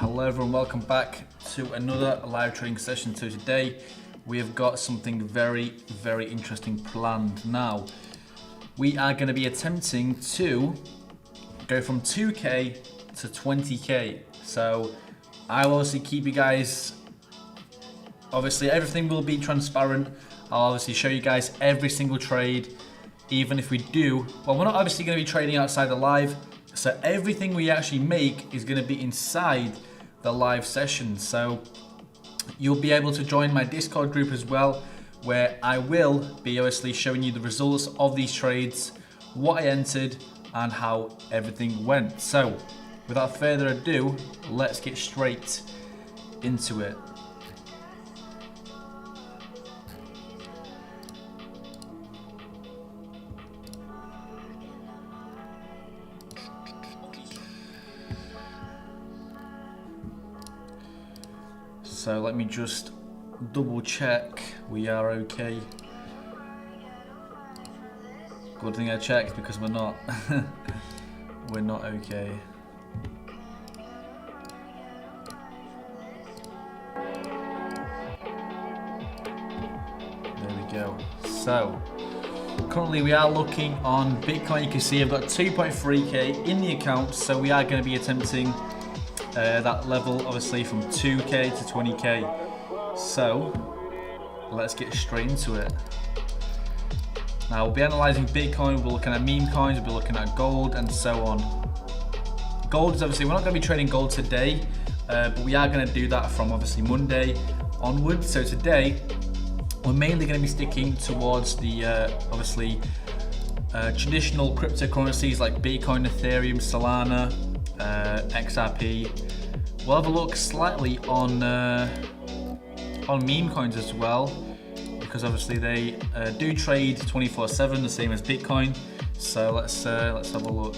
Hello everyone, welcome back to another live trading session. So today we have got something very interesting planned. Now we are going to be attempting to go from 2k to 20k. So I'll obviously keep you guys, obviously everything will be transparent. I'll obviously show you guys every single trade, even if we do, well, we're not obviously going to be trading outside the live. So everything we actually make is going to be inside the live session. So you'll be able to join my Discord group as well, where I will be obviously showing you the results of these trades, what I entered, and how everything went. So without further ado, let's get straight into it. So let me just double check we are okay. Good thing I checked, because we're not. We're not okay. There we go. So currently we are looking on Bitcoin. You can see I've got 2.3k in the account, so we are going to be attempting that level obviously from 2k to 20k. So let's get straight into it. Now we'll be analyzing Bitcoin, we'll be looking at meme coins, we'll be looking at gold, and so on. Gold is obviously, we're not going to be trading gold today, but we are going to do that from obviously Monday onwards. So today we're mainly going to be sticking towards the obviously traditional cryptocurrencies like Bitcoin, Ethereum, Solana, XRP. We'll have a look slightly on meme coins as well, because obviously they do trade 24/7, the same as Bitcoin. So let's have a look.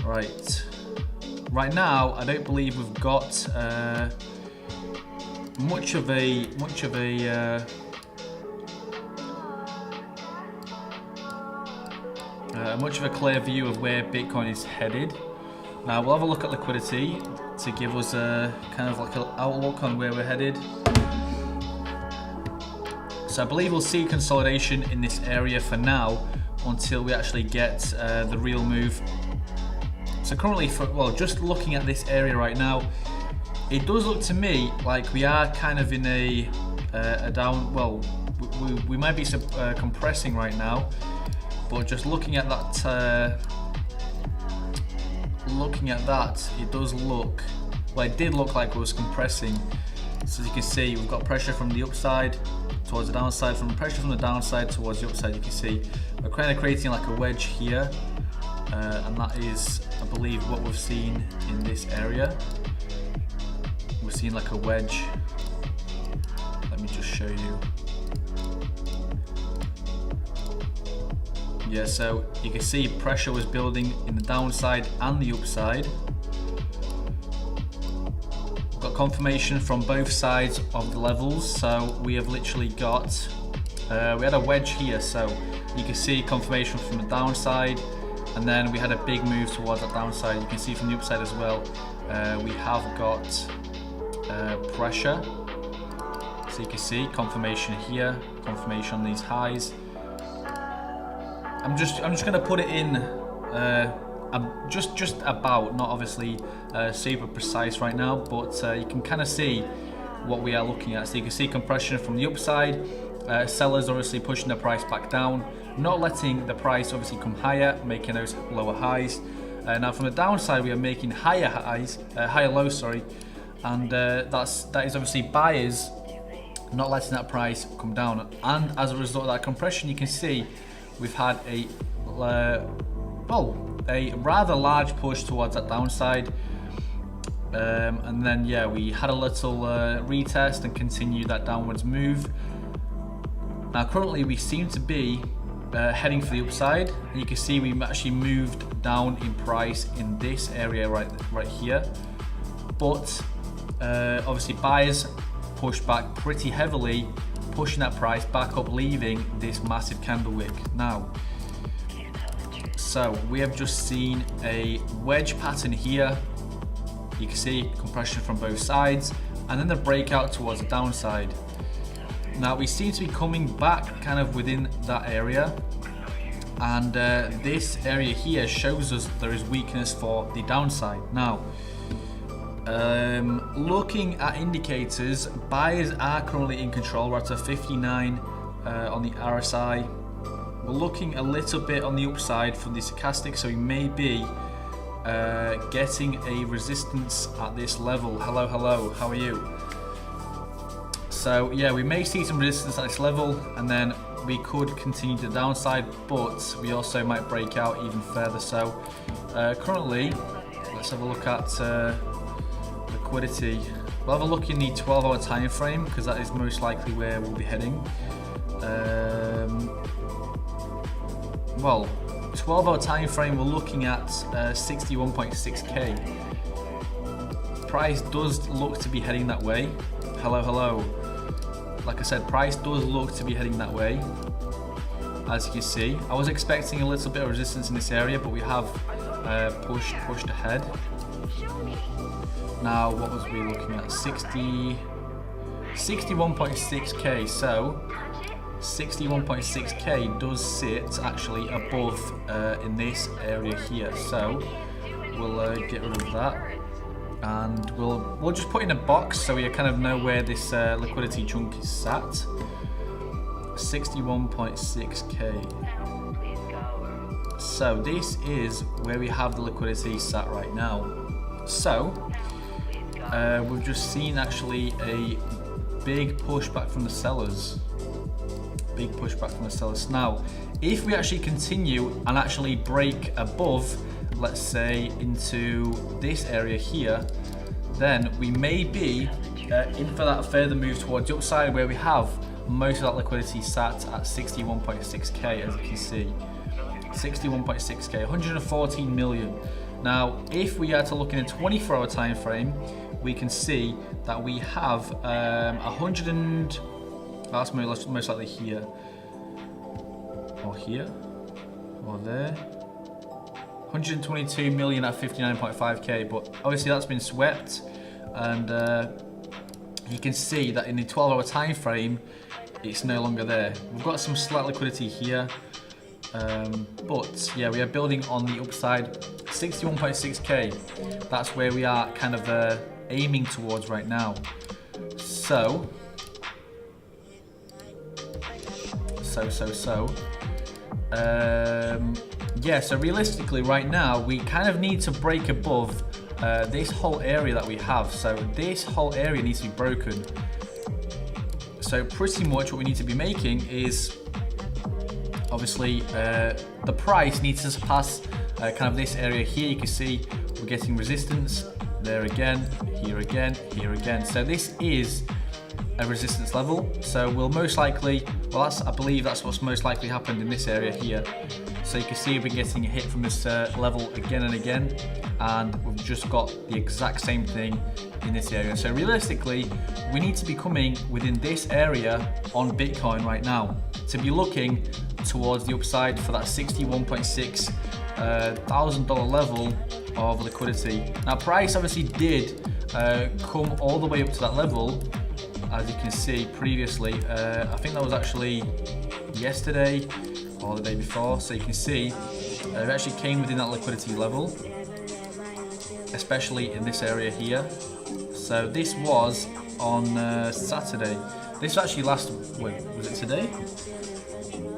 Right now, I don't believe we've got much of a clear view of where Bitcoin is headed. Now we'll have a look at liquidity to give us a kind of like an outlook on where we're headed. So I believe we'll see consolidation in this area for now until we actually get the real move. So currently, just looking at this area right now, it does look to me like we are kind of in a down. Well, we might be compressing right now. But just looking at that, it does look, well, it did look like it was compressing. So as you can see, we've got pressure from the upside towards the downside, pressure from the downside towards the upside. You can see we're kind of creating like a wedge here, and that is, I believe, what we've seen in this area. We're seeing like a wedge. Let me just show you. Yeah, so you can see pressure was building in the downside and the upside. We've got confirmation from both sides of the levels, so we have literally got, we had a wedge here, so you can see confirmation from the downside, and then we had a big move towards that downside. You can see from the upside as well, we have got pressure. So you can see confirmation here, confirmation on these highs. I'm just gonna put it in just about, not obviously super precise right now, but you can kind of see what we are looking at. So you can see compression from the upside, sellers obviously pushing the price back down, not letting the price obviously come higher, making those lower highs. Now from the downside, we are making higher highs, higher lows, sorry, and that is obviously buyers not letting that price come down. And as a result of that compression, you can see we've had a rather large push towards that downside, and then yeah, we had a little retest and continued that downwards move. Now currently we seem to be heading for the upside, and you can see we actually moved down in price in this area right here, but obviously buyers pushed back pretty heavily, pushing that price back up, leaving this massive candle wick. Now, so we have just seen a wedge pattern here You can see compression from both sides, and then the breakout towards the downside. Now we seem to be coming back kind of within that area, and this area here shows us there is weakness for the downside. Now, looking at indicators, buyers are currently in control. We're at a 59 on the RSI. We're looking a little bit on the upside from the stochastic, so we may be getting a resistance at this level. Hello, hello, how are you? So yeah, we may see some resistance at this level, and then we could continue to the downside, but we also might break out even further. So currently, let's have a look at liquidity. We'll have a look in the 12-hour time frame, because that is most likely where we'll be heading. Well, 12-hour time frame, we're looking at 61.6k. Price does look to be heading that way. Hello, hello. Like I said, price does look to be heading that way, as you can see. I was expecting a little bit of resistance in this area, but we have pushed ahead. Now, what was we looking at? 61.6k. So 61.6k does sit actually above in this area here. So we'll get rid of that, and we'll just put in a box so we kind of know where this liquidity chunk is sat. 61.6k. So this is where we have the liquidity sat right now. So we've just seen actually a big pushback from the sellers. Big pushback from the sellers. Now, if we actually continue and actually break above, let's say into this area here, then we may be in for that further move towards the upside, where we have most of that liquidity sat at 61.6k, as you can see. 61.6k, 114 million. Now, if we are to look in a 24-hour time frame, we can see that we have 100 and that's most likely here, or here, or there. 122 million at 59.5k, but obviously that's been swept, and you can see that in the 12-hour time frame, it's no longer there. We've got some slight liquidity here, but yeah, we are building on the upside. 61.6k, that's where we are kind of aiming towards right now. So yeah, so realistically right now we kind of need to break above this whole area that we have. So this whole area needs to be broken. So pretty much what we need to be making is obviously the price needs to surpass kind of this area here. You can see we're getting resistance there again, here again, here again. So this is a resistance level, so we'll most likely, well, I believe that's what's most likely happened in this area here. So you can see we've been getting a hit from this level again and again, and we've just got the exact same thing in this area. So realistically, we need to be coming within this area on Bitcoin right now to be looking towards the upside for that $61.6 thousand level of liquidity. Now, price obviously did come all the way up to that level, as you can see previously. I think that was actually yesterday or the day before. So you can see it actually came within that liquidity level, especially in this area here. So this was on Saturday. This was actually wait, was it today?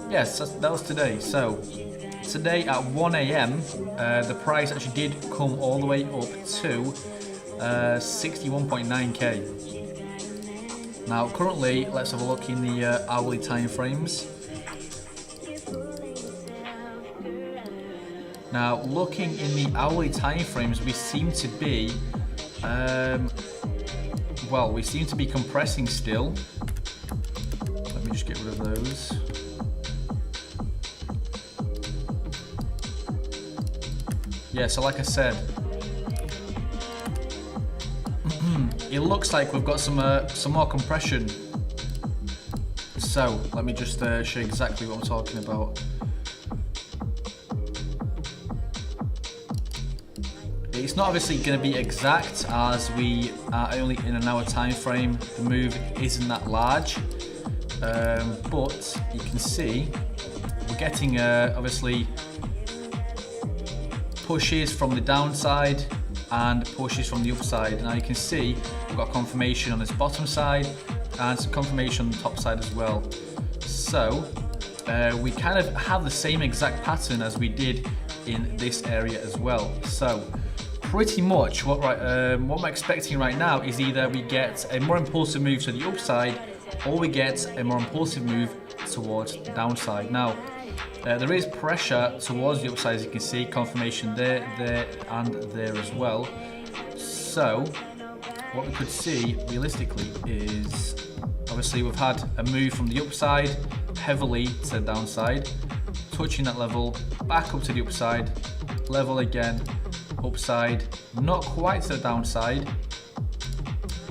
Yes, that was today. So today at 1 AM, the price actually did come all the way up to 61.9k. Now currently, let's have a look in the hourly time frames. Now looking in the hourly time frames, we seem to be, well, we seem to be compressing still. Let me just get rid of those. Yeah, so like I said, it looks like we've got some more compression. So let me just show you exactly what I'm talking about. It's not obviously going to be exact as we are only in an hour time frame. The move isn't that large, but you can see we're getting obviously pushes from the downside and pushes from the upside. Now you can see we've got confirmation on this bottom side and some confirmation on the top side as well. So we kind of have the same exact pattern as we did in this area as well. So pretty much what I'm expecting right now is either we get a more impulsive move to the upside or we get a more impulsive move towards the downside. Now there is pressure towards the upside, as you can see, confirmation there, and there as well. So what we could see realistically is obviously we've had a move from the upside heavily to the downside, touching that level, back up to the upside, level again, upside, not quite to the downside,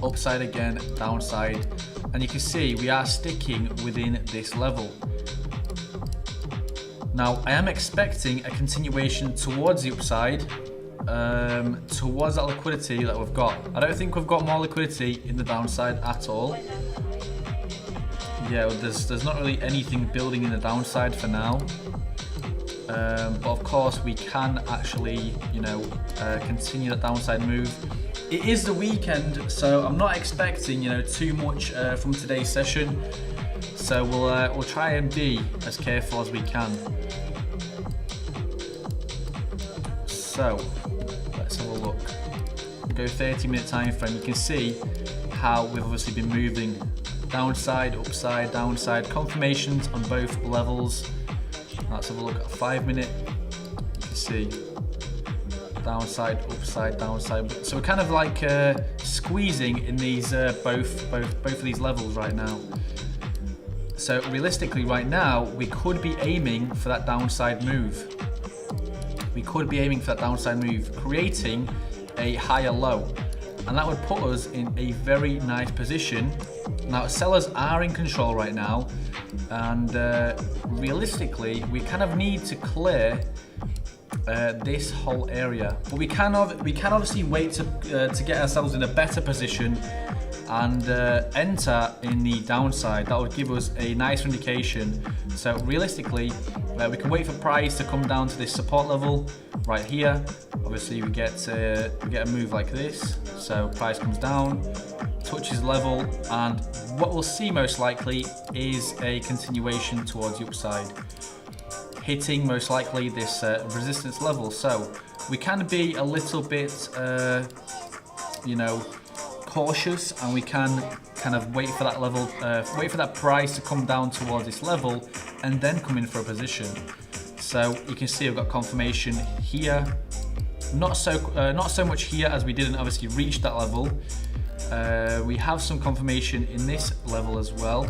upside again, downside, and you can see we are sticking within this level. Now I am expecting a continuation towards the upside, towards that liquidity that we've got. I don't think we've got more liquidity in the downside at all. Yeah, there's not really anything building in the downside for now. But of course we can actually, continue that downside move. It is the weekend, so I'm not expecting, too much from today's session. So we'll try and be as careful as we can. So let's have a look. We'll go 30-minute time frame. You can see how we've obviously been moving downside, upside, downside, confirmations on both levels. Let's have a look at 5-minute. You can see downside, upside, downside. So we're kind of like squeezing in these both of these levels right now. So realistically, right now we could be aiming for that downside move. We could be aiming for that downside move, creating a higher low, and that would put us in a very nice position. Now sellers are in control right now, and realistically we kind of need to clear this whole area, but we can obviously wait to get ourselves in a better position and enter in the downside. That would give us a nice indication. So realistically we can wait for price to come down to this support level right here. Obviously we get a move like this, so price comes down, touches level, and what we'll see most likely is a continuation towards the upside, hitting most likely this resistance level. So we can be a little bit cautious, and we can kind of wait for that level, wait for that price to come down towards this level and then come in for a position. So you can see I've got confirmation here, not so much here as we didn't obviously reach that level. We have some confirmation in this level as well.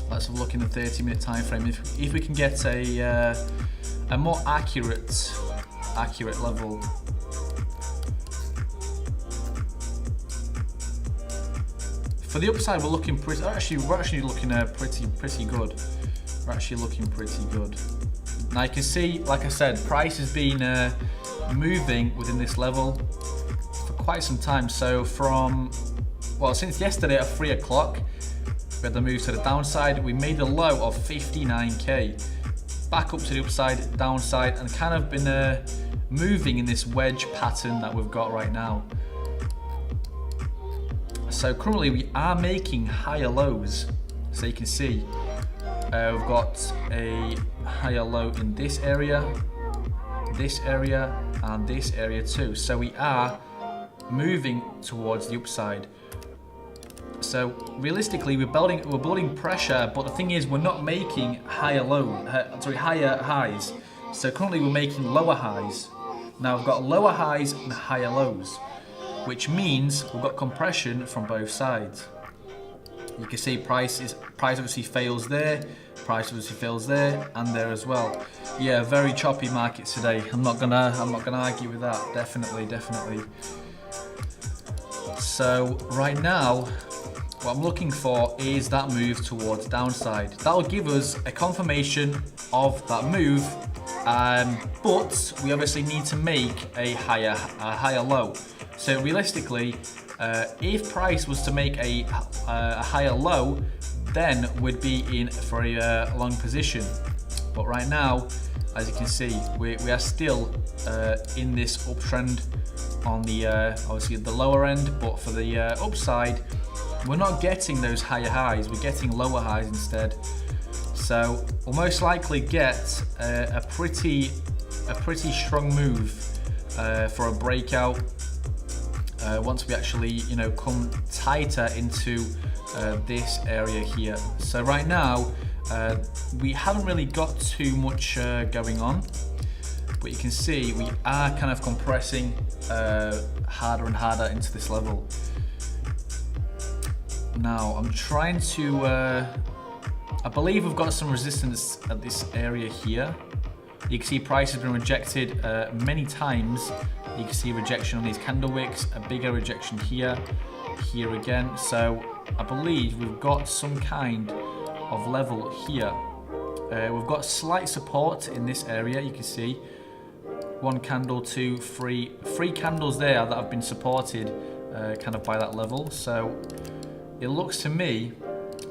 Let's have a look in the 30-minute time frame if we can get a more accurate level. For the upside, we're looking pretty. We're actually looking pretty good. We're actually looking pretty good. Now you can see, like I said, price has been moving within this level for quite some time. So since yesterday at 3 o'clock, we had the move to the downside. We made a low of 59k, back up to the upside, downside, and kind of been moving in this wedge pattern that we've got right now. So currently we are making higher lows. So you can see we've got a higher low in this area, and this area too. So we are moving towards the upside. So realistically, we're building pressure, but the thing is, we're not making higher highs. So currently we're making lower highs. Now we've got lower highs and higher lows, which means we've got compression from both sides. You can see price obviously fails there, price obviously fails there and there as well. Yeah, very choppy markets today. I'm not gonna argue with that. Definitely. So right now, what I'm looking for is that move towards downside. That'll give us a confirmation of that move but we obviously need to make a higher low. So realistically, if price was to make a higher low, then we'd be in for a long position. But right now, as you can see, we are still in this uptrend on the obviously the lower end, but for the upside, we're not getting those higher highs, we're getting lower highs instead. So we'll most likely get a pretty strong move for a breakout once we actually come tighter into this area here. So right now we haven't really got too much going on, but you can see we are kind of compressing harder and harder into this level. Now I'm trying to I believe we've got some resistance at this area here. You can see price has been rejected many times. You can see rejection on these candle wicks, a bigger rejection here, here again. So I believe we've got some kind of level here. We've got slight support in this area. You can see 1 candle, 2, 3 candles there that have been supported kind of by that level. So it looks to me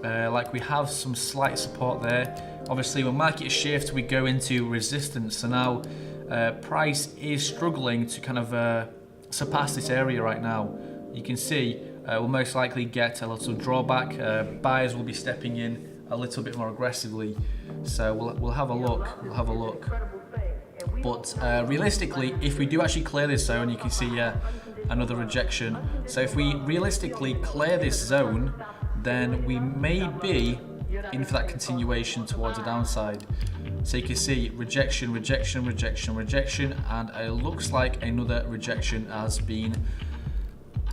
like we have some slight support there. Obviously when market shift we go into resistance, so now price is struggling to kind of surpass this area right now. You can see we'll most likely get a little drawback. Buyers will be stepping in a little bit more aggressively, so we'll have a look. But realistically, if we do actually clear this zone, you can see another rejection. So if we realistically clear this zone, then we may be in for that continuation towards the downside. So you can see rejection, rejection, rejection, rejection, and it looks like another rejection has been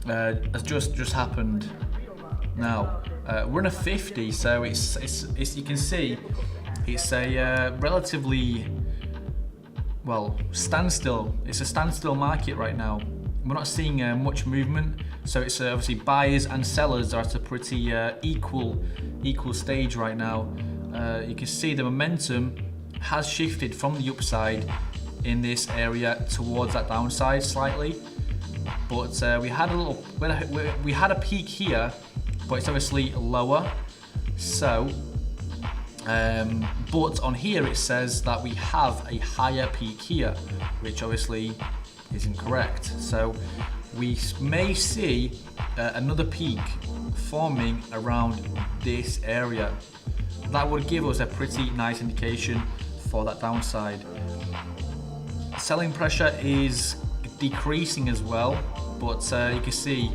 has just happened. Now we're in a 50, so it's you can see it's a relatively standstill. It's a standstill market right now. We're not seeing much movement, so it's obviously buyers and sellers are at a pretty equal stage right now. You can see the momentum has shifted from the upside in this area towards that downside slightly, but we had a peak here, but it's obviously lower. So but on here it says that we have a higher peak here, which obviously isn't correct. So we may see another peak forming around this area. That would give us a pretty nice indication for that downside. Selling pressure is decreasing as well, but you can see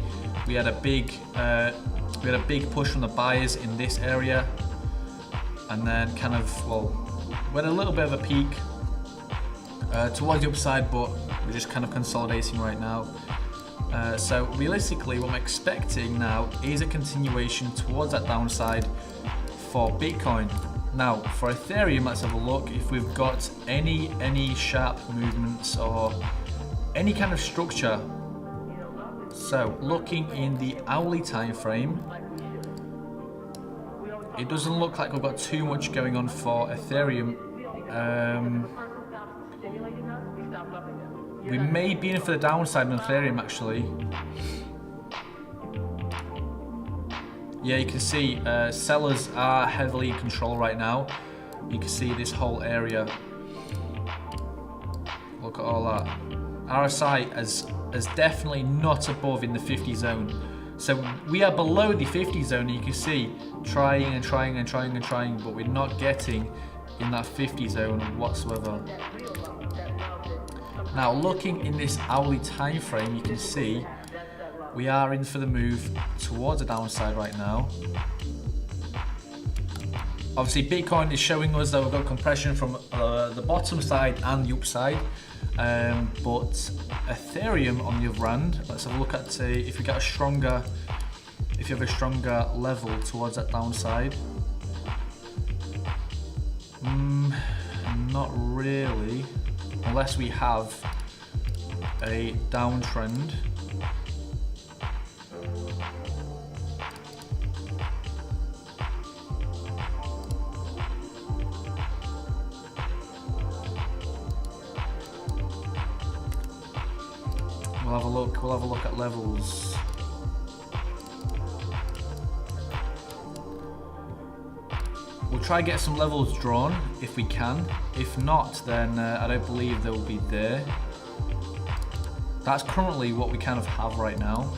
we had a big push from the buyers in this area, and then kind of we had a little bit of a peak towards the upside, but we're just kind of consolidating right now. So realistically, what I'm expecting now is a continuation towards that downside for Bitcoin. Now for Ethereum, let's have a look if we've got any sharp movements or any kind of structure. So looking in the hourly time frame, it doesn't look like we've got too much going on for Ethereum. We may be in for the downside on Ethereum actually. Yeah, you can see sellers are heavily in control right now. You can see this whole area. Look at all that. RSI is definitely not above in the 50 zone. So we are below the 50 zone. You can see trying and trying and trying and trying, but we're not getting in that 50 zone whatsoever. Now looking in this hourly time frame, you can see we are in for the move towards the downside right now. Obviously Bitcoin is showing us that we've got compression from the bottom side and the upside, but Ethereum on the other hand, let's have a look at if you have a stronger level towards that downside. Not really, unless we have a downtrend. We'll have a look. We'll have a look at levels. We'll try and get some levels drawn if we can. If not, then I don't believe they will be there. That's currently what we kind of have right now.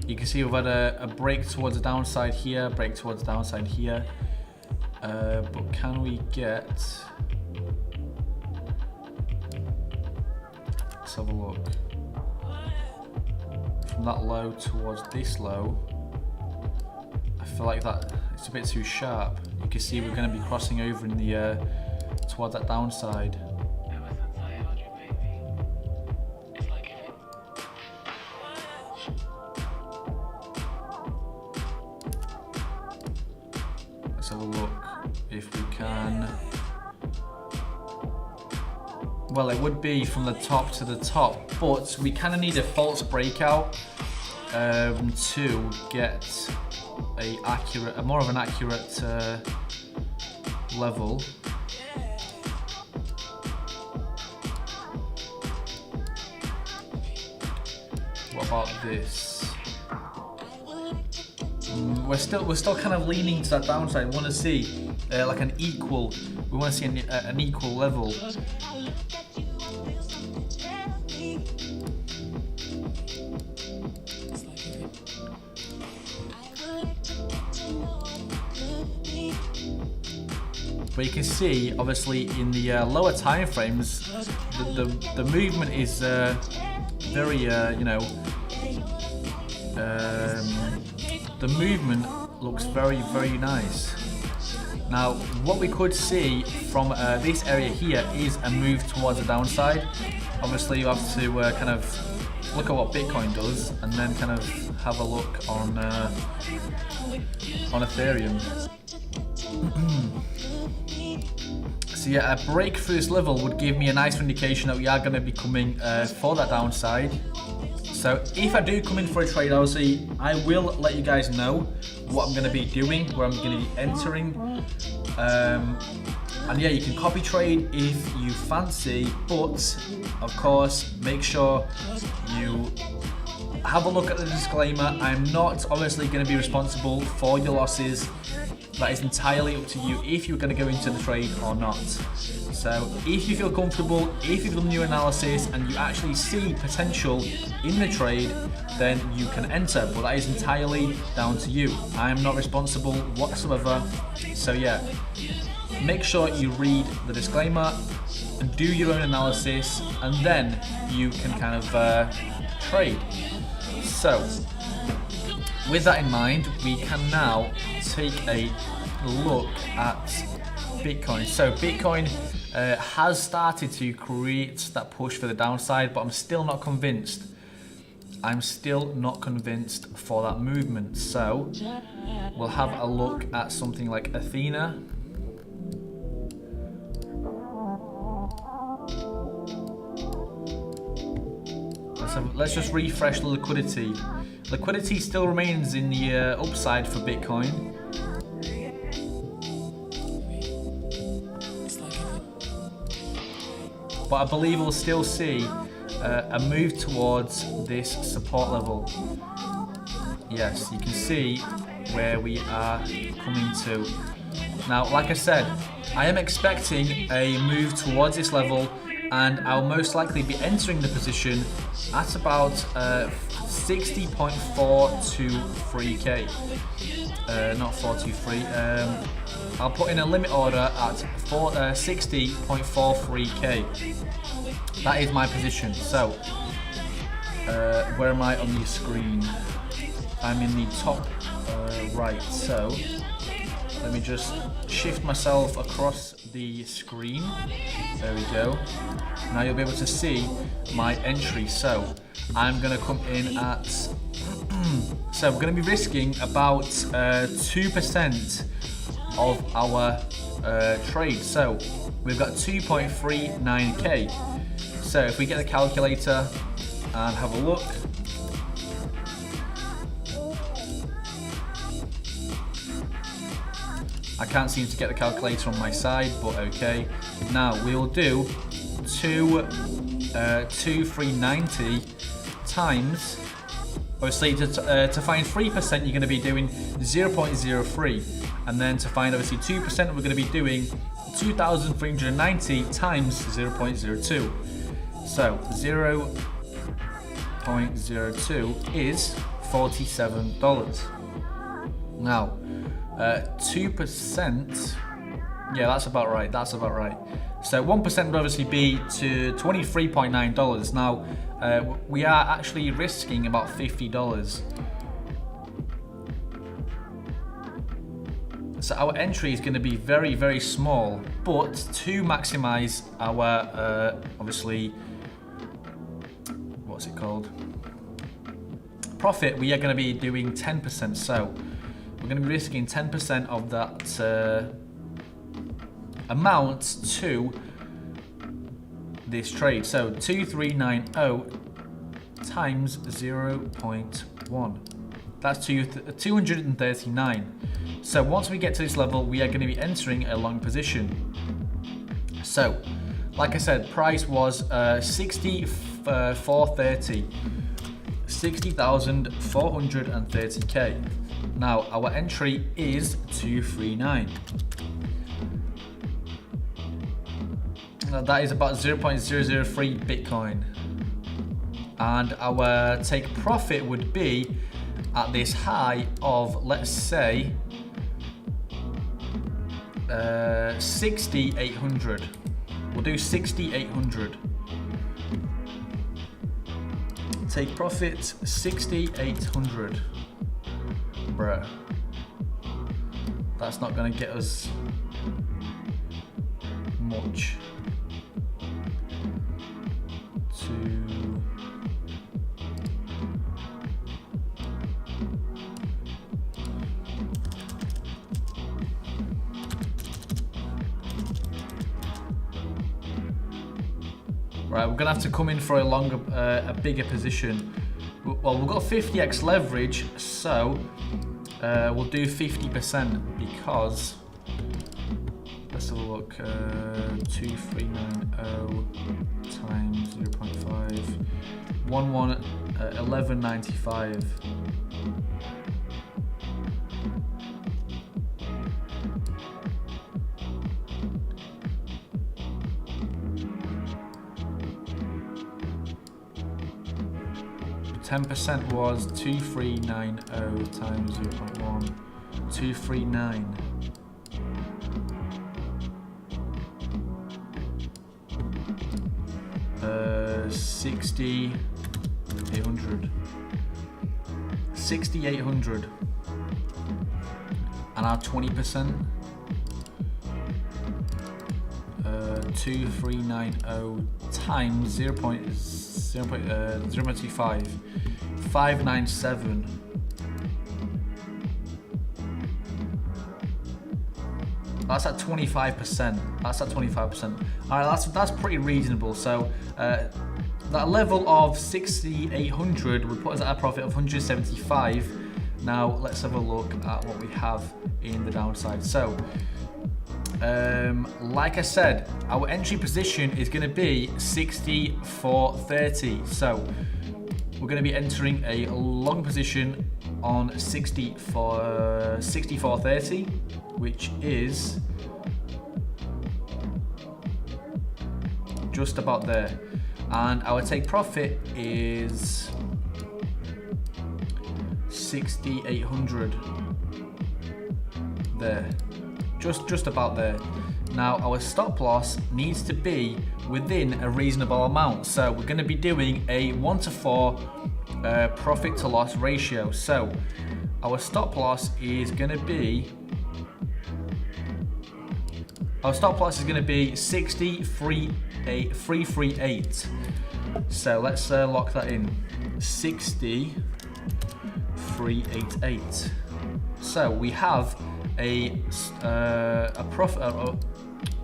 You can see we've had a break towards the downside here, break towards the downside here. But can we get... Let's have a look. From that low towards this low, I feel like that it's a bit too sharp. You can see we're going to be crossing over in the towards that downside. Let's have a look if we can. Well, it would be from the top to the top, but we kind of need a false breakout to get a more of an accurate level. What about this? We're still kind of leaning to that downside. We want to see like an equal. We want to see an equal level. But you can see, obviously, in the lower time frames, the movement is very, you know, the movement looks very, very nice. Now, what we could see from this area here is a move towards the downside. Obviously, you have to kind of look at what Bitcoin does, and then kind of have a look on Ethereum. So yeah, a break through this level would give me a nice indication that we are going to be coming for that downside. So if I do come in for a trade, obviously, I will let you guys know what I'm going to be doing, where I'm going to be entering. And yeah, you can copy trade if you fancy, but of course, make sure you have a look at the disclaimer. I'm not obviously going to be responsible for your losses. That is entirely up to you if you're going to go into the trade or not. So if you feel comfortable, if you've done your analysis and you actually see potential in the trade, then you can enter, but that is entirely down to you. I am not responsible whatsoever. So yeah, make sure you read the disclaimer and do your own analysis, and then you can kind of trade. So with that in mind, we can now take a look at Bitcoin. So Bitcoin has started to create that push for the downside, but I'm still not convinced. I'm still not convinced for that movement. So we'll have a look at something like Athena. Let's just refresh the liquidity. Liquidity still remains in the upside for Bitcoin. But I believe we'll still see a move towards this support level. Yes, you can see where we are coming to. Now, like I said, I am expecting a move towards this level, and I'll most likely be entering the position at about 60.423k. Not 423. I'll put in a limit order at 60.43k. That is my position. So, where am I on the screen? I'm in the top right. So, let me just shift myself across the screen. There we go. Now you'll be able to see my entry. So I'm going to come in at, so we're going to be risking about 2% of our trade. So we've got 2.39k. So if we get the calculator and have a look, I can't seem to get the calculator on my side, but okay. Now we will do 2390 times, obviously to find 3% you're going to be doing 0.03, and then to find obviously 2% we're going to be doing 2390 times 0.02. So 0.02 is $47. Now 2%, yeah, that's about right. So 1% would obviously be to $23.9. Now we are actually risking about $50. So our entry is going to be very, very small, but to maximize our obviously, what's it called? Profit, we are going to be doing 10%. So we're going to be risking 10% of that amount to this trade. So 2390 times 0.1. That's 239. So once we get to this level, we are going to be entering a long position. So, like I said, price was 60,430. 60,430k. Now our entry is 239. Now that is about 0.003 Bitcoin. And our take profit would be at this high of, let's say, 6,800. We'll do 6,800. Take profit 6,800. Bruh. That's not gonna get us much. Right, we're gonna have to come in for a longer, a bigger position. Well, we've got 50x leverage, so we'll do 50% because, let's have a look, 2390 times 0.5, 1195. %, was 2390 times 0.1, 239. Uh, 6,800. 6,800. And our 20%. 2390 times 0.025, 597. That's at 25%. That's at 25%. All right, that's pretty reasonable. So that level of 6,800 would put us at a profit of 175. Now let's have a look at what we have in the downside. So, like I said, our entry position is going to be 64.30. So we're going to be entering a long position on 64.30, which is just about there. And our take profit is 6,800 there. Just about there. Now our stop loss needs to be within a reasonable amount, so we're going to be doing a 1:4 profit to loss ratio. So our stop loss is going to be 63,338. So let's lock that in. 60,388. So we have a profit.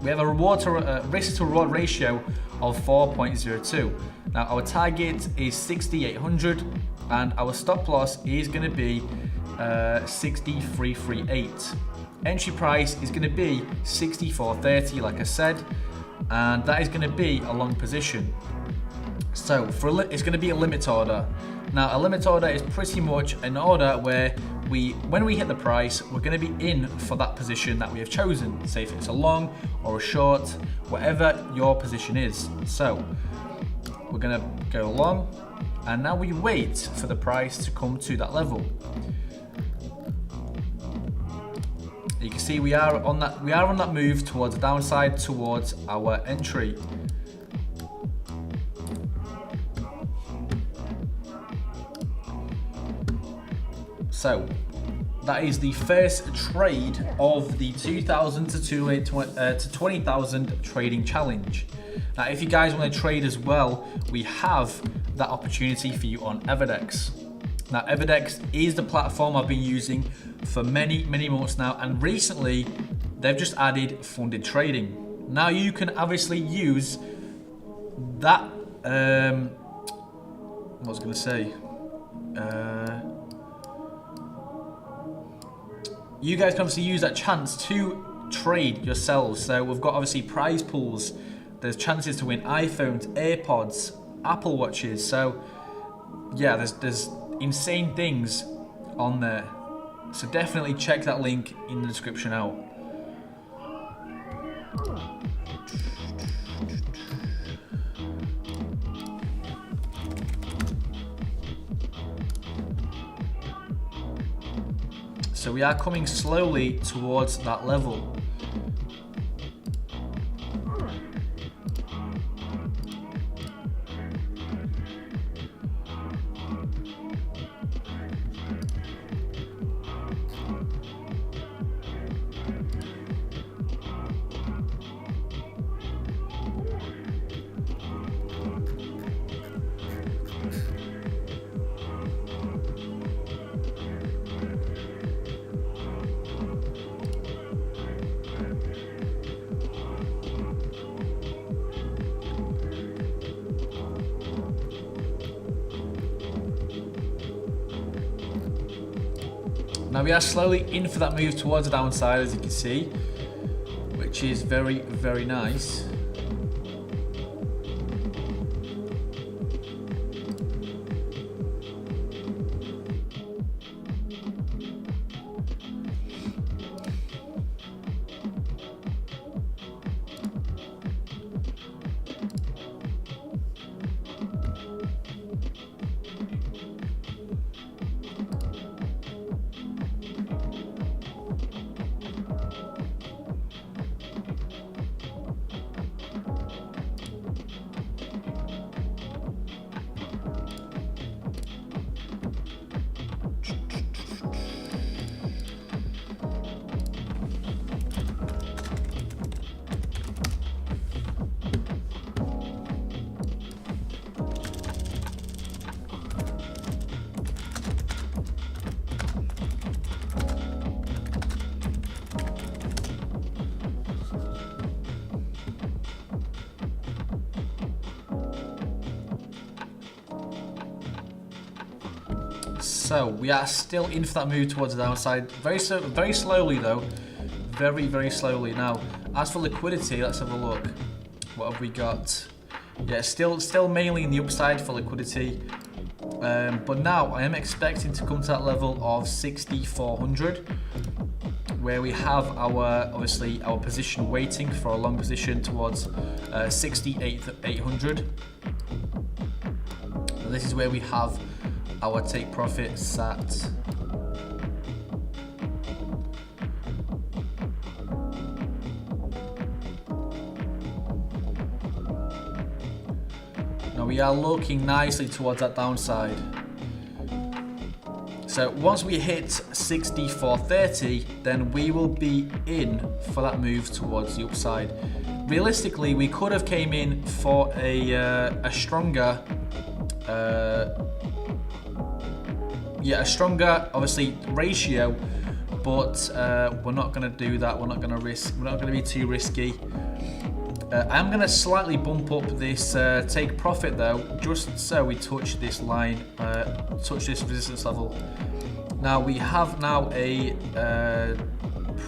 We have a risk to reward ratio of 4.02. Now our target is 6,800, and our stop loss is going to be 63,338. Entry price is going to be 64.30, like I said, and that is going to be a long position. So it's going to be a limit order. Now, a limit order is pretty much an order where when we hit the price, we're going to be in for that position that we have chosen. Say if it's a long or a short, whatever your position is. So we're going to go long, and now we wait for the price to come to that level. You can see we are on that move towards the downside, towards our entry. So that is the first trade of the 2,000 to 20,000 trading challenge. Now, if you guys want to trade as well, we have that opportunity for you on Everdex. Now, Everdex is the platform I've been using for many months now, and recently they've just added funded trading. Now you can obviously use that. What was I going to say? You guys can obviously use that chance to trade yourselves. So we've got obviously prize pools. There's chances to win iPhones, AirPods, Apple Watches. So yeah, there's insane things on there. So definitely check that link in the description out. So we are coming slowly towards that level. Now we are slowly in for that move towards the downside, as you can see, which is very nice. So we are still in for that move towards the downside, very slowly though, very slowly. Now, as for liquidity, let's have a look. What have we got? Yeah, still mainly in the upside for liquidity, but now I am expecting to come to that level of 6,400, where we have obviously our position waiting for a long position towards 6,800. This is where we have our take profit sat. Now we are looking nicely towards that downside. So once we hit 64.30, then we will be in for that move towards the upside. Realistically, we could have came in for a stronger obviously ratio, but we're not going to do that. We're not going to be too risky. I'm going to slightly bump up this take profit though, just so we touch this line, touch this resistance level. Now we have a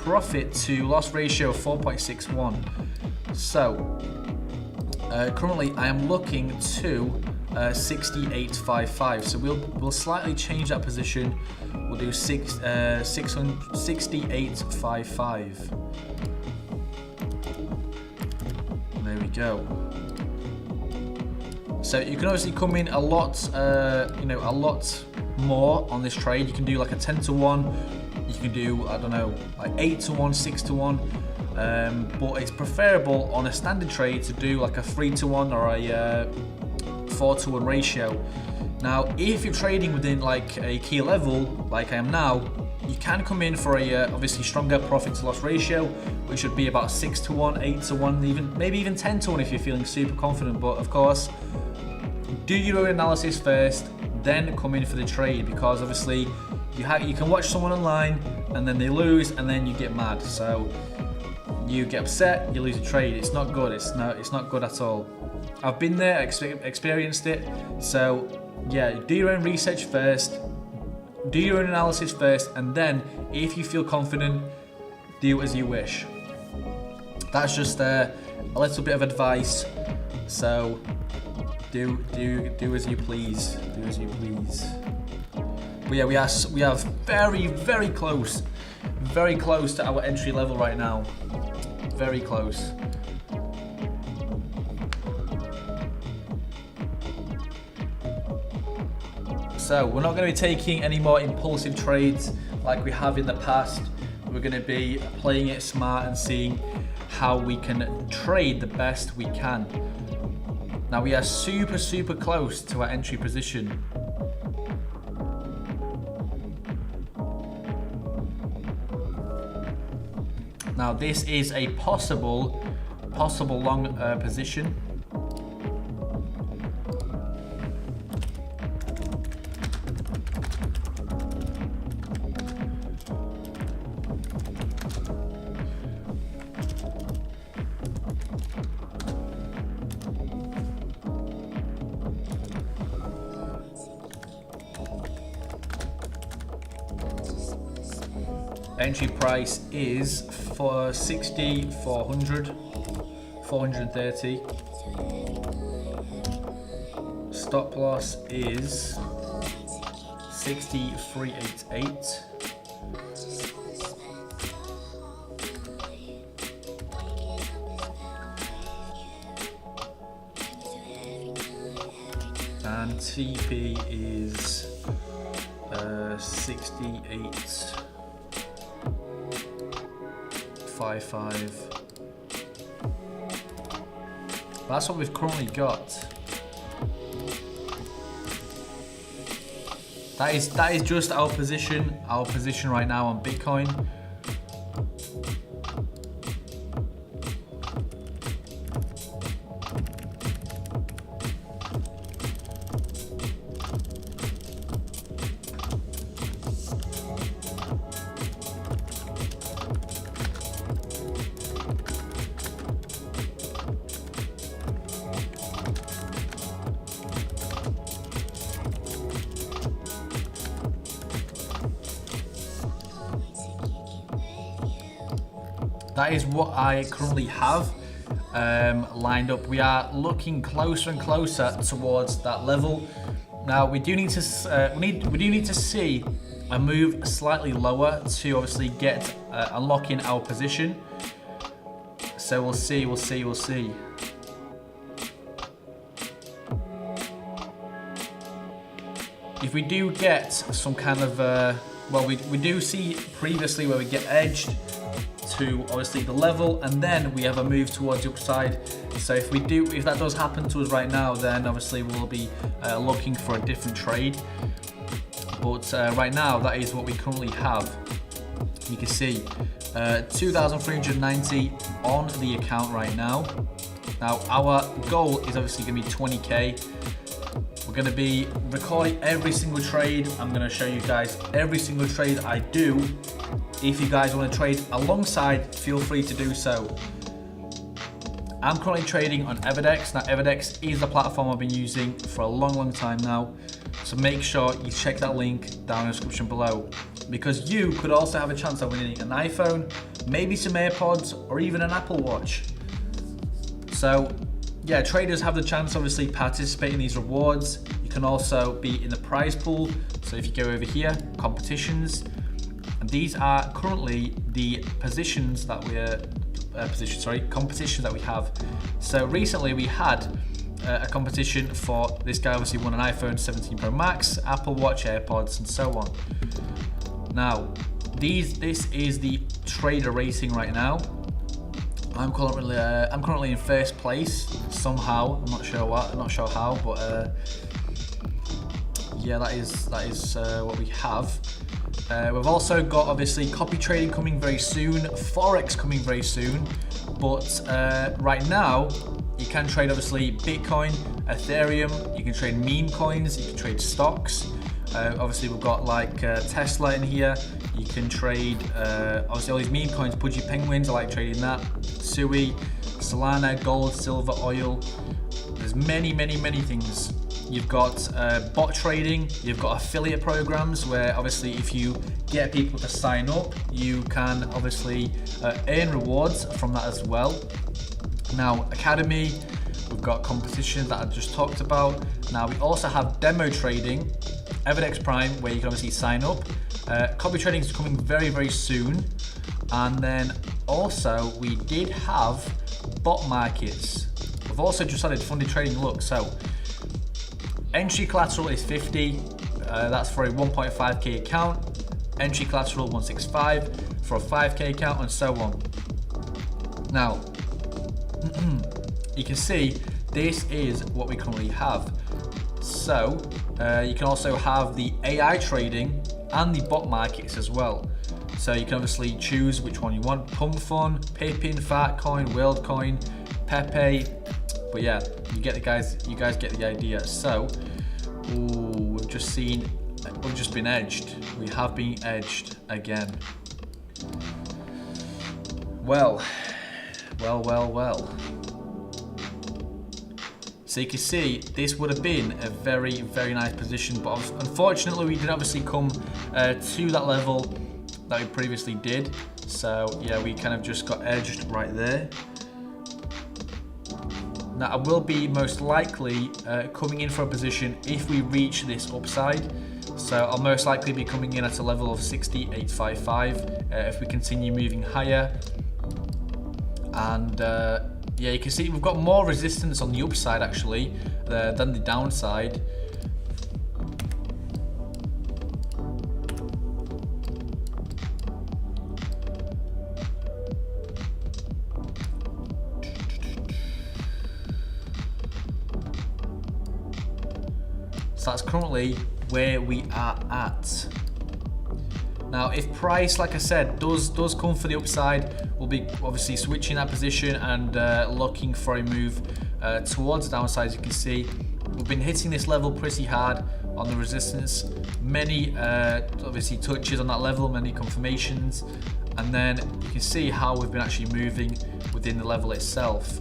profit to loss ratio of 4.61. So currently I am looking to 68.55. So we'll slightly change that position. We'll do 68.55. There we go. So you can obviously come in a lot, a lot more on this trade. You can do like a 10 to 1. You can do, I don't know, like 8 to 1, 6 to 1. But it's preferable on a standard trade to do like a 3 to 1 or a 4 to 1 ratio. Now, if you're trading within like a key level, like I am now, you can come in for a obviously stronger profit to loss ratio, which would be about 6 to 1, 8 to 1, maybe even 10 to 1 if you're feeling super confident. But of course, do your own analysis first, then come in for the trade, because obviously you can watch someone online and then they lose and then you get mad. So you get upset, you lose a trade. It's not good. It's not good at all. I've been there, experienced it. So yeah, do your own research first, do your own analysis first, and then if you feel confident, do as you wish. That's just a little bit of advice. So do as you please. Do as you please. But yeah, we are very close to our entry level right now. Very close. So we're not going to be taking any more impulsive trades like we have in the past. We're going to be playing it smart and seeing how we can trade the best we can. Now we are super close to our entry position. Now this is a possible long position. Entry price is for 60, 400, 430. Stop loss is 63.88. And TP is 68.55. That's what we've currently got. That is just our position right now on Bitcoin. That is what I currently have lined up. We are looking closer and closer towards that level. Now we do need to we do need to see a move slightly lower to obviously get unlock in our position. So we'll see. If we do get some kind of well, we do see previously where we get edged to obviously the level, and then we have a move towards the upside. So if that does happen to us right now, then obviously we'll be looking for a different trade. But right now, that is what we currently have. You can see 2,390 on the account right now. Now our goal is obviously going to be 20k. We're going to be recording every single trade. I'm going to show you guys every single trade I do. If you guys want to trade alongside, feel free to do so. I'm currently trading on Everdex. Now Everdex is the platform I've been using for a long time now. So make sure you check that link down in the description below, because you could also have a chance of winning an iPhone, maybe some AirPods, or even an Apple Watch. So yeah, traders have the chance obviously participate in these rewards. You can also be in the prize pool. So if you go over here, competitions, and these are currently the competitions that we have. So recently we had a competition for this guy. Obviously won an iPhone 17 Pro Max, Apple Watch, AirPods, and so on. Now, this is the trader rating right now. I'm currently in first place somehow. I'm not sure how, but yeah, that is what we have. We've also got obviously copy trading coming very soon, Forex coming very soon, but right now you can trade obviously Bitcoin, Ethereum, you can trade meme coins, you can trade stocks. Obviously we've got like Tesla in here. You can trade obviously all these meme coins, Pudgy Penguins, I like trading that. Sui, Solana, gold, silver, oil. There's many things. You've got bot trading, you've got affiliate programs where obviously if you get people to sign up, you can obviously earn rewards from that as well. Now, Academy, we've got competitions that I just talked about. Now we also have demo trading, Everdex Prime, where you can obviously sign up. Copy trading is coming very soon. And then also we did have bot markets. We've also just added funded trading. Look, so entry collateral is 50. That's for a 1.5k account. Entry collateral 165 for a 5k account, and so on. Now, you can see this is what we currently have. So you can also have the AI trading and the bot markets as well. So you can obviously choose which one you want: Pump Fun, Pippin, Fartcoin, WorldCoin, Pepe. But yeah, you guys get the idea. So we've just been edged. We have been edged again. Well. So you can see this would have been a very nice position, but unfortunately we didn't obviously come to that level that we previously did. So yeah, we kind of just got edged right there. Now I will be most likely coming in for a position if we reach this upside. So I'll most likely be coming in at a level of 68.55 if we continue moving higher. And yeah, you can see we've got more resistance on the upside actually than the downside. So that's currently where we are at. Now, if price, like I said, does come for the upside, we'll be obviously switching that position and looking for a move towards the downside. As you can see, we've been hitting this level pretty hard on the resistance. Many obviously touches on that level, many confirmations, and then you can see how we've been actually moving within the level itself.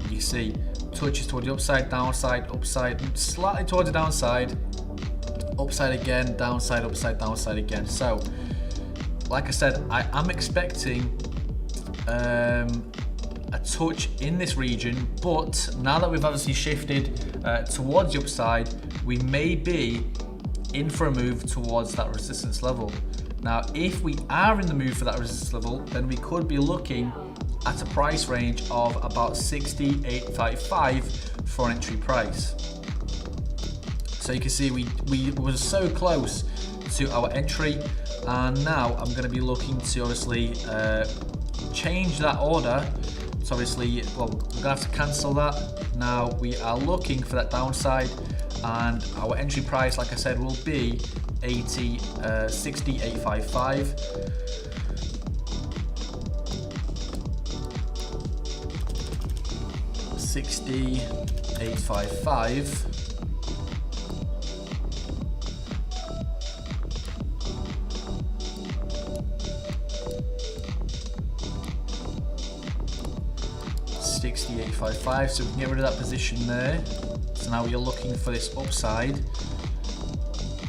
You see touches toward the upside, downside, upside, slightly towards the downside, upside again, downside, upside, downside again. So like I said, I am expecting a touch in this region, but now that we've obviously shifted towards the upside, we may be in for a move towards that resistance level. Now, if we are in the move for that resistance level, then we could be looking at a price range of about 68.55 for an entry price. So you can see we were so close to our entry, and now I'm going to be looking to obviously change that order. So obviously, well, we're going to have to cancel that. Now we are looking for that downside, and our entry price, like I said, will be 68.55. $68.55. $68.55, so we can get rid of that position there. So now you're looking for this upside.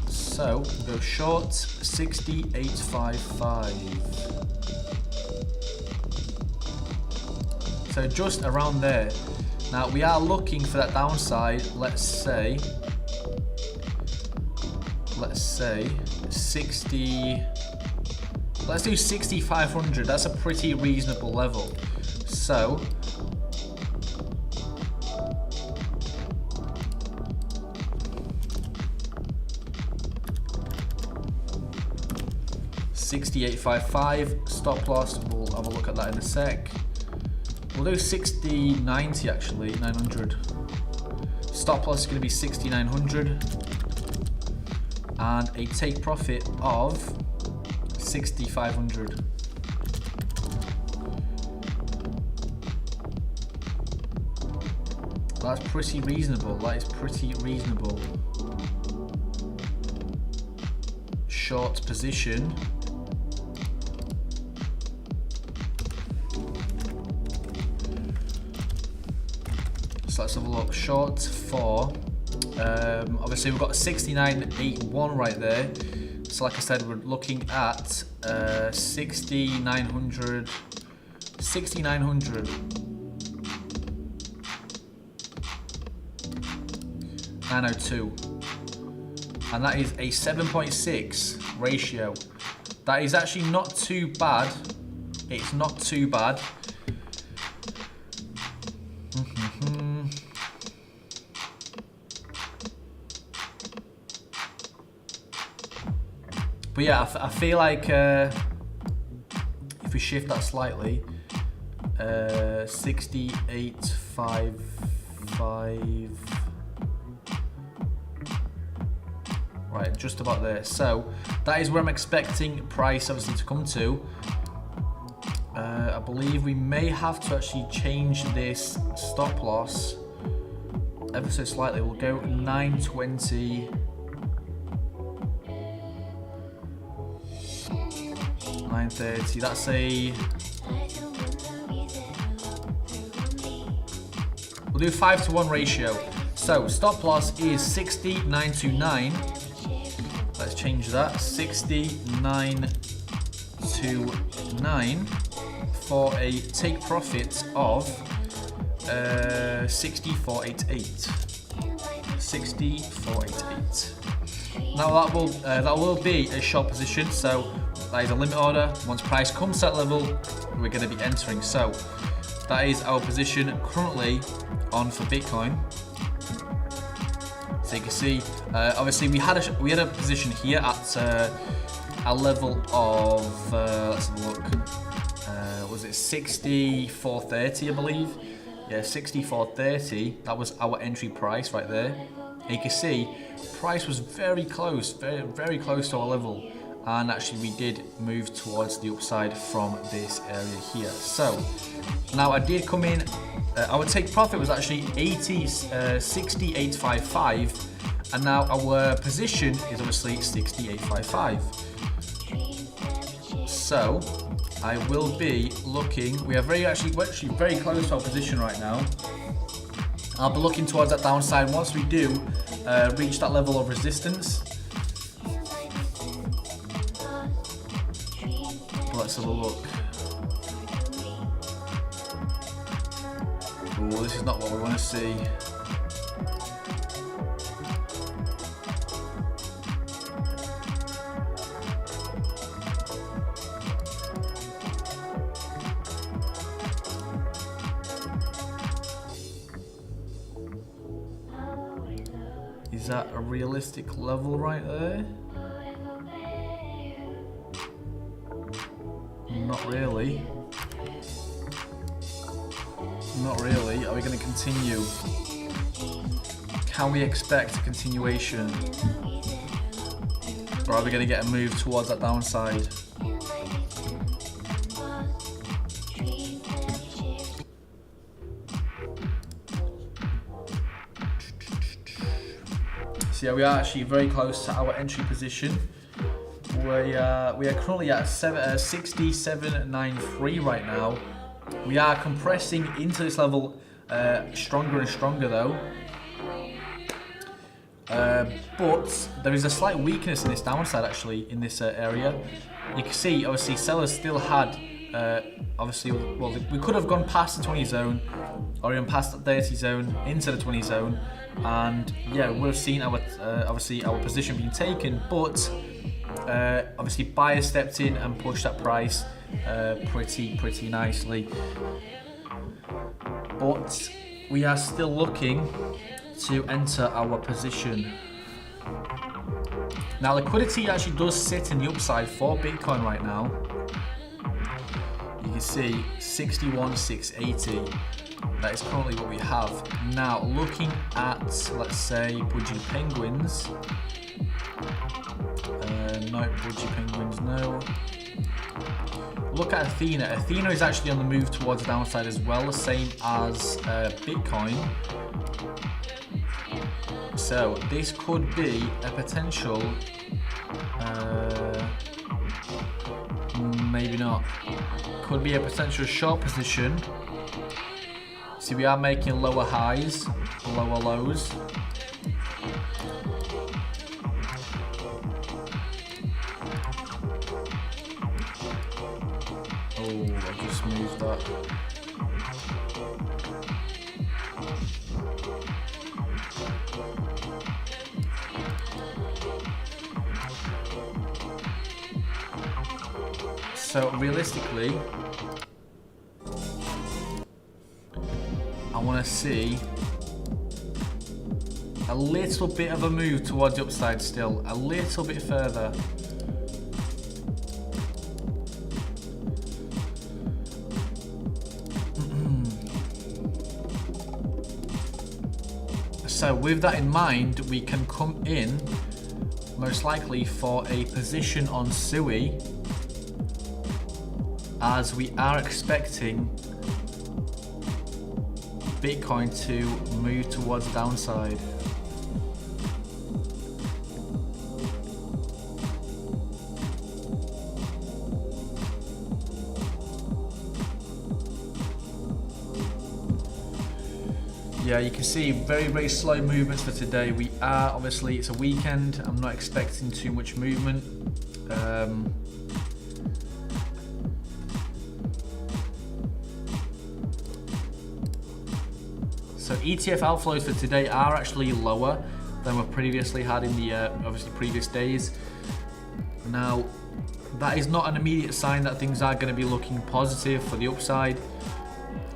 So we'll go short 68.55. So just around there. Now we are looking for that downside. Let's say 60. Let's do 6,500. That's a pretty reasonable level. So 6855 stop loss. We'll have a look at that in a sec. We'll do 6090 actually, 900. Stop loss is going to be 6900 and a take profit of 6500. That's pretty reasonable. That is pretty reasonable. Short position. So let's have a look. Short for, obviously we've got 6981 right there. So like I said, we're looking at 6900, 902. And that is a 7.6 ratio. That is actually not too bad. It's not too bad. But yeah, I feel like if we shift that slightly, 6855, right, just about there. So that is where I'm expecting price obviously to come to. I believe we may have to actually change this stop loss ever so slightly. We'll go 920. 930, that's a, we'll do 5-to-1 ratio. So stop loss is 6929. Let's change that, 6929 for a take profit of 6488. 6488. Now that will be a short position, so that is a limit order. Once price comes to that level, we're going to be entering. So that is our position currently on for Bitcoin. So you can see, obviously we had a position here at a level of let's have a look. Was it 6430, I believe? Yeah, 6430. That was our entry price right there. And you can see, price was very close, very close to our level. And actually we did move towards the upside from this area here. So now I did come in, our take profit was actually 6855, and now our position is obviously 6855. So I will be looking, we're actually very close to our position right now. I'll be looking towards that downside once we do reach that level of resistance. Let's have a look. Oh, this is not what we want to see. Is that a realistic level right there? Not really. Not really. Are we going to continue? Can we expect a continuation? Or are we going to get a move towards that downside? So yeah, we are actually very close to our entry position. We are currently at 6793 right now. We are compressing into this level stronger and stronger though. But there is a slight weakness in this downside actually in this area. You can see obviously sellers still had Obviously, well, we could have gone past the 20 zone or even past the 30 zone into the 20 zone, and yeah, we would have seen our obviously our position being taken, but obviously buyer stepped in and pushed that price pretty nicely. But we are still looking to enter our position. Now, liquidity actually does sit in the upside for Bitcoin right now. You can see 61,680. That is currently what we have. Now, looking at, let's say, Budgie Penguins. No, Budgie Penguins, no. Look at Athena. Athena is actually on the move towards the downside as well, the same as Bitcoin. So this could be a potential, maybe not. Could be a potential short position. See, we are making lower highs, lower lows. Oh, I just moved that. So realistically, I want to see a little bit of a move towards the upside still, a little bit further. So with that in mind, we can come in most likely for a position on SUI, as we are expecting Bitcoin to move towards the downside. Yeah, you can see very slow movements for today. We are, obviously, it's a weekend. I'm not expecting too much movement. So ETF outflows for today are actually lower than we previously had in the obviously previous days. Now, that is not an immediate sign that things are going to be looking positive for the upside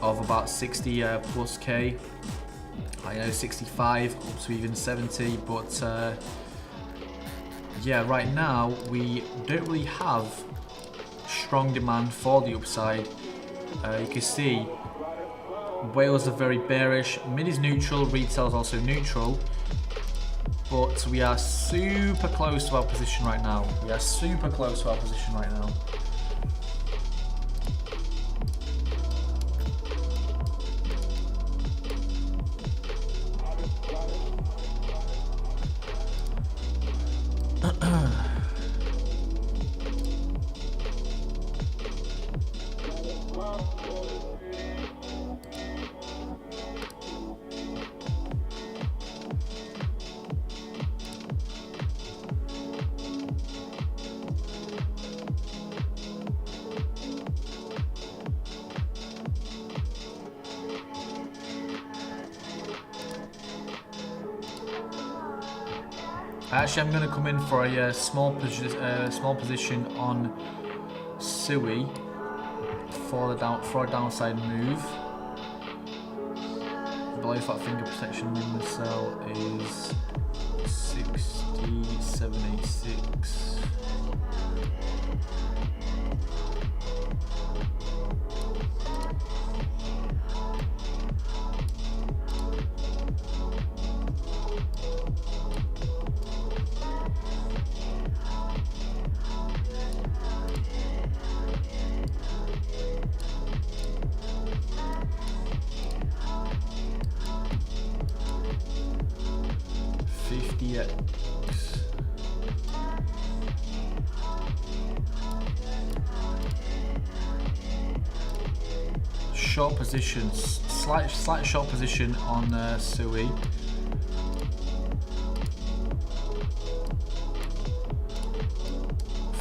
of about 60 plus K. I know 65 up to even 70, but yeah, right now we don't really have strong demand for the upside. You can see whales are very bearish, mid is neutral, retail is also neutral, but we are super close to our position right now. We are super close to our position right now. Actually, I'm going to come in for a small position on SUI for a downside move. Below that finger protection minimum sell is 6786. Short position, slight short position on SUI.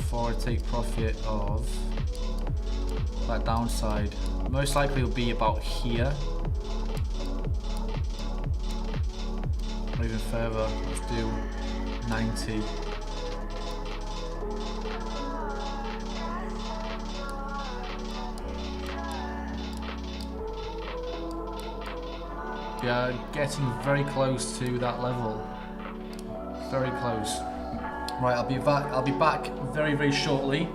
For a take profit of that downside. Most likely will be about here. Or even further. Let's do 90. We are getting very close to that level. Very close. Right, I'll be back very, very shortly.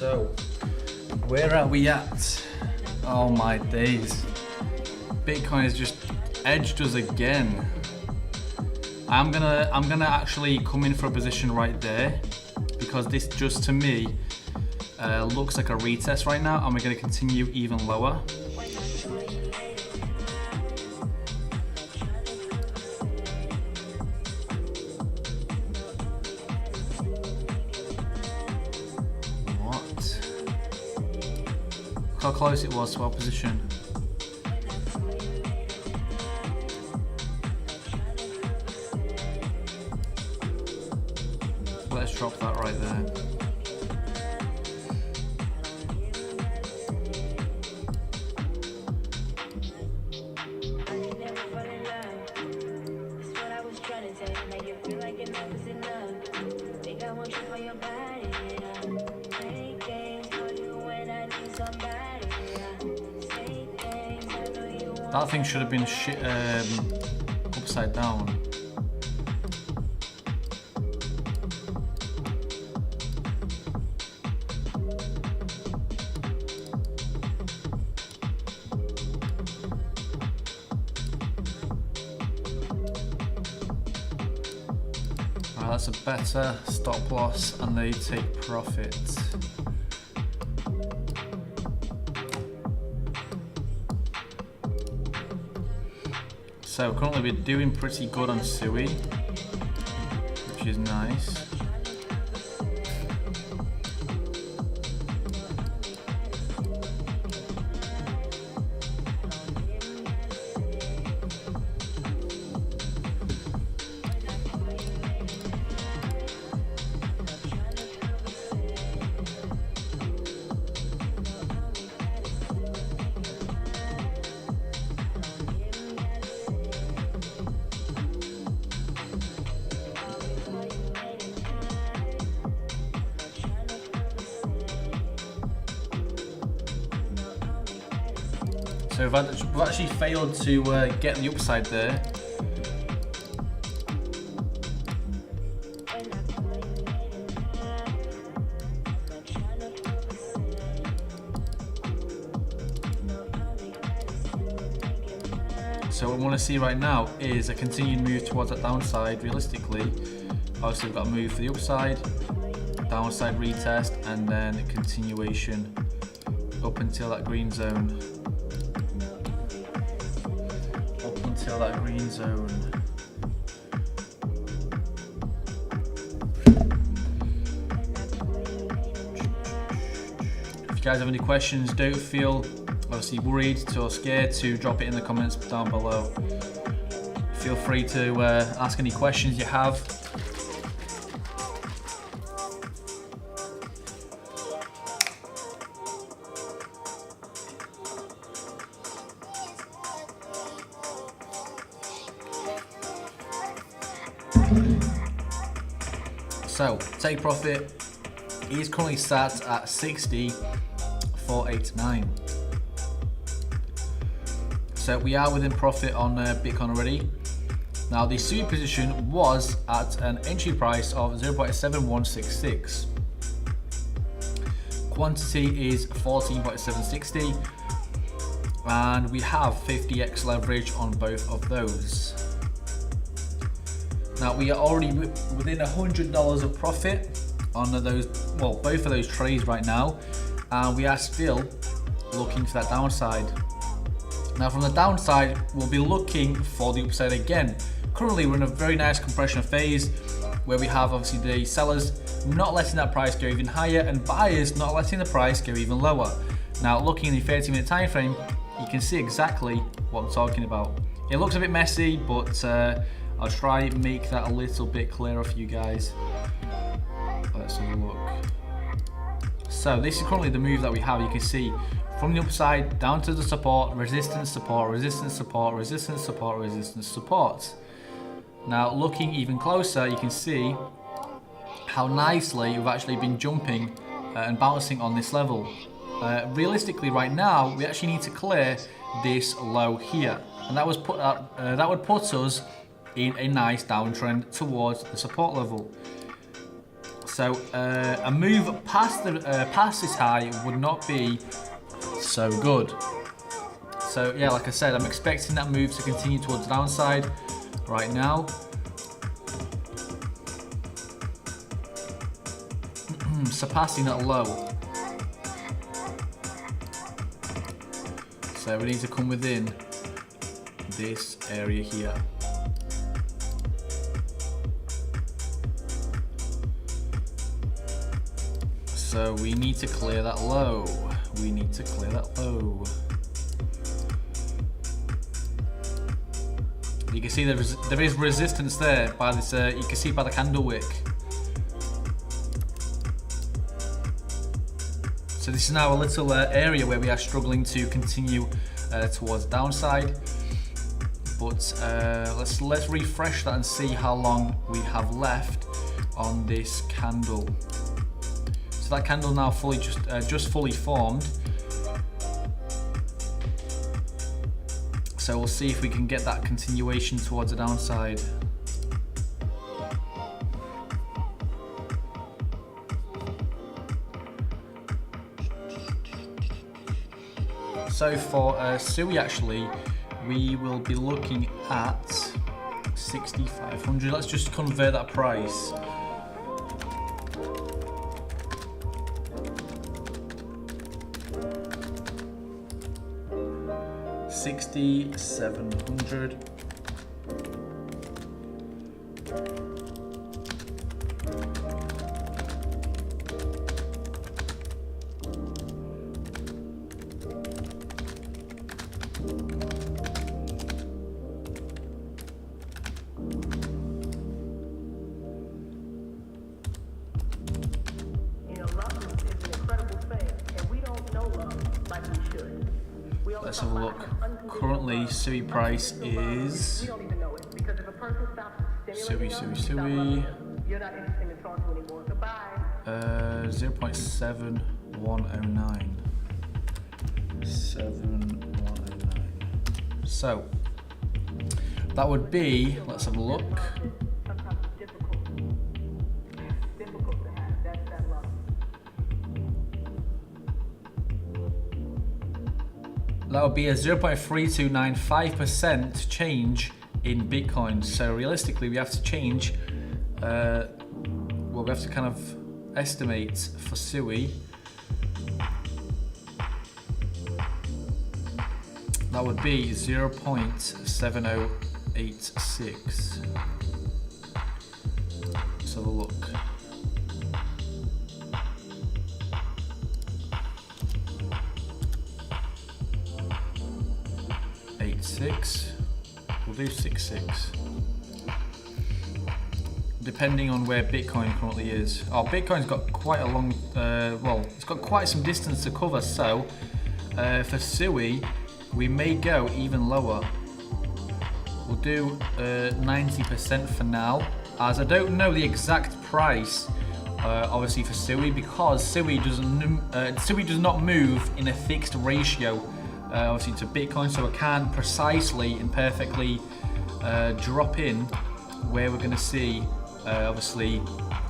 So, where are we at? Oh my days. Bitcoin has just edged us again. I'm gonna actually come in for a position right there because this just to me looks like a retest right now, and we're gonna continue even lower. How close it was to our position. Let's drop that right there. That thing should have been upside down. Right, that's a better stop loss, and they take profit. So currently we're doing pretty good on Sui, which is nice. So we've actually failed to get the upside there. So what we want to see right now is a continued move towards that downside realistically. Obviously we've got a move for the upside, downside retest, and then a continuation up until that green zone. Until that green zone. If you guys have any questions, don't feel obviously worried or scared to drop it in the comments down below. Feel free to ask any questions you have. So, take profit is currently sat at 60,489. So we are within profit on Bitcoin already. Now the Sui position was at an entry price of 0.7166. Quantity is 14.760, and we have 50x leverage on both of those. Now we are already within $100 of profit on those, well, both of those trades right now, and we are still looking to that downside. Now from the downside, we'll be looking for the upside again. Currently we're in a very nice compression phase where we have obviously the sellers not letting that price go even higher and buyers not letting the price go even lower. Now looking in the 30-minute time frame, you can see exactly what I'm talking about. It looks a bit messy, but I'll try and make that a little bit clearer for you guys. Let's have a look. So this is currently the move that we have. You can see from the upside down to the support, resistance, support, resistance, support, resistance, support, resistance, support. Now looking even closer, you can see how nicely we've actually been jumping and bouncing on this level. Realistically right now, we actually need to clear this low here. And that would put us in a nice downtrend towards the support level. So a move past this high would not be so good. So yeah, like I said, I'm expecting that move to continue towards the downside right now. Surpassing that low. So we need to come within this area here. So we need to clear that low. We need to clear that low. You can see there is resistance there by this. You can see by the candle wick. So this is now a little area where we are struggling to continue towards the downside. But let's refresh that and see how long we have left on this candle. So that candle now just fully formed. So we'll see if we can get that continuation towards the downside. So for SUI actually, we will be looking at 6,500. Let's just convert that price. $6,700. Let's have a look. Currently, SUI price is SUI 0.7109. 7109. So that would be. Let's have a look. That would be a 0.3295% change in Bitcoin. So realistically, we have to change. Well, we have to kind of estimate for SUI. That would be 0.7086. Let's have a look. We'll do 6.6. Depending on where Bitcoin currently is. Oh, Bitcoin's got quite a long, well, it's got quite some distance to cover. So for SUI, we may go even lower. We'll do 90% for now, as I don't know the exact price. Obviously for SUI, because SUI does not move in a fixed ratio. Obviously to Bitcoin, so I can't precisely and perfectly drop in where we're going to see obviously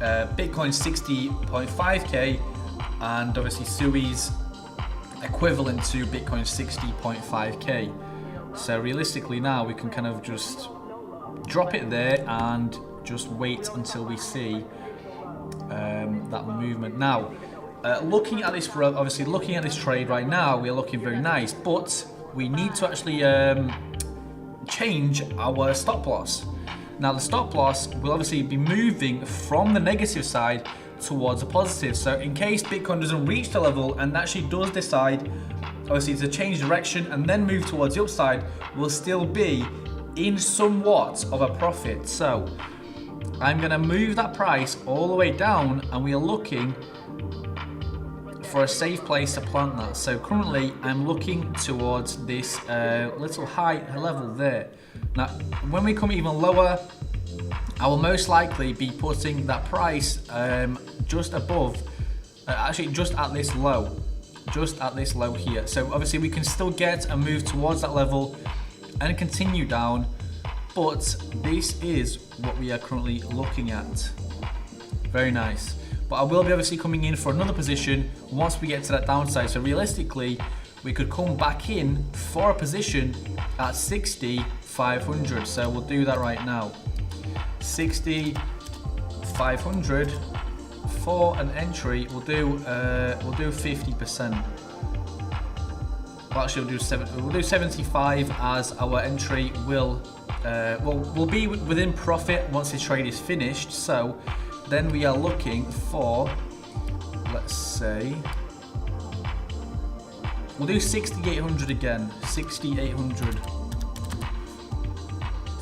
Bitcoin 60.5k and obviously SUI's equivalent to Bitcoin 60.5k. So realistically now we can kind of just drop it there and just wait until we see that movement. Now looking at this, obviously looking at this trade right now, we are looking very nice, but we need to actually change our stop loss. Now the stop loss will obviously be moving from the negative side towards the positive. So in case Bitcoin doesn't reach the level and actually does decide obviously to change direction and then move towards the upside, we'll still be in somewhat of a profit. So I'm going to move that price all the way down, and we are looking for a safe place to plant that. So currently I'm looking towards this little high level there. Now when we come even lower, I will most likely be putting that price just above, actually just at this low here. So obviously we can still get a move towards that level and continue down, but this is what we are currently looking at. Very nice. But I will be obviously coming in for another position once we get to that downside. So realistically, we could come back in for a position at 60,500. So we'll do that right now. 60,500 for an entry. We'll do 50%. Well, actually, we'll do 75 as our entry will be within profit once the trade is finished. So then we are looking for, let's say, we'll do 6,800 again. 6,800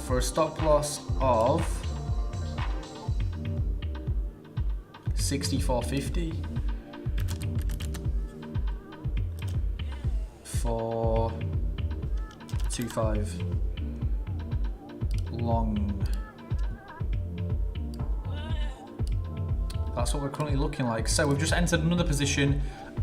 for a stop loss of 6,450 for 2.5 long. That's what we're currently looking like. So we've just entered another position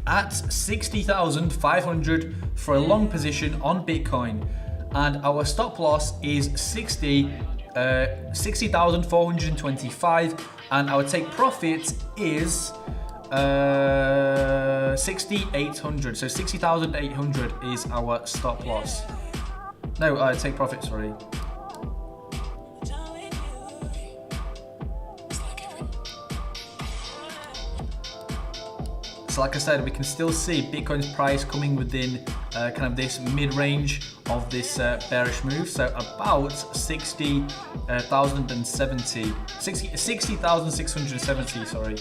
at 60,500 for a long position on Bitcoin, and our stop loss is 60,425, and our take profit is 6,800. So 60,800 is our stop loss. No, take profit, sorry. So like I said, we can still see Bitcoin's price coming within kind of this mid-range of this bearish move. So about 60,670, sorry.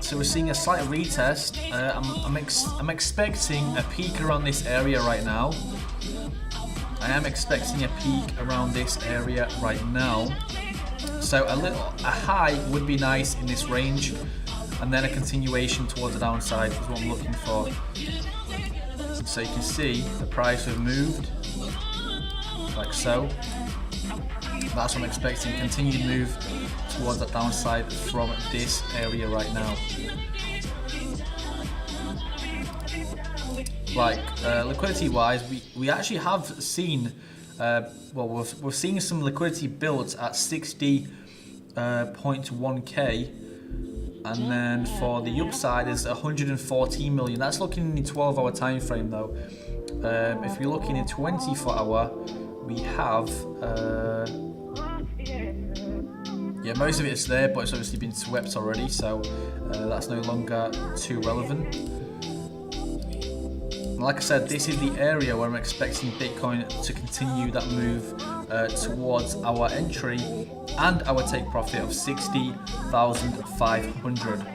So we're seeing a slight retest. I'm expecting a peak around this area right now. I am expecting a peak around this area right now. So a high would be nice in this range, and then a continuation towards the downside is what I'm looking for. So you can see the price have moved like so. That's what I'm expecting, continued move towards that downside from this area right now. Like liquidity wise, we actually have seen we're seeing some liquidity built at 60.1k, and then for the upside is 114 million. That's looking in the 12-hour time frame though. If we're looking in 24-hour, we have yeah, most of it is there, but it's obviously been swept already, so that's no longer too relevant. And like I said, this is the area where I'm expecting Bitcoin to continue that move towards our entry and our take profit of 60,500.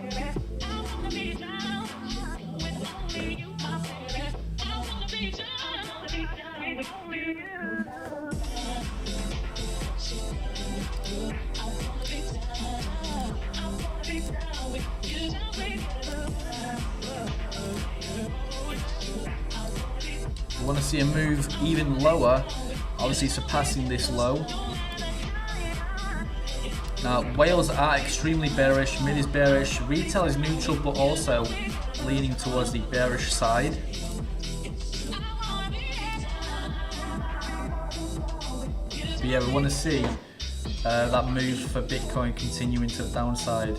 We want to see a move even lower, obviously surpassing this low. Now, whales are extremely bearish, mid is bearish, retail is neutral but also leaning towards the bearish side. But yeah, we want to see that move for Bitcoin continuing to the downside.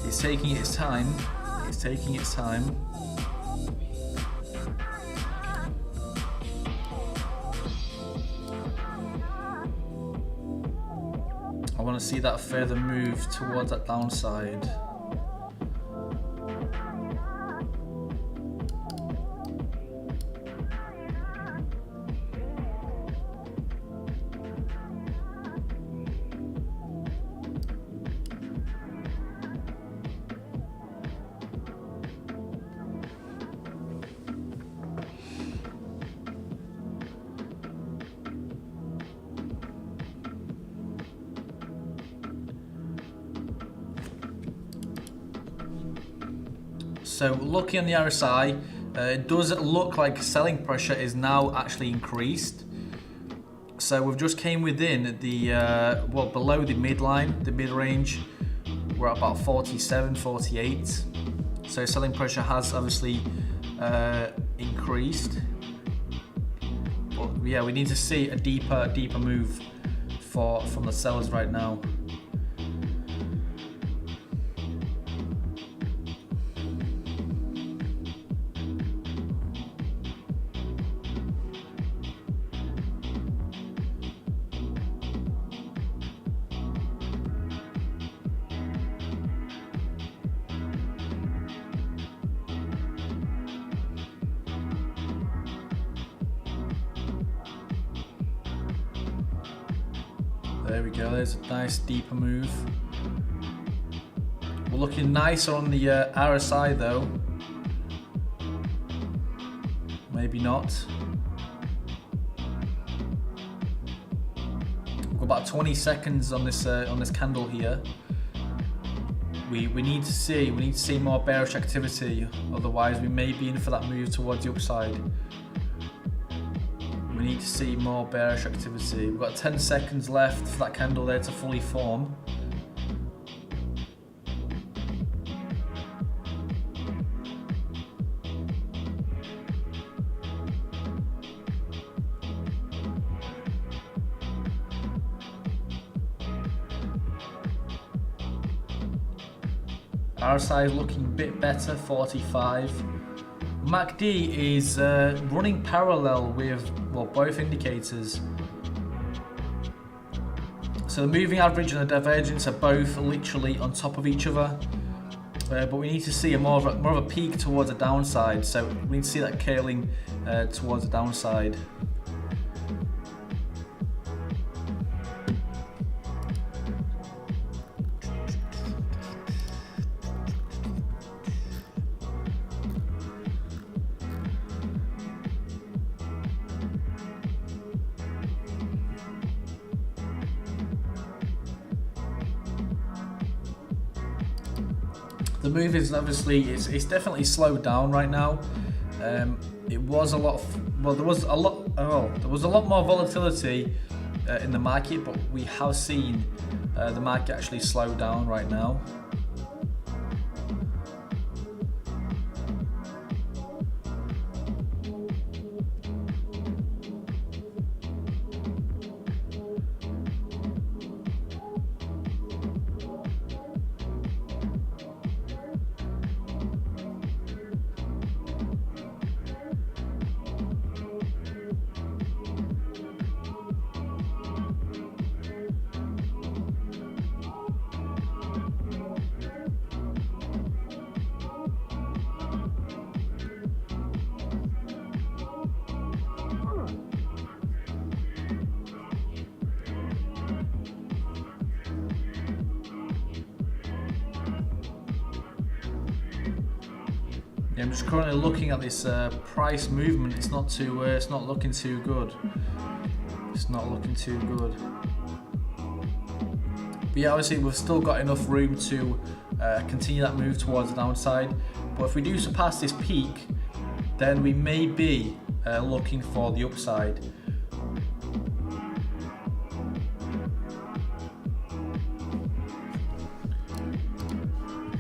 It's taking its time. It's taking its time. I want to see that further move towards that downside. So looking on the RSI, it does look like selling pressure is now actually increased. So we've just came within the, well, below the midline, the mid-range. We're at about 47, 48. So selling pressure has obviously increased. But yeah, we need to see a deeper move from the sellers right now. There we go, there's a nice deeper move. We're looking nicer on the RSI though. Maybe not. We've got about 20 seconds on this candle here. We need to see more bearish activity, otherwise we may be in for that move towards the upside. We need to see more bearish activity. We've got 10 seconds left for that candle there to fully form. RSI is looking a bit better, 45. MACD is running parallel with, well, both indicators. So the moving average and the divergence are both literally on top of each other. But we need to see more of a peak towards the downside. So we need to see that curling towards the downside. The move is obviously, it's definitely slowed down right now. It was a lot, well, there was a lot more volatility in the market, but we have seen the market actually slow down right now. Yeah, I'm just currently looking at this price movement. It's not looking too good. It's not looking too good. But yeah, obviously we've still got enough room to continue that move towards the downside. But if we do surpass this peak, then we may be looking for the upside.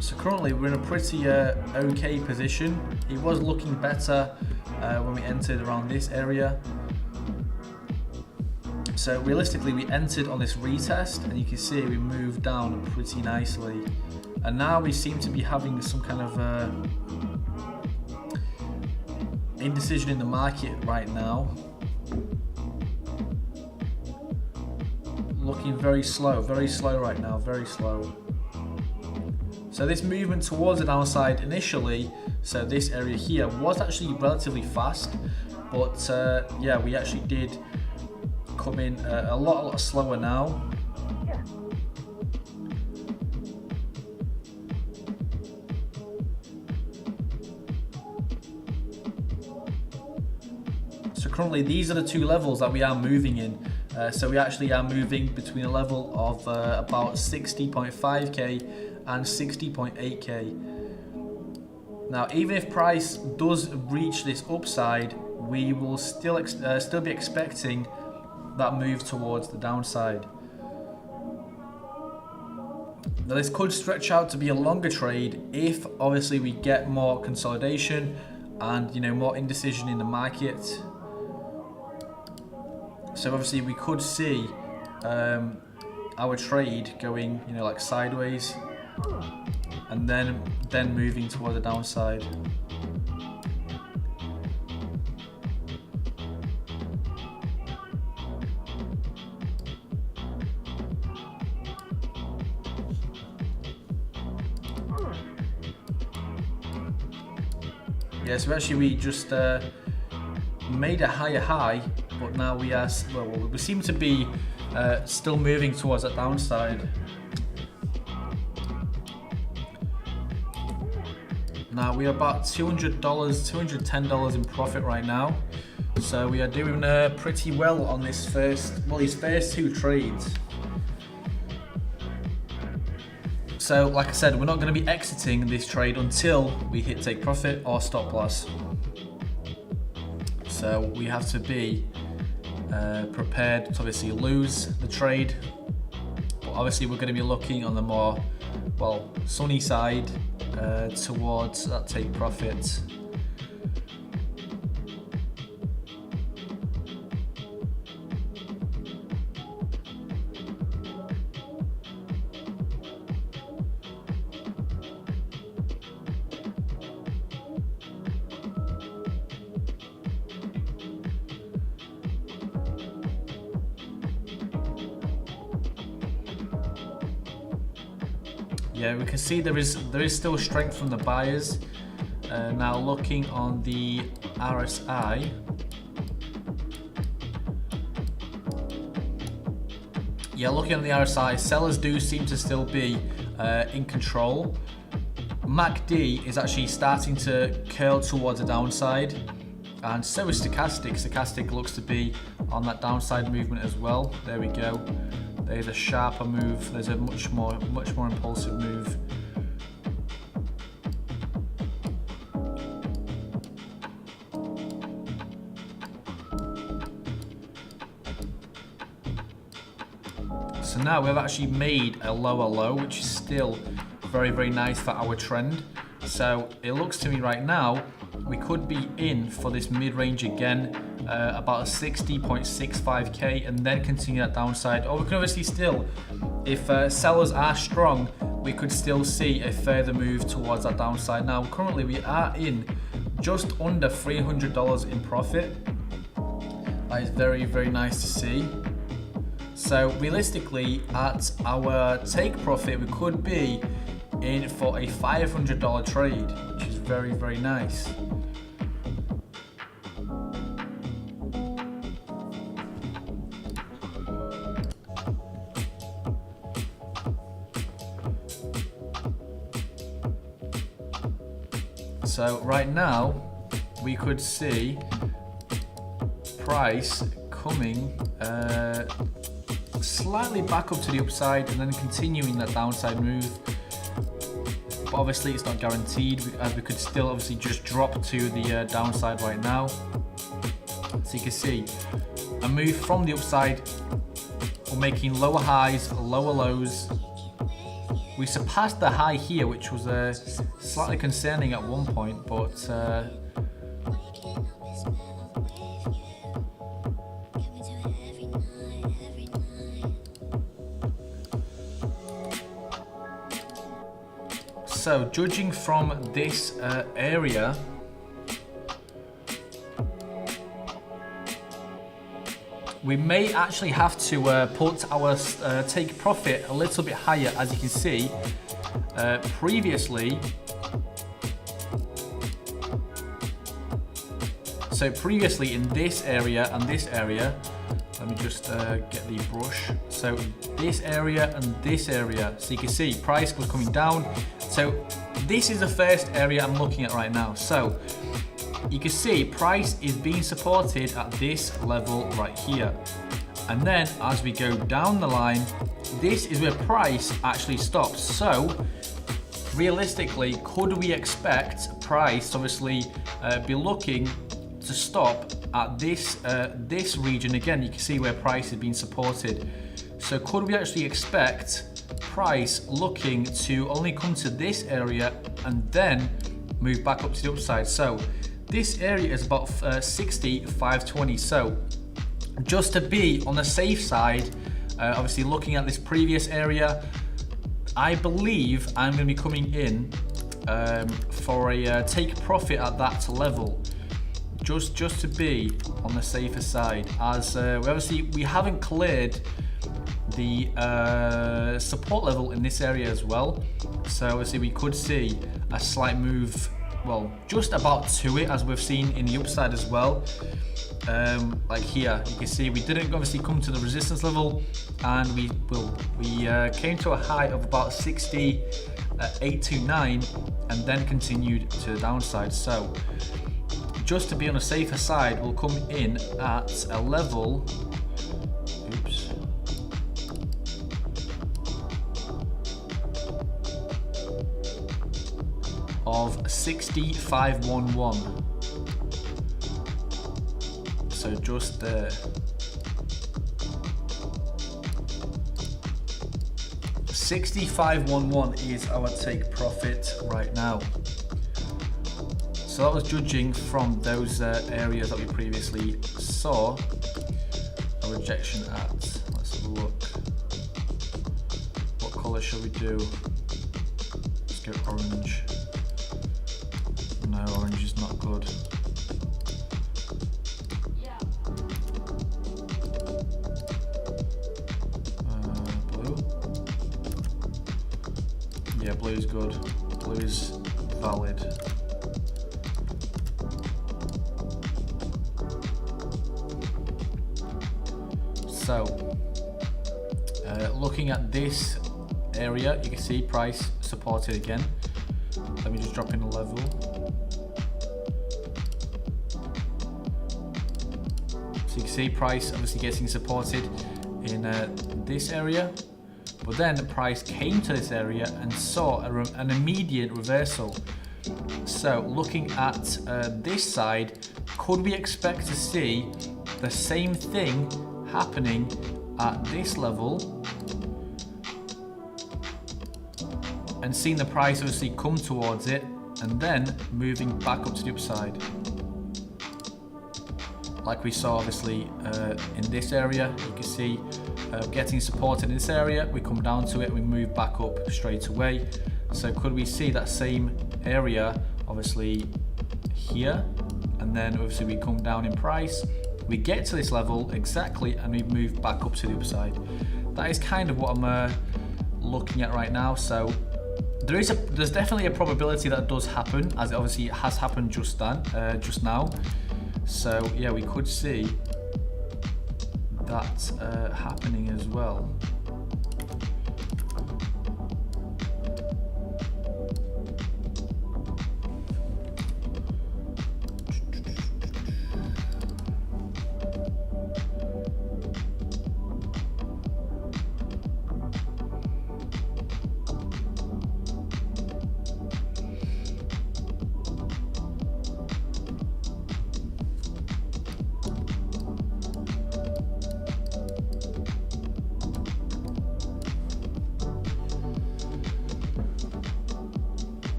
So currently we're in a pretty okay position. It was looking better when we entered around this area. So realistically we entered on this retest and you can see we moved down pretty nicely. And now we seem to be having some kind of indecision in the market right now. Looking very slow right now, very slow. So this movement towards the downside initially, so this area here, was actually relatively fast, but yeah, we actually did come in a lot slower now. So currently these are the two levels that we are moving in. So we actually are moving between a level of about 60.5k and 60.8k. Now, even if price does reach this upside, we will still be expecting that move towards the downside. Now, this could stretch out to be a longer trade if obviously we get more consolidation and more indecision in the market. So obviously we could see our trade going like sideways and then moving toward the downside. Yeah, so actually we just made a higher high, but now we seem to be still moving towards that downside. Now we are about $200, $210 in profit right now. So we are doing pretty well on these first two trades. So like I said, we're not going to be exiting this trade until we hit take profit or stop loss. So we have to be prepared to obviously lose the trade. But obviously we're going to be looking on the more, sunny side towards that take profit. Yeah, we can see there is still strength from the buyers. Now looking on the RSI, looking on the RSI, sellers do seem to still be in control. MACD is actually starting to curl towards the downside, and so is stochastic. Stochastic looks to be on that downside movement as well. There we go. There's a sharper move. There's a much more impulsive move. So now we've actually made a lower low, which is still very, very nice for our trend. So it looks to me right now we could be in for this mid-range again, about a 60.65k, and then continue that downside. Or we can obviously still, if sellers are strong, we could still see a further move towards that downside. Now currently we are in just under $300 in profit. That is very, very nice to see. So realistically, at our take profit, we could be in for a $500 trade, which is very, very nice. So right now we could see price coming slightly back up to the upside and then continuing that downside move. But obviously it's not guaranteed, as we could still obviously just drop to the downside right now. So you can see a move from the upside. We're making lower highs, lower lows. We surpassed the high here, which was slightly concerning at one point, but so judging from this area, we may actually have to put our take profit a little bit higher. As you can see, previously in this area and this area, let me just get the brush. So this area and this area, so you can see price was coming down. So this is the first area I'm looking at right now. So you can see price is being supported at this level right here. And then as we go down the line, this is where price actually stops. So realistically, could we expect price to obviously be looking to stop at this region? Again, you can see where price is being supported. So could we actually expect price looking to only come to this area and then move back up to the upside? So this area is about 65.20. So just to be on the safe side, obviously looking at this previous area, I believe I'm going to be coming in for a take profit at that level, just to be on the safer side, as we haven't cleared the support level in this area as well. So obviously we could see a slight move, well, just about to it, as we've seen in the upside as well. Like here, you can see we didn't obviously come to the resistance level, and we came to a high of about 68.29 and then continued to the downside. So just to be on a safer side, we'll come in at a level, of 65.11. So just there. 65.11 is our take profit right now. So that was judging from those areas that we previously saw a rejection at. Let's have a look. What color shall we do? Let's go orange. No, orange is not good. Blue? Yeah, blue is good. Blue is valid. So, looking at this area, you can see price supported again. Let me just drop in a level. So you can see price obviously getting supported in this area, but then the price came to this area and saw an immediate reversal. So looking at this side, could we expect to see the same thing happening at this level, and seeing the price obviously come towards it and then moving back up to the upside, like we saw obviously in this area? You can see getting supported in this area, we come down to it, we move back up straight away. So could we see that same area obviously here, and then obviously we come down in price, we get to this level exactly, and we move back up to the upside? That is kind of what I'm looking at right now. So there's definitely a probability that does happen, as it obviously has happened just now. So yeah, we could see that happening as well.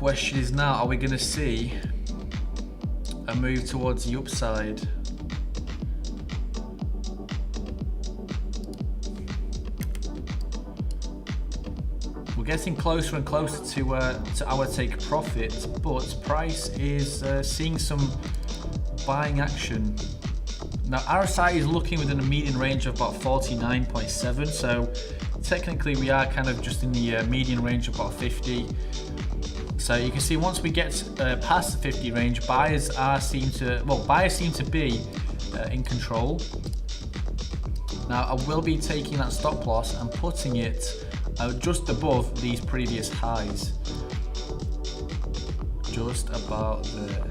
question is now, are we going to see a move towards the upside? We're getting closer and closer to our take profit, but price is seeing some buying action. Now RSI is looking within a median range of about 49.7, so technically we are kind of just in the median range of about 50. So you can see once we get past the 50 range, buyers seem to be in control. Now I will be taking that stop loss and putting it just above these previous highs, just about there.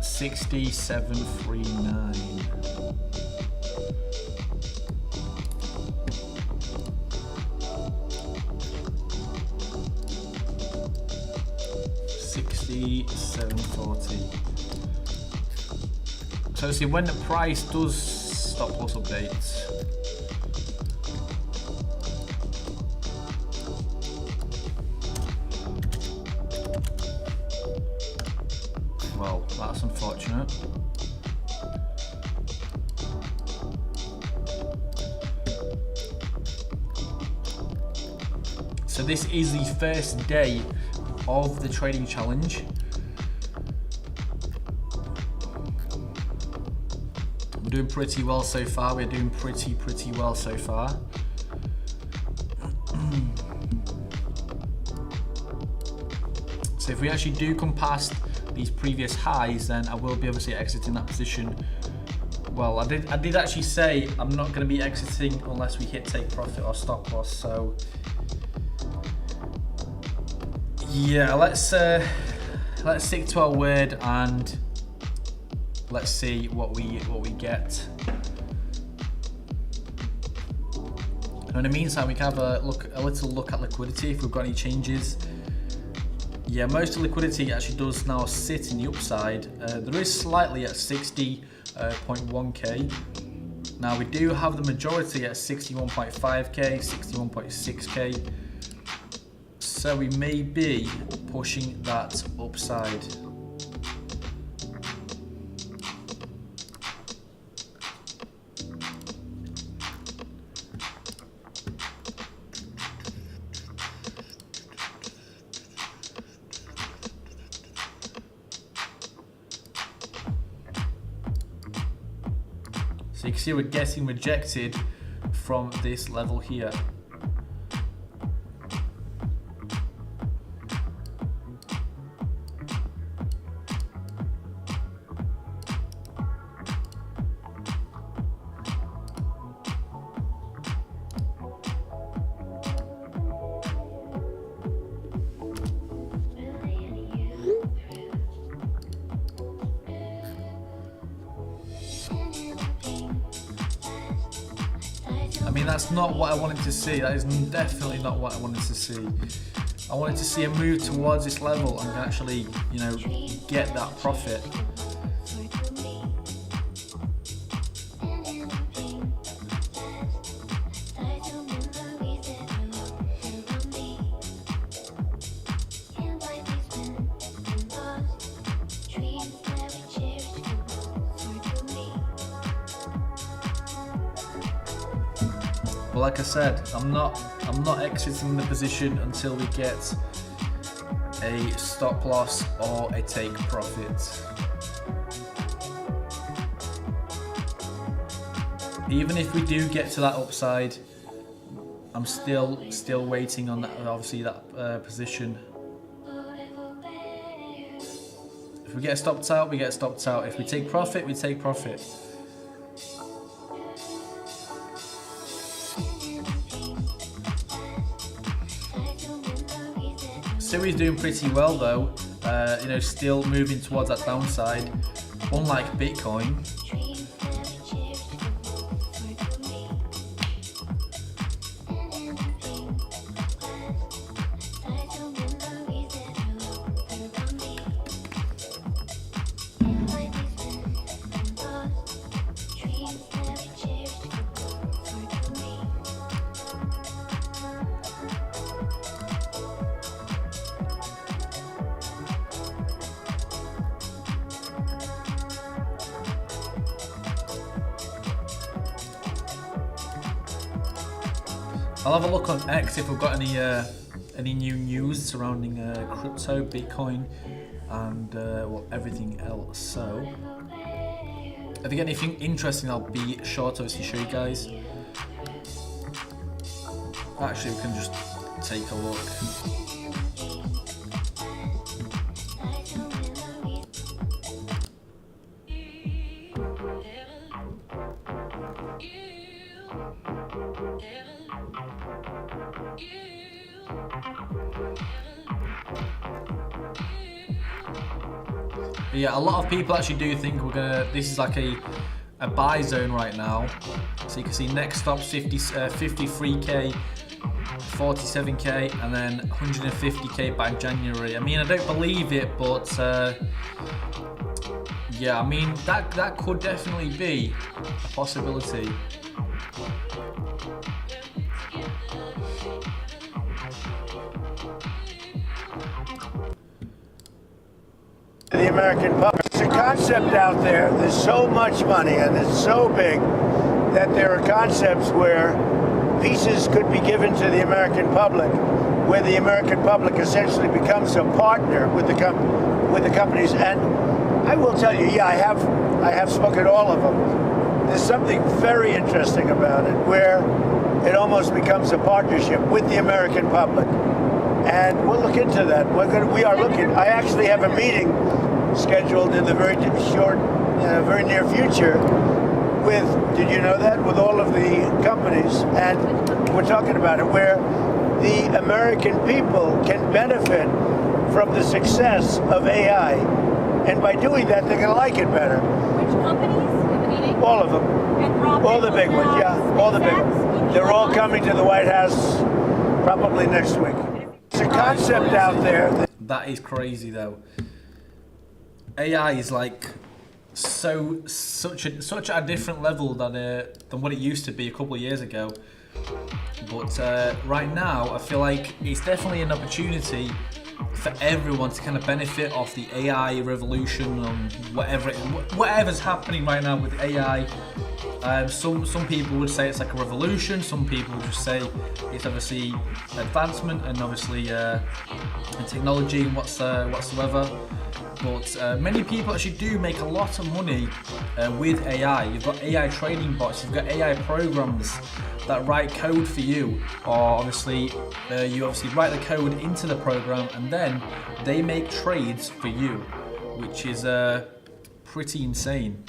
$67.39. $67.40. So see, when the price does stop loss updates, well, that's unfortunate. So this is the first day of the trading challenge. We're doing pretty well so far. We're doing pretty well so far. So if we actually do come past these previous highs, then I will be obviously exiting that position. Well, I did actually say I'm not going to be exiting unless we hit take profit or stop loss. So yeah, let's stick to our word and let's see what we get. And in the meantime, we can have a little look at liquidity if we've got any changes. Yeah, most of the liquidity actually does now sit in the upside. There is slightly at 60.1k. Now we do have the majority at 61.5k, 61.6k. So we may be pushing that upside. So you can see we're getting rejected from this level here. I mean, that's not what I wanted to see. That is definitely not what I wanted to see. I wanted to see a move towards this level and actually, you know, get that profit. But like I said, I'm not exiting the position until we get a stop loss or a take profit. Even if we do get to that upside, I'm still waiting on that, obviously that position. If we get stopped out, we get stopped out. If we take profit, we take profit. Sui's doing pretty well though, you know, still moving towards that downside, unlike Bitcoin. I'll have a look on X if we've got any new news surrounding crypto, Bitcoin, and well, everything else. So if I get anything interesting, I'll be sure to obviously show you guys. Actually, we can just take a look. But yeah, a lot of people actually do think this is like a buy zone right now. So you can see next stop 53k, 47k, and then 150k by January. I mean, I don't believe it, but yeah, I mean that could definitely be a possibility. The American public. There's a concept out there, there's so much money and it's so big that there are concepts where pieces could be given to the American public, where the American public essentially becomes a partner with the companies. And I will tell you, yeah, I have spoken to all of them. There's something very interesting about it, where it almost becomes a partnership with the American public. And we'll look into that. We are looking. I actually have a meeting scheduled in the very near future with, did you know that, with all of the companies, and we're talking about it, where the American people can benefit from the success of AI, and by doing that, they're going to like it better. Which companies? All of them. All the big ones, yeah, all the big ones. They're all coming to the White House probably next week. There's a concept out there. That is crazy though. AI is like such a different level than what it used to be a couple of years ago. But right now, I feel like it's definitely an opportunity for everyone to kind of benefit off the AI revolution and whatever's happening right now with AI. Some people would say it's like a revolution. Some people would just say it's obviously advancement and obviously technology and whatsoever. But many people actually do make a lot of money with AI. You've got AI trading bots, you've got AI programs that write code for you, or obviously you write the code into the program and then they make trades for you, which is pretty insane.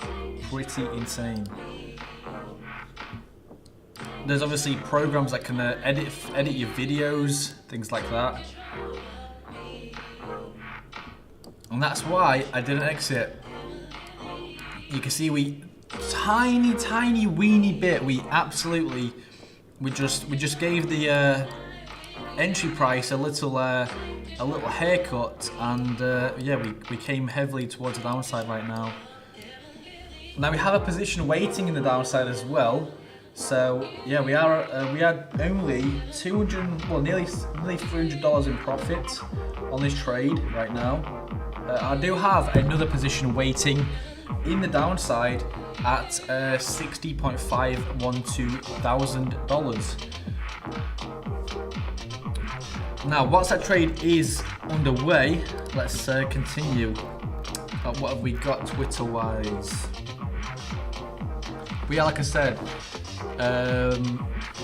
There's obviously programs that can edit your videos, things like that. And that's why I didn't exit. You can see tiny weeny bit. We just gave the entry price a little haircut, and yeah, we came heavily towards the downside right now. Now we have a position waiting in the downside as well. So yeah, we had only nearly $300 in profit on this trade right now. I do have another position waiting in the downside at $60.512 thousand. Now, once that trade is underway, let's continue. What have we got Twitter-wise? But yeah, like I said,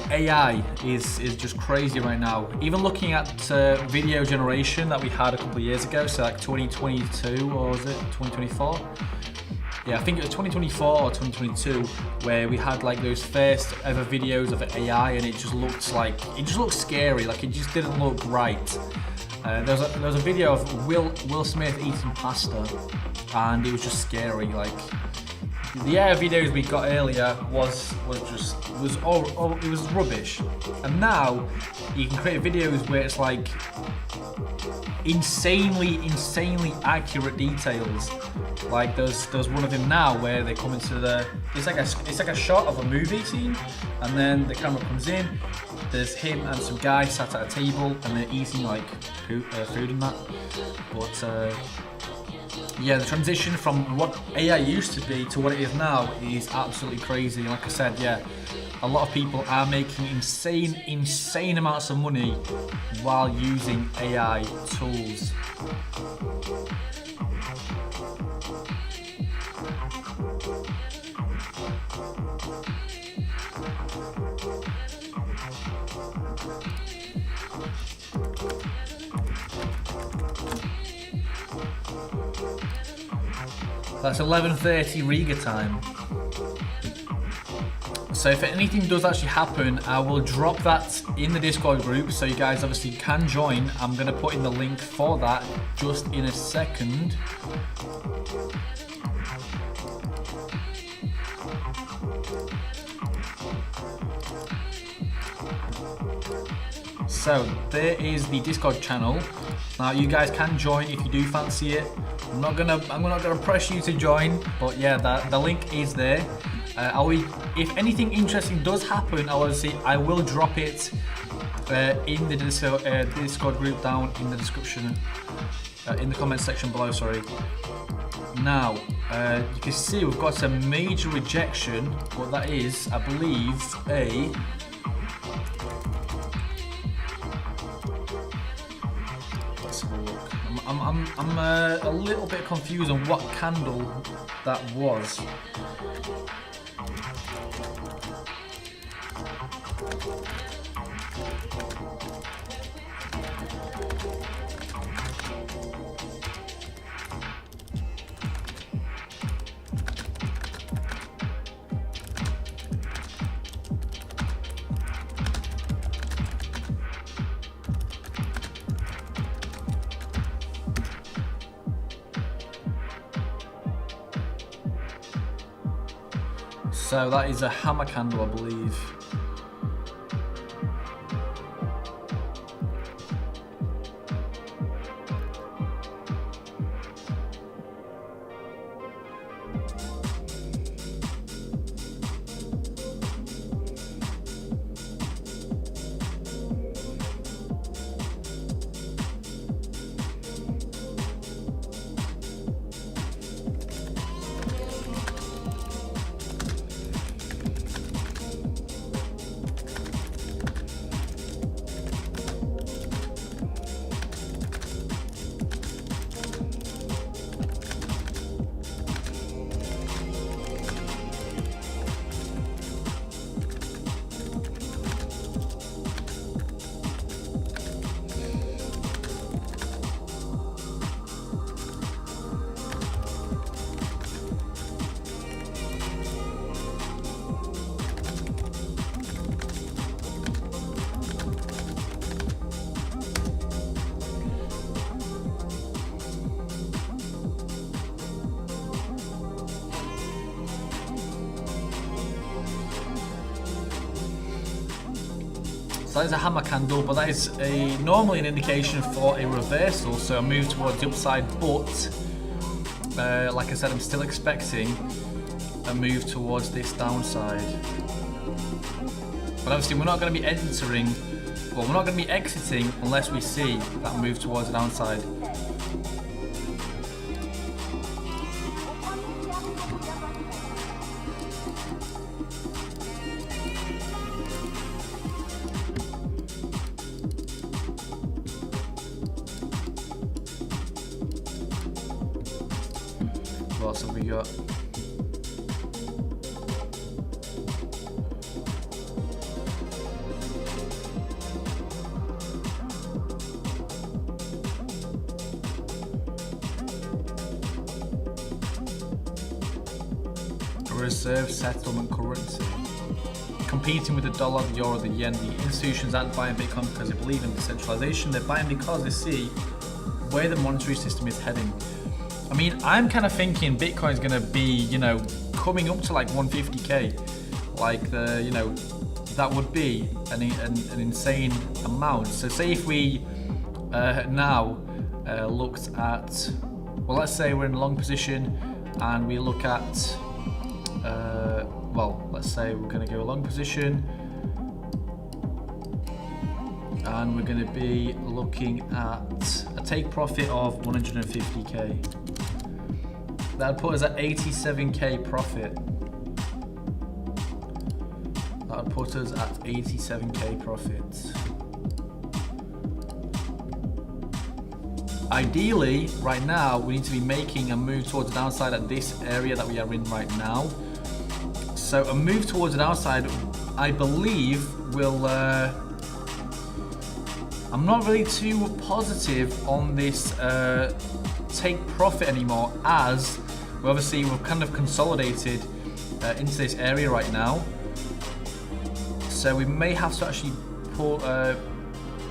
AI is just crazy right now. Even looking at video generation that we had a couple of years ago, so like 2022, or was it 2024? Yeah, I think it was 2024 or 2022, where we had like those first ever videos of AI, and it just looked scary. Like, it just didn't look right. There was a video of Will Smith eating pasta, and it was just scary. Like, the AI videos we got earlier was rubbish, and now you can create videos where it's like insanely accurate details. Like there's one of them now where they come into it's like a shot of a movie scene, and then the camera comes in. There's him and some guy sat at a table, and they're eating like food and that. But Yeah, the transition from what AI used to be to what it is now is absolutely crazy. Like I said, yeah, a lot of people are making insane amounts of money while using AI tools. That's 11:30 Riga time. So if anything does actually happen, I will drop that in the Discord group, so you guys obviously can join. I'm gonna put in the link for that just in a second. So there is the Discord channel. Now you guys can join if you do fancy it. I'm not gonna press you to join, but yeah, the link is there. If anything interesting does happen, I will drop it in the Discord group down in the description, in the comment section below. Sorry. Now you can see we've got a major rejection. What that is, I believe, a I'm a little bit confused on what candle that was. So that is a hammer candle, I believe. So that is a hammer candle, but that is normally an indication for a reversal, so a move towards the upside, but like I said, I'm still expecting a move towards this downside. But obviously we're not going to be we're not going to be exiting unless we see that move towards the downside. What else have we got? Reserve settlement currency. Competing with the dollar, the euro, the yen, the institutions aren't buying Bitcoin because they believe in decentralization. They're buying because they see where the monetary system is heading. I mean, I'm kind of thinking Bitcoin's going to be, you know, coming up to like 150k. Like that would be an insane amount. So say if we now looked at, well, let's say we're in a long position and we look at, well, let's say we're going to go a long position and we're going to be looking at a take profit of 150k. That'd put us at 87k profit. That would put us at 87k profit. Ideally, right now, we need to be making a move towards the downside at this area that we are in right now. So a move towards the downside, I believe, will... I'm not really too positive on this take profit anymore, as we've kind of consolidated into this area right now. So we may have to actually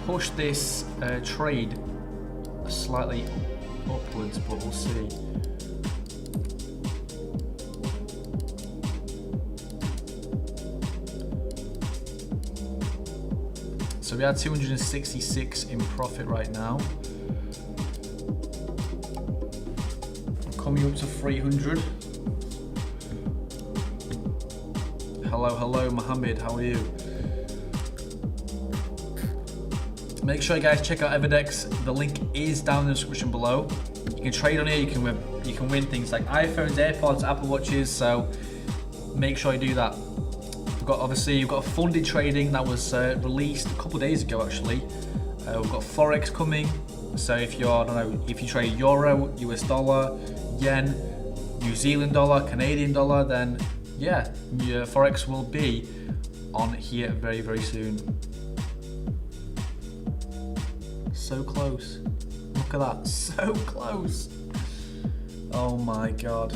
push this trade slightly upwards, but we'll see. So we are 266 in profit right now. Coming up to 300. Hello, Mohammed. How are you? Make sure you guys check out Everdex. The link is down in the description below. You can trade on here. You can win things like iPhones, AirPods, Apple Watches. So make sure you do that. You've got funded trading that was released a couple of days ago actually. We've got Forex coming. So if you trade Euro, US dollar, Yen, New Zealand dollar, Canadian dollar, then yeah, your Forex will be on here very, very soon. So close. Look at that. So close. Oh my God.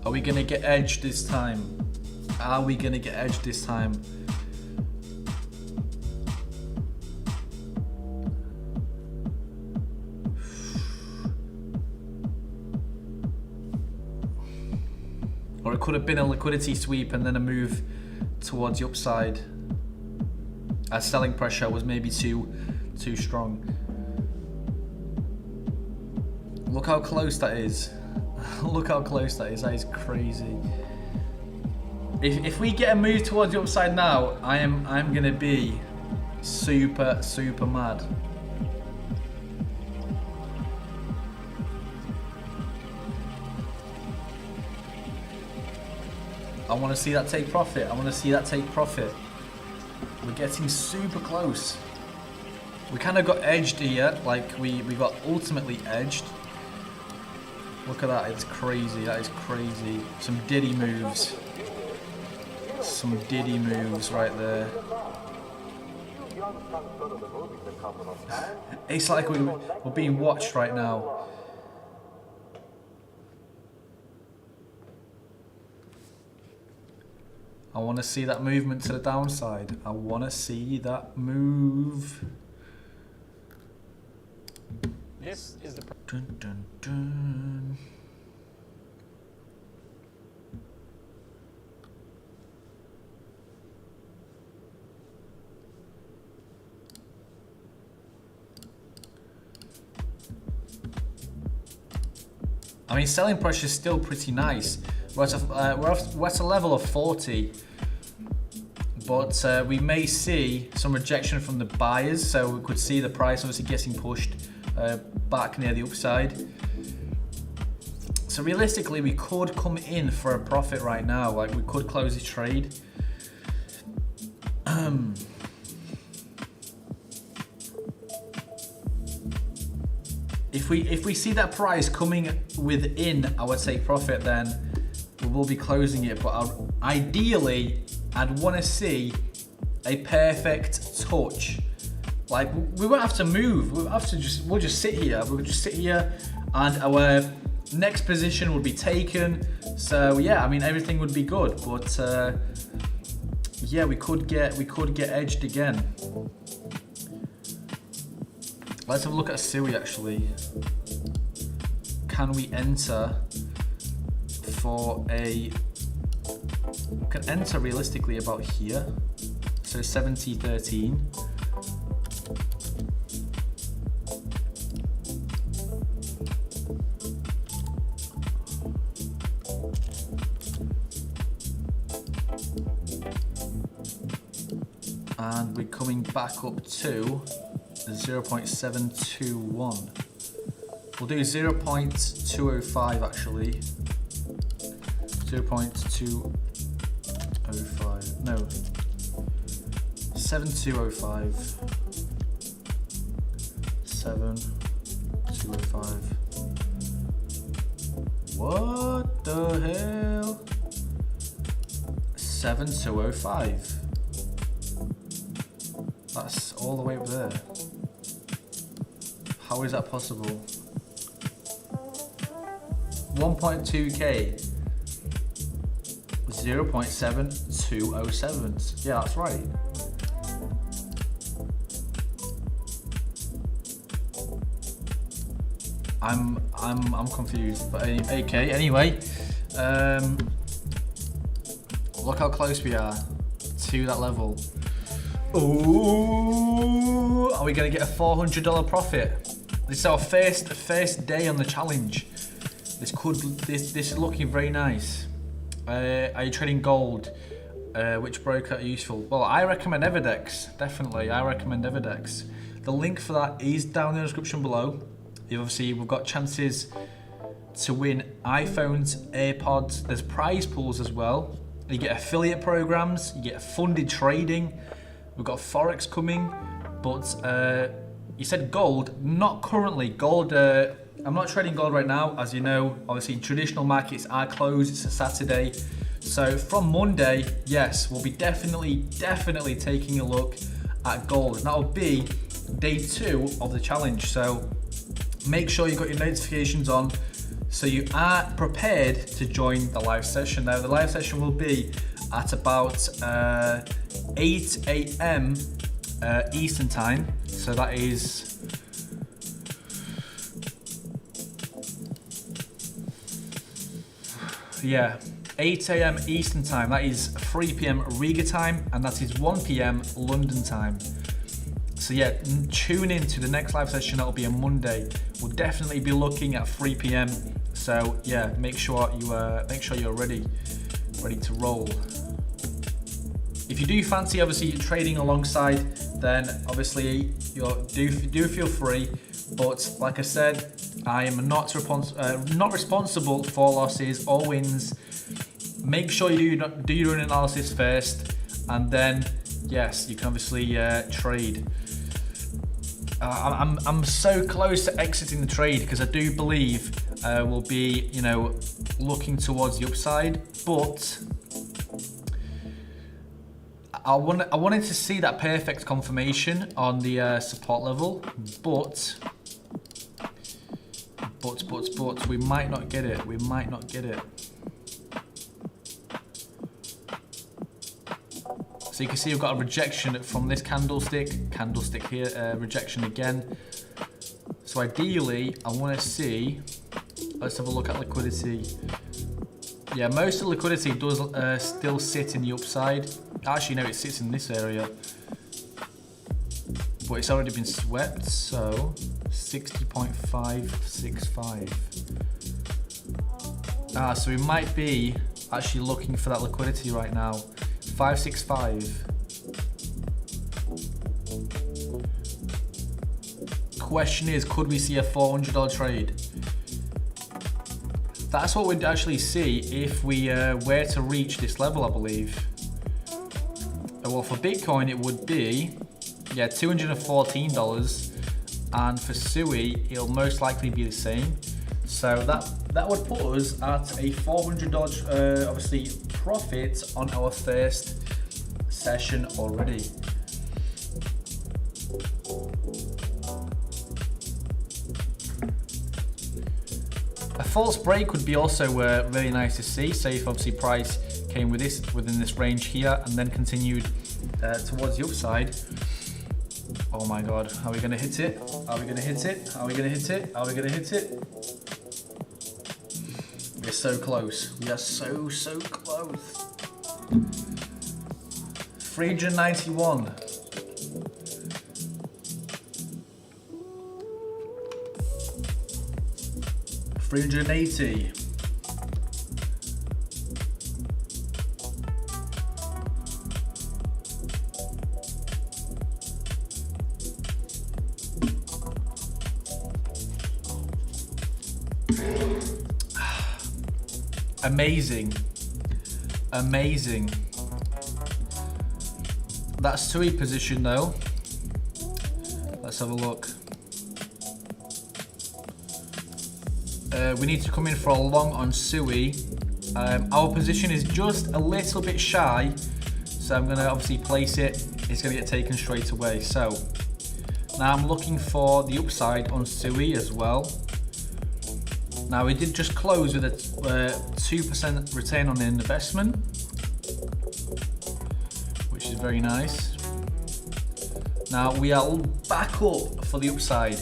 Are we gonna get edged this time? Are we gonna get edged this time? Or it could have been a liquidity sweep and then a move towards the upside, as selling pressure was maybe too strong. Look how close that is. Look how close that is. That is crazy. If we get a move towards the upside now, I'm gonna be super mad. I want to see that take profit. I want to see that take profit. We're getting super close. We kind of got edged here, like we got ultimately edged. Look at that, it's crazy, that is crazy. Some diddy moves. Some diddy moves right there. It's like we're being watched right now. I want to see that movement to the downside. I want to see that move. This is the... Dun, dun, dun. I mean, selling pressure is still pretty nice. We're at a level of 40, but we may see some rejection from the buyers, so we could see the price obviously getting pushed back near the upside. So realistically, we could come in for a profit right now. Like, we could close the trade. If we see that price coming within our take profit, then we will be closing it. But ideally, I'd want to see a perfect touch. Like, we won't have to move. We'll just sit here. We'll just sit here, and our next position would be taken. So yeah, I mean, everything would be good. But yeah, we could get edged again. Let's have a look at a SUI actually. Can we enter for a... We can enter realistically about here. So 70.13. And we're coming back up to 0.721. We'll do 0.205 actually. 0.205. No. 7205. 7205. What the hell? 7205. That's all the way up there. How is that possible? 1.2k. 0.7207. Yeah, that's right. I'm confused, but okay. Anyway, look how close we are to that level. Ooh, are we gonna get a $400 profit? This is our first day on the challenge. This is looking very nice. Are you trading gold? Which broker are useful? Well, I recommend Everdex. Definitely, I recommend Everdex. The link for that is down in the description below. Obviously, we've got chances to win iPhones, AirPods. There's prize pools as well. You get affiliate programs. You get funded trading. We've got Forex coming, but you said gold. Not currently. Gold. I'm not trading gold right now, as you know. Obviously, traditional markets are closed. It's a Saturday, so from Monday, yes, we'll be definitely taking a look at gold. And that'll be day 2 of the challenge. So make sure you got your notifications on, so you are prepared to join the live session. Now, the live session will be at about 8 a.m. Eastern time. So that is yeah, 8 a.m. Eastern time. That is 3 p.m. Riga time, and that is 1 p.m. London time. So yeah, tune in to the next live session. That'll be on Monday. We'll definitely be looking at 3 p.m. So yeah, make sure you're ready to roll. If you do fancy obviously trading alongside, then obviously do feel free. But like I said, I am not responsible for losses or wins. Make sure you do your own analysis first, and then yes, you can obviously trade. I'm so close to exiting the trade because I do believe we'll be, looking towards the upside, but I wanted to see that perfect confirmation on the support level, but we might not get it. We might not get it. So you can see we've got a rejection from this candlestick here, rejection again. So ideally, I want to see, let's have a look at liquidity. Yeah, most of the liquidity does still sit in the upside. Actually, no, it sits in this area. But it's already been swept, so 60.565. So we might be actually looking for that liquidity right now. 565. Question is, could we see a $400 trade? That's what we'd actually see if we were to reach this level, I believe. Well, for Bitcoin, it would be, yeah, $214, and for SUI, it'll most likely be the same. So that would put us at a $400, obviously, profit on our first session already. A false break would be also really nice to see. Say if obviously price came within this range here and then continued towards the upside. Oh my God, are we gonna hit it? Are we gonna hit it? Are we gonna hit it? Are we gonna hit it? We're so close. We are so close. 391. $380. Amazing. Amazing. That SUI position though. Let's have a look. We need to come in for a long on SUI. Our position is just a little bit shy, so I'm going to obviously place it. It's going to get taken straight away. So now I'm looking for the upside on SUI as well. Now we did just close with a 2% return on the investment, which is very nice. Now we are back up for the upside.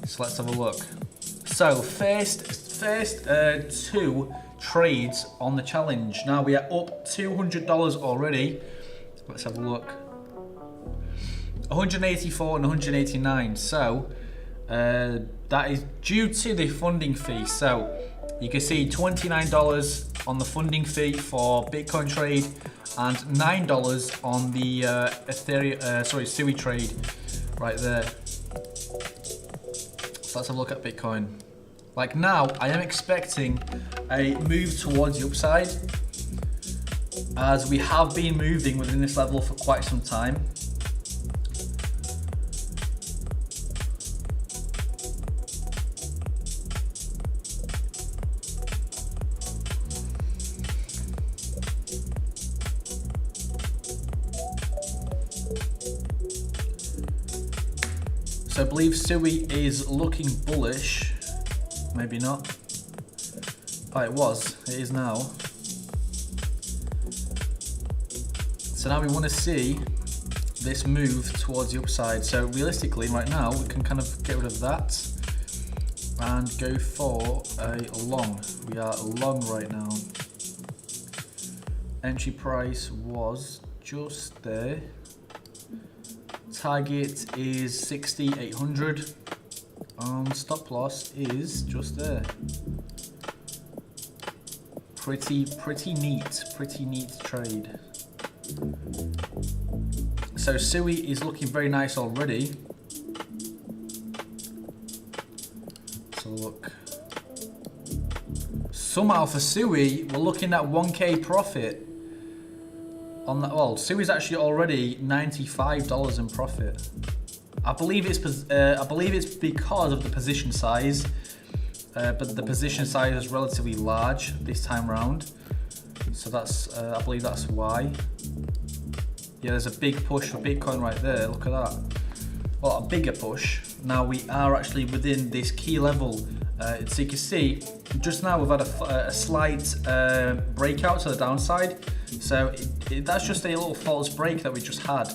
So let's have a look. So first two trades on the challenge. Now we are up $200 already. Let's have a look. 184 and 189. So that is due to the funding fee. So you can see $29 on the funding fee for Bitcoin trade and $9 on the Ethereum, SUI trade right there. So let's have a look at Bitcoin. Like now, I am expecting a move towards the upside, as we have been moving within this level for quite some time. So I believe SUI is looking bullish. Maybe not. Oh, it was. It is now. So now we want to see this move towards the upside. So realistically, right now, we can kind of get rid of that and go for a long. We are long right now. Entry price was just there. Target is 6,800. Stop loss is just there. Pretty neat trade. So SUI is looking very nice already. So look. Somehow for SUI, we're looking at 1K profit. On that, well, SUI is actually already $95 in profit. I believe it's because of the position size, but the position size is relatively large this time round. So that's I believe that's why. Yeah, there's a big push for Bitcoin right there. Look at that. Well, a bigger push. Now we are actually within this key level. So you can see just now we've had a slight breakout to the downside. So that's just a little false break that we just had.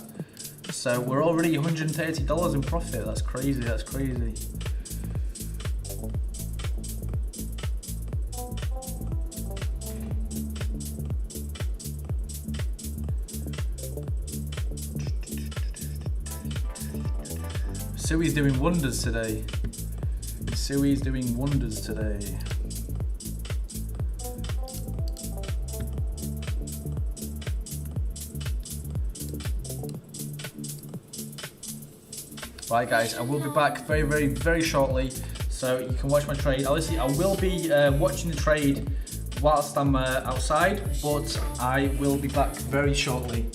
So we're already $130 in profit. That's crazy. That's crazy. SUI's doing wonders today. SUI's doing wonders today. Right guys, I will be back very shortly, so you can watch my trade. Obviously I will be watching the trade whilst I'm outside, but I will be back very shortly.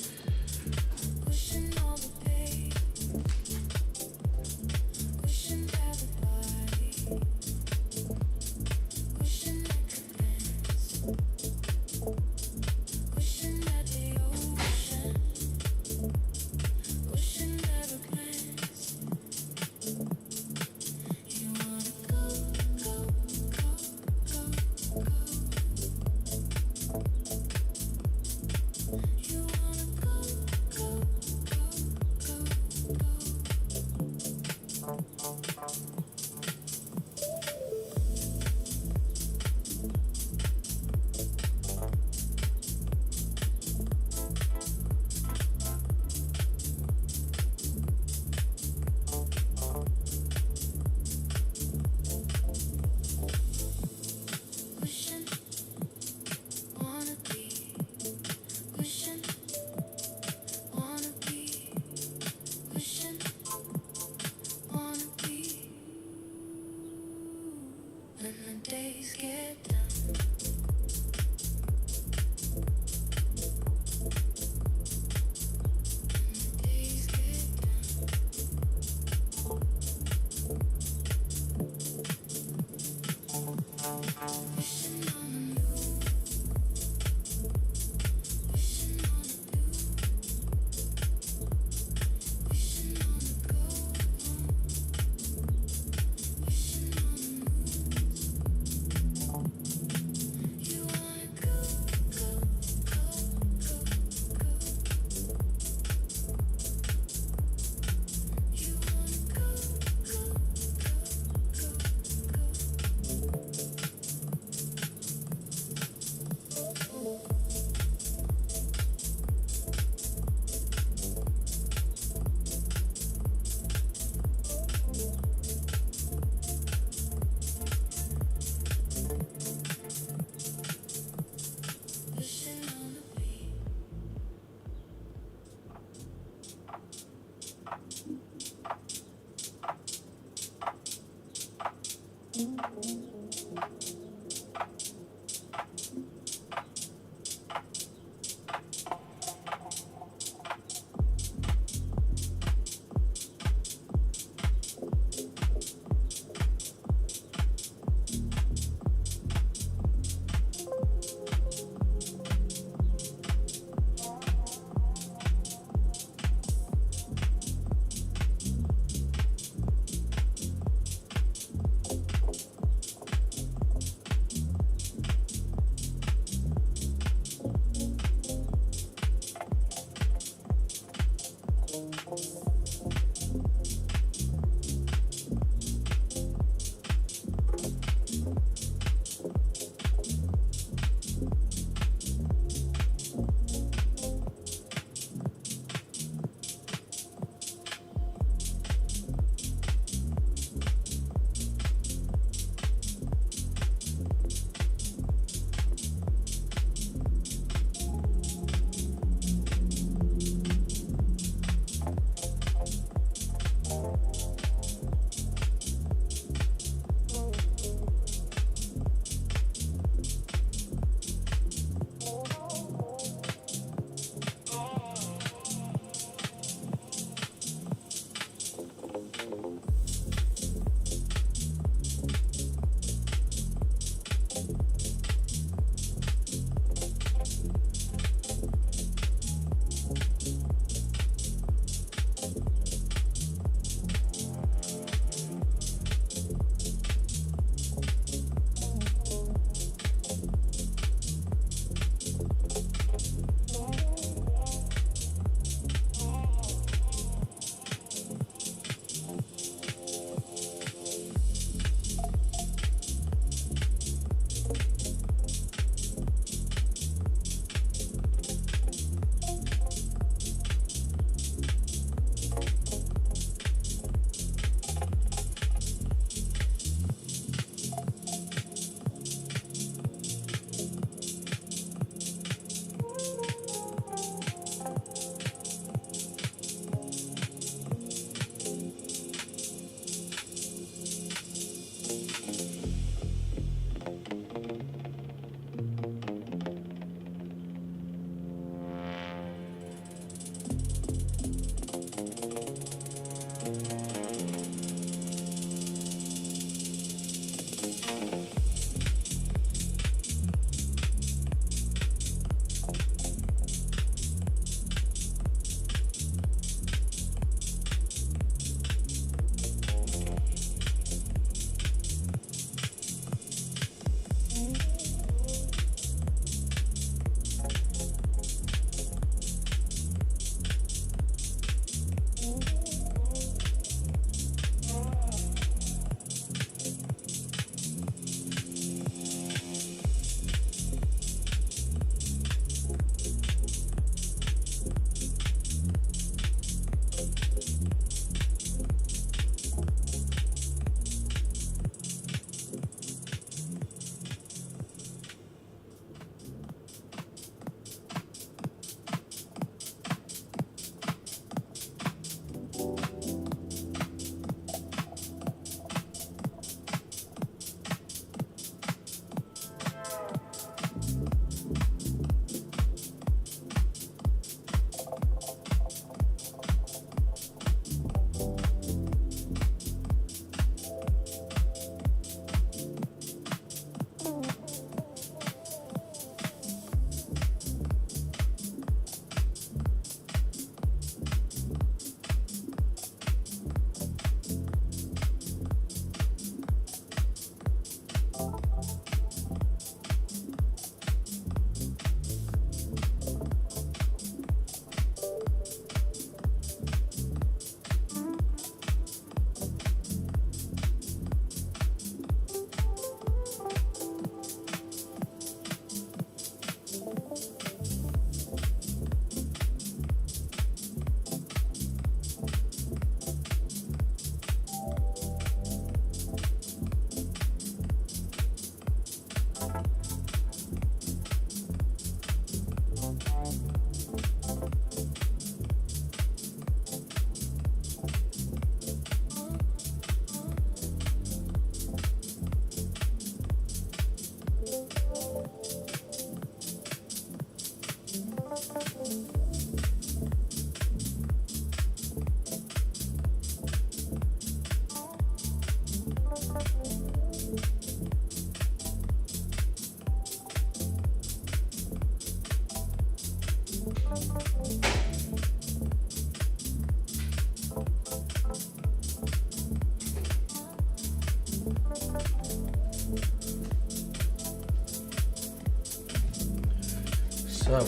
So,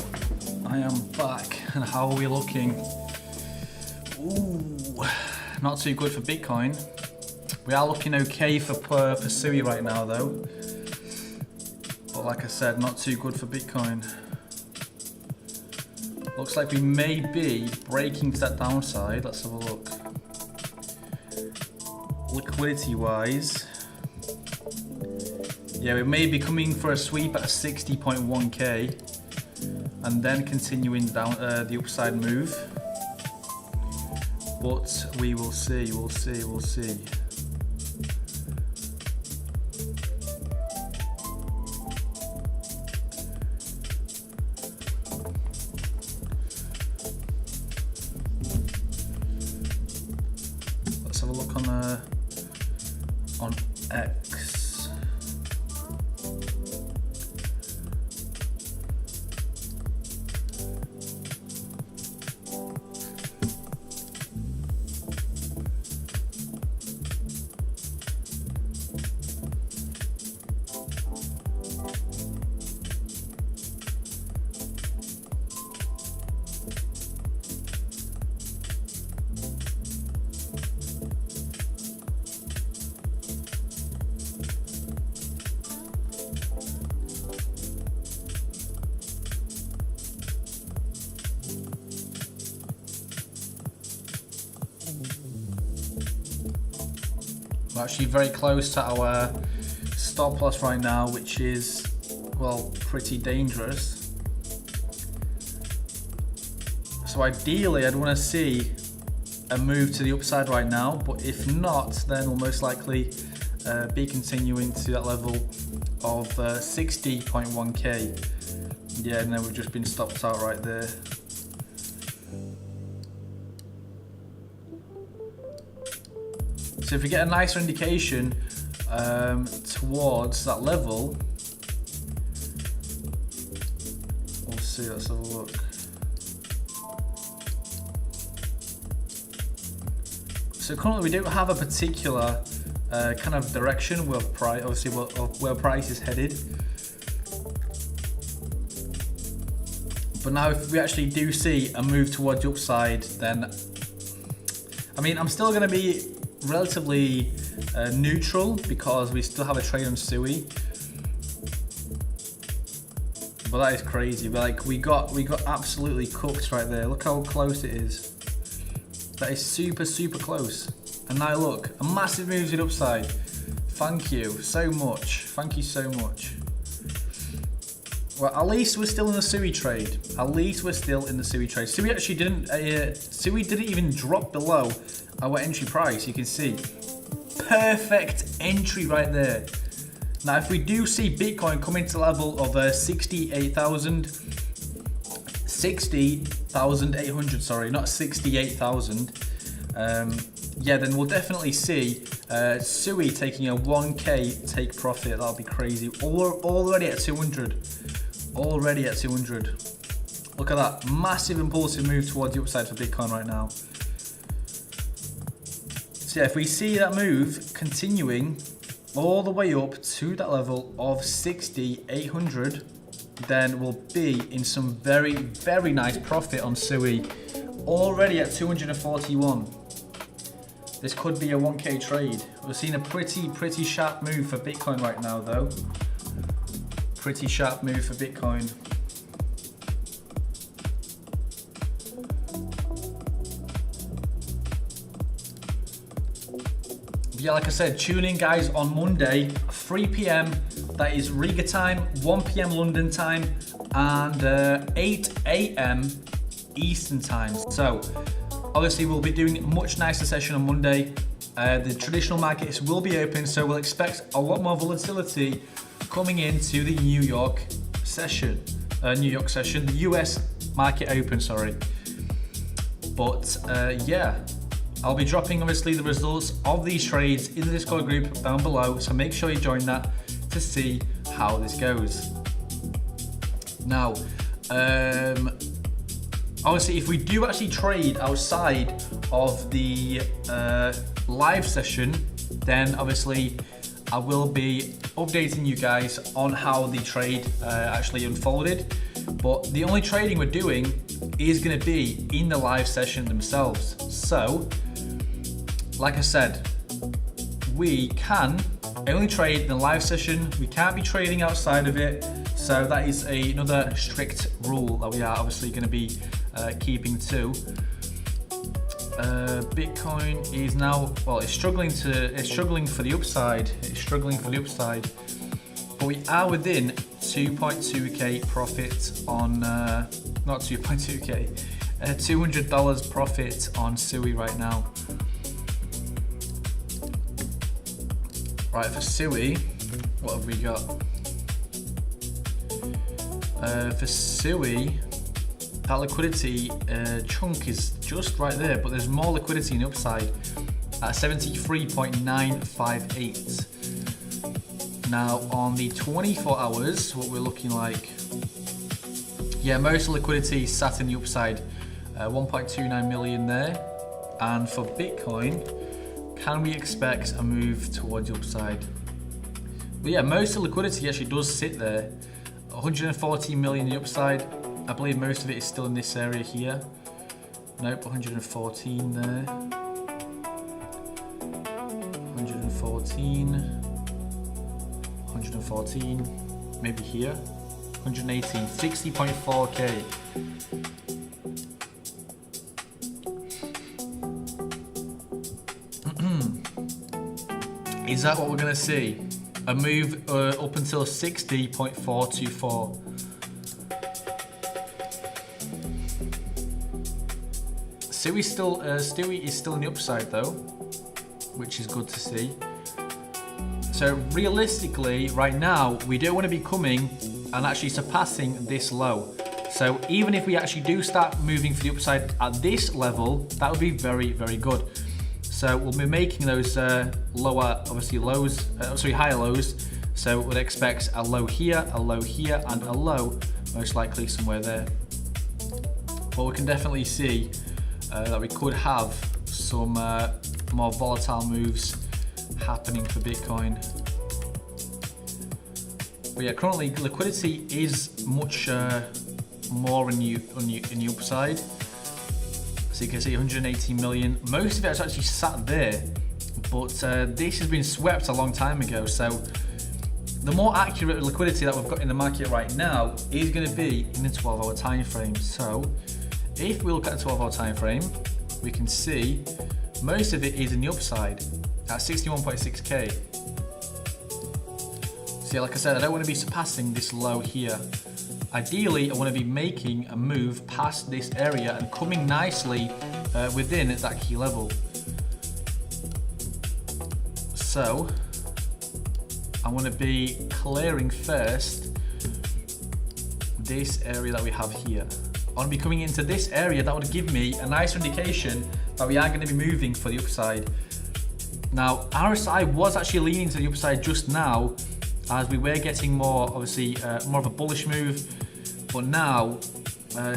I am back, and how are we looking? Ooh, not too good for Bitcoin. We are looking okay for SUI right now though. But like I said, not too good for Bitcoin. Looks like we may be breaking to that downside. Let's have a look. Liquidity wise, yeah, we may be coming for a sweep at 60.1k and then continuing down the upside move. But we will see, we'll see. Let's have a look on X. We're actually very close to our stop loss right now, which is, well, pretty dangerous. So ideally I'd want to see a move to the upside right now, but if not, then we'll most likely be continuing to that level of 60.1k. Yeah, no, we've just been stopped out right there. So if we get a nicer indication towards that level, we'll see, let's have a look. So currently we don't have a particular kind of direction where price, obviously where price is headed. But now if we actually do see a move towards the upside, then, I mean, I'm still gonna be relatively neutral because we still have a trade on SUI, but that is crazy. But like we got absolutely cooked right there. Look how close it is. That is super close. And now look, a massive move to the upside. Thank you so much. Thank you so much. Well, at least we're still in the SUI trade. At least we're still in the SUI trade. SUI actually didn't. SUI didn't even drop below our entry price. You can see, perfect entry right there. Now, if we do see Bitcoin come into the level of 60,800, sorry, not 68,000. Yeah, then we'll definitely see SUI taking a 1k take profit. That'll be crazy. Already at 200. Already at 200. Look at that massive impulsive move towards the upside for Bitcoin right now. So yeah, if we see that move continuing all the way up to that level of 60,800, then we'll be in some very nice profit on SUI. Already at 241. This could be a 1k trade. We're seeing a pretty sharp move for Bitcoin right now though. Pretty sharp move for Bitcoin. Yeah, like I said, tune in guys on Monday, 3 p.m. That is Riga time, 1 p.m. London time, and 8 a.m. Eastern time. So obviously we'll be doing a much nicer session on Monday. The traditional markets will be open, so we'll expect a lot more volatility coming into the New York session. The US market open, sorry. But yeah, I'll be dropping obviously the results of these trades in the Discord group down below, so make sure you join that to see how this goes. Now, obviously if we do actually trade outside of the live session, then obviously I will be updating you guys on how the trade actually unfolded. But the only trading we're doing is going to be in the live session themselves. So, like I said, we can only trade in the live session. We can't be trading outside of it. So that is another strict rule that we are obviously going to be keeping to. Bitcoin is now, well, it's struggling for the upside. It's struggling for the upside, but we are within 2.2k profit on not 2.2k, $200 profit on Sui right now. Right, for Sui, what have we got? For Sui, that liquidity chunk is just right there, but there's more liquidity in the upside at 73.958. Now on the 24 hours, what we're looking like, yeah, most of the liquidity sat in the upside, 1.29 million there. And for Bitcoin, can we expect a move towards the upside? But yeah, most of the liquidity actually does sit there, 114 million in the upside. I believe most of it is still in this area here. Nope, 114 there. 114, maybe here. 118, 60.4k. Is that what we're gonna see? A move up until 60.424. Stewie is still in the upside though, which is good to see. So realistically, right now, we don't want to be coming and actually surpassing this low. So even if we actually do start moving for the upside at this level, that would be very, very good. So we'll be making those lower, obviously higher lows. So we'd expect a low here, and a low, most likely somewhere there. But we can definitely see that we could have some more volatile moves happening for Bitcoin. But yeah, currently liquidity is much more in the upside. So you can see 118 million. Most of it is actually sat there, but this has been swept a long time ago. So the more accurate liquidity that we've got in the market right now is going to be in the 12-hour time frame. So if we look at the 12-hour time frame, we can see most of it is in the upside at 61.6k. So yeah, like I said, I don't want to be surpassing this low here. Ideally, I want to be making a move past this area and coming nicely within that key level. So I want to be clearing first this area that we have here. I want to be coming into this area. That would give me a nice indication that we are going to be moving for the upside. Now, RSI was actually leaning to the upside just now, as we were getting more, obviously, more of a bullish move. But now,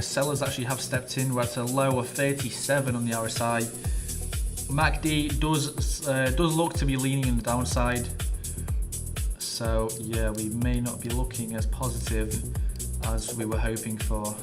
sellers actually have stepped in. We're at a low of 37 on the RSI. MACD does look to be leaning in the downside. So yeah, we may not be looking as positive as we were hoping for.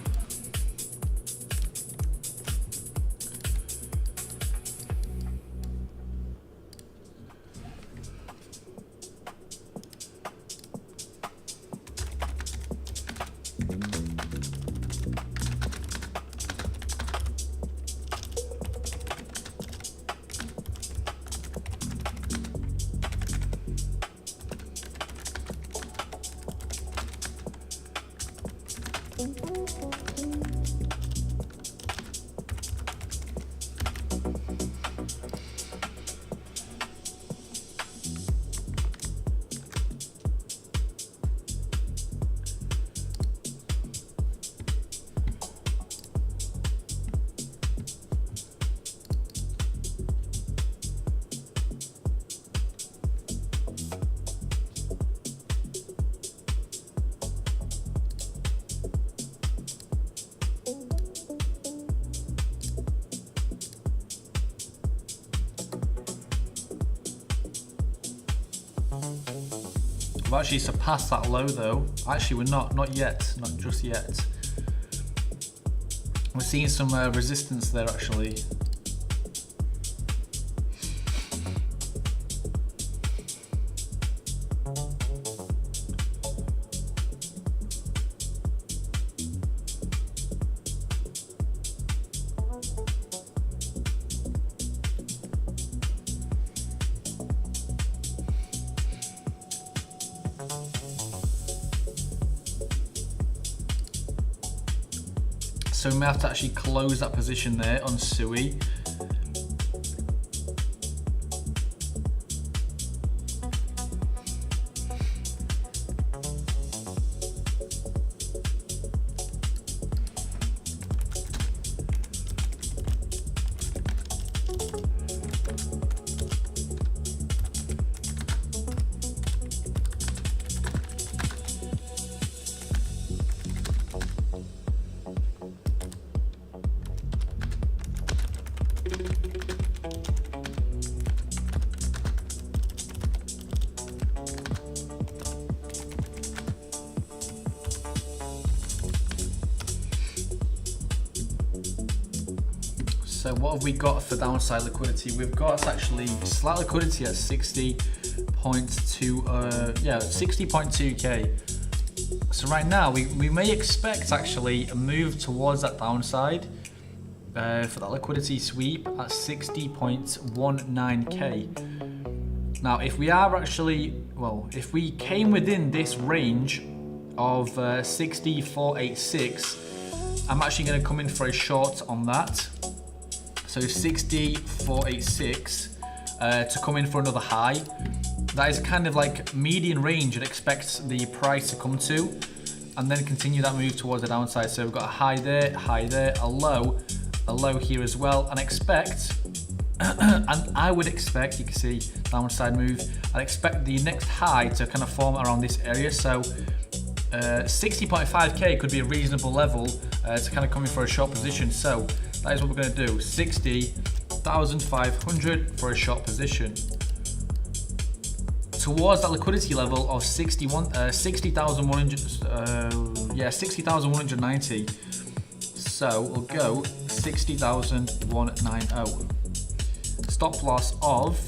We've actually surpassed that low though. Actually, we're not yet, not just yet. We're seeing some resistance there actually. So we may have to actually close that position there on SUI. So what have we got for downside liquidity? We've got actually slight liquidity at 60.2k. So right now we may expect actually a move towards that downside for that liquidity sweep at 60.19k. Now if we are actually, well, if we came within this range of 64.86, I'm actually going to come in for a short on that. So 64.86 to come in for another high. That is kind of like median range I'd expect the price to come to, and then continue that move towards the downside. So we've got a high there, a low here as well, and expect, and I would expect, you can see downside move, I'd expect the next high to kind of form around this area. So 60.5k could be a reasonable level to kind of come in for a short position. So that is what we're going to do, 60,500 for a short position. Towards that liquidity level of 60,190. So we'll go 60,190. Stop loss of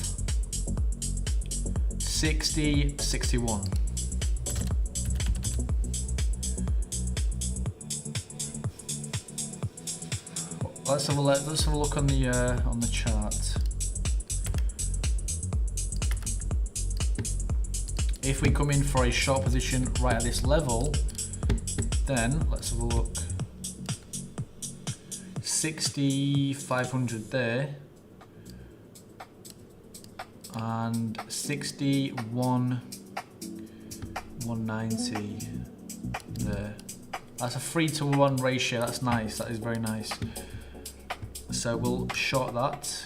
60.61. Let's have a look on the chart. If we come in for a short position right at this level, then let's have a look. 60,500 there, and 61,190 there. That's a 3-to-1 ratio. That's nice. That is very nice. So we'll short that.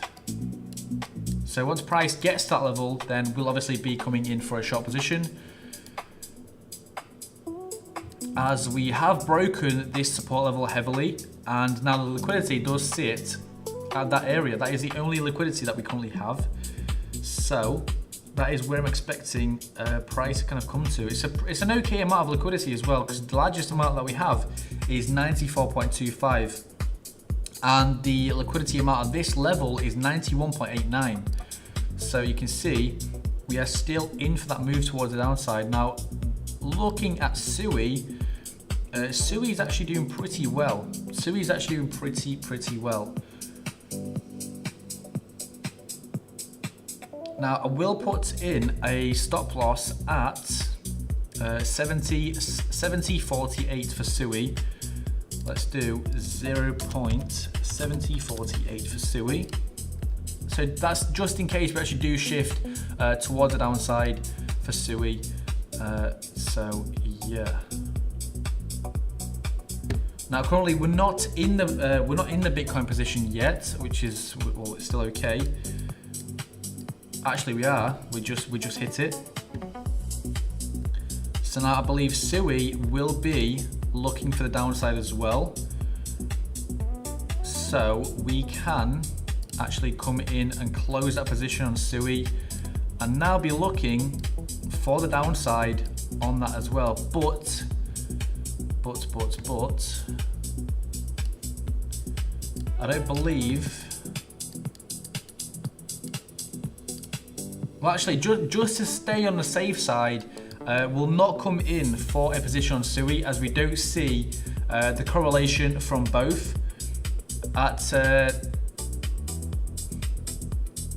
So once price gets to that level, then we'll obviously be coming in for a short position, as we have broken this support level heavily, and now the liquidity does sit at that area. That is the only liquidity that we currently have. So that is where I'm expecting price to kind of come to. It's an okay amount of liquidity as well, because the largest amount that we have is 94.25. And the liquidity amount at this level is 91.89. So you can see we are still in for that move towards the downside. Now, looking at SUI, SUI is actually doing pretty well. SUI is actually doing pretty well. Now, I will put in a stop loss at 70.48 for SUI. Let's do 0.7048 for SUI. So that's just in case we actually do shift towards the downside for SUI. So yeah. Now currently we're not in the Bitcoin position yet, which is, well, it's still okay. Actually, we are. We just hit it. So now I believe SUI will be looking for the downside as well. So we can actually come in and close that position on SUI, and now be looking for the downside on that as well. But I don't believe. Well, actually, just to stay on the safe side, we'll not come in for a position on SUI as we don't see the correlation from both.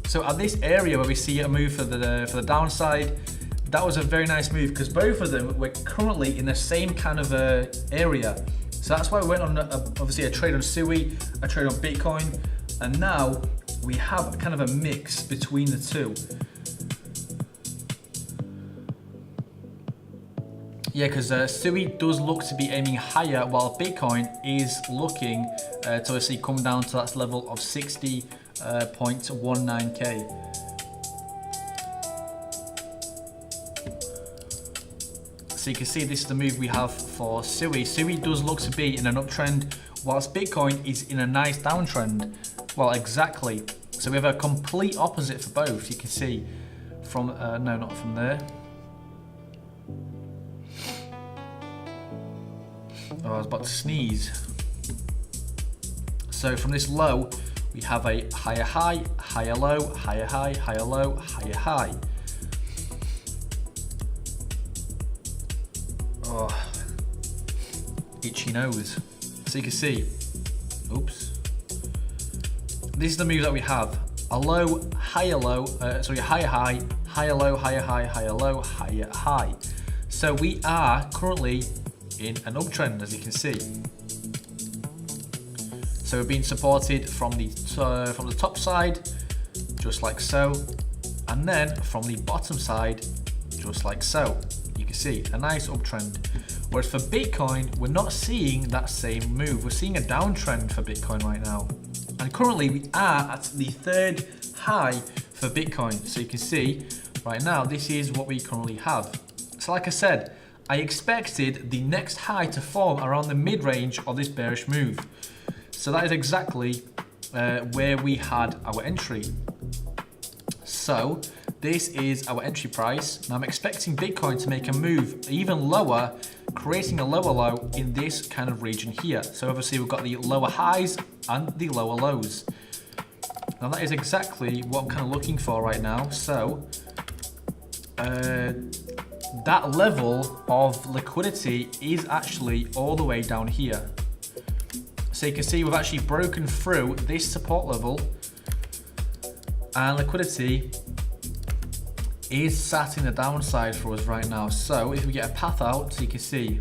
So at this area where we see a move for the downside, that was a very nice move because both of them were currently in the same kind of area. So that's why we went on obviously a trade on SUI, a trade on Bitcoin, and now we have kind of a mix between the two. Yeah, because SUI does look to be aiming higher while Bitcoin is looking to obviously come down to that level of 60.19k. So you can see this is the move we have for SUI. SUI does look to be in an uptrend, whilst Bitcoin is in a nice downtrend. Well, exactly. So we have a complete opposite for both. You can see from, no, not from there. Oh, I was about to sneeze. So from this low, we have a higher high, higher low, higher high, higher low, higher high. Oh, itchy nose. So you can see, oops. This is the move that we have. A low, higher low, sorry, higher high, higher low, higher high, higher low, higher high. So we are currently in an uptrend, as you can see. So we're being supported from the top side, just like so, and then from the bottom side, just like so. You can see a nice uptrend. Whereas for Bitcoin, we're not seeing that same move. We're seeing a downtrend for Bitcoin right now. And currently we are at the third high for Bitcoin. So you can see right now, this is what we currently have. So like I said, I expected the next high to form around the mid-range of this bearish move. So that is exactly where we had our entry. So this is our entry price. Now I'm expecting Bitcoin to make a move even lower, creating a lower low in this kind of region here. So obviously we've got the lower highs and the lower lows. Now that is exactly what I'm kind of looking for right now. So that level of liquidity is actually all the way down here. So you can see we've actually broken through this support level and liquidity is sat in the downside for us right now. So if we get a path out, so you can see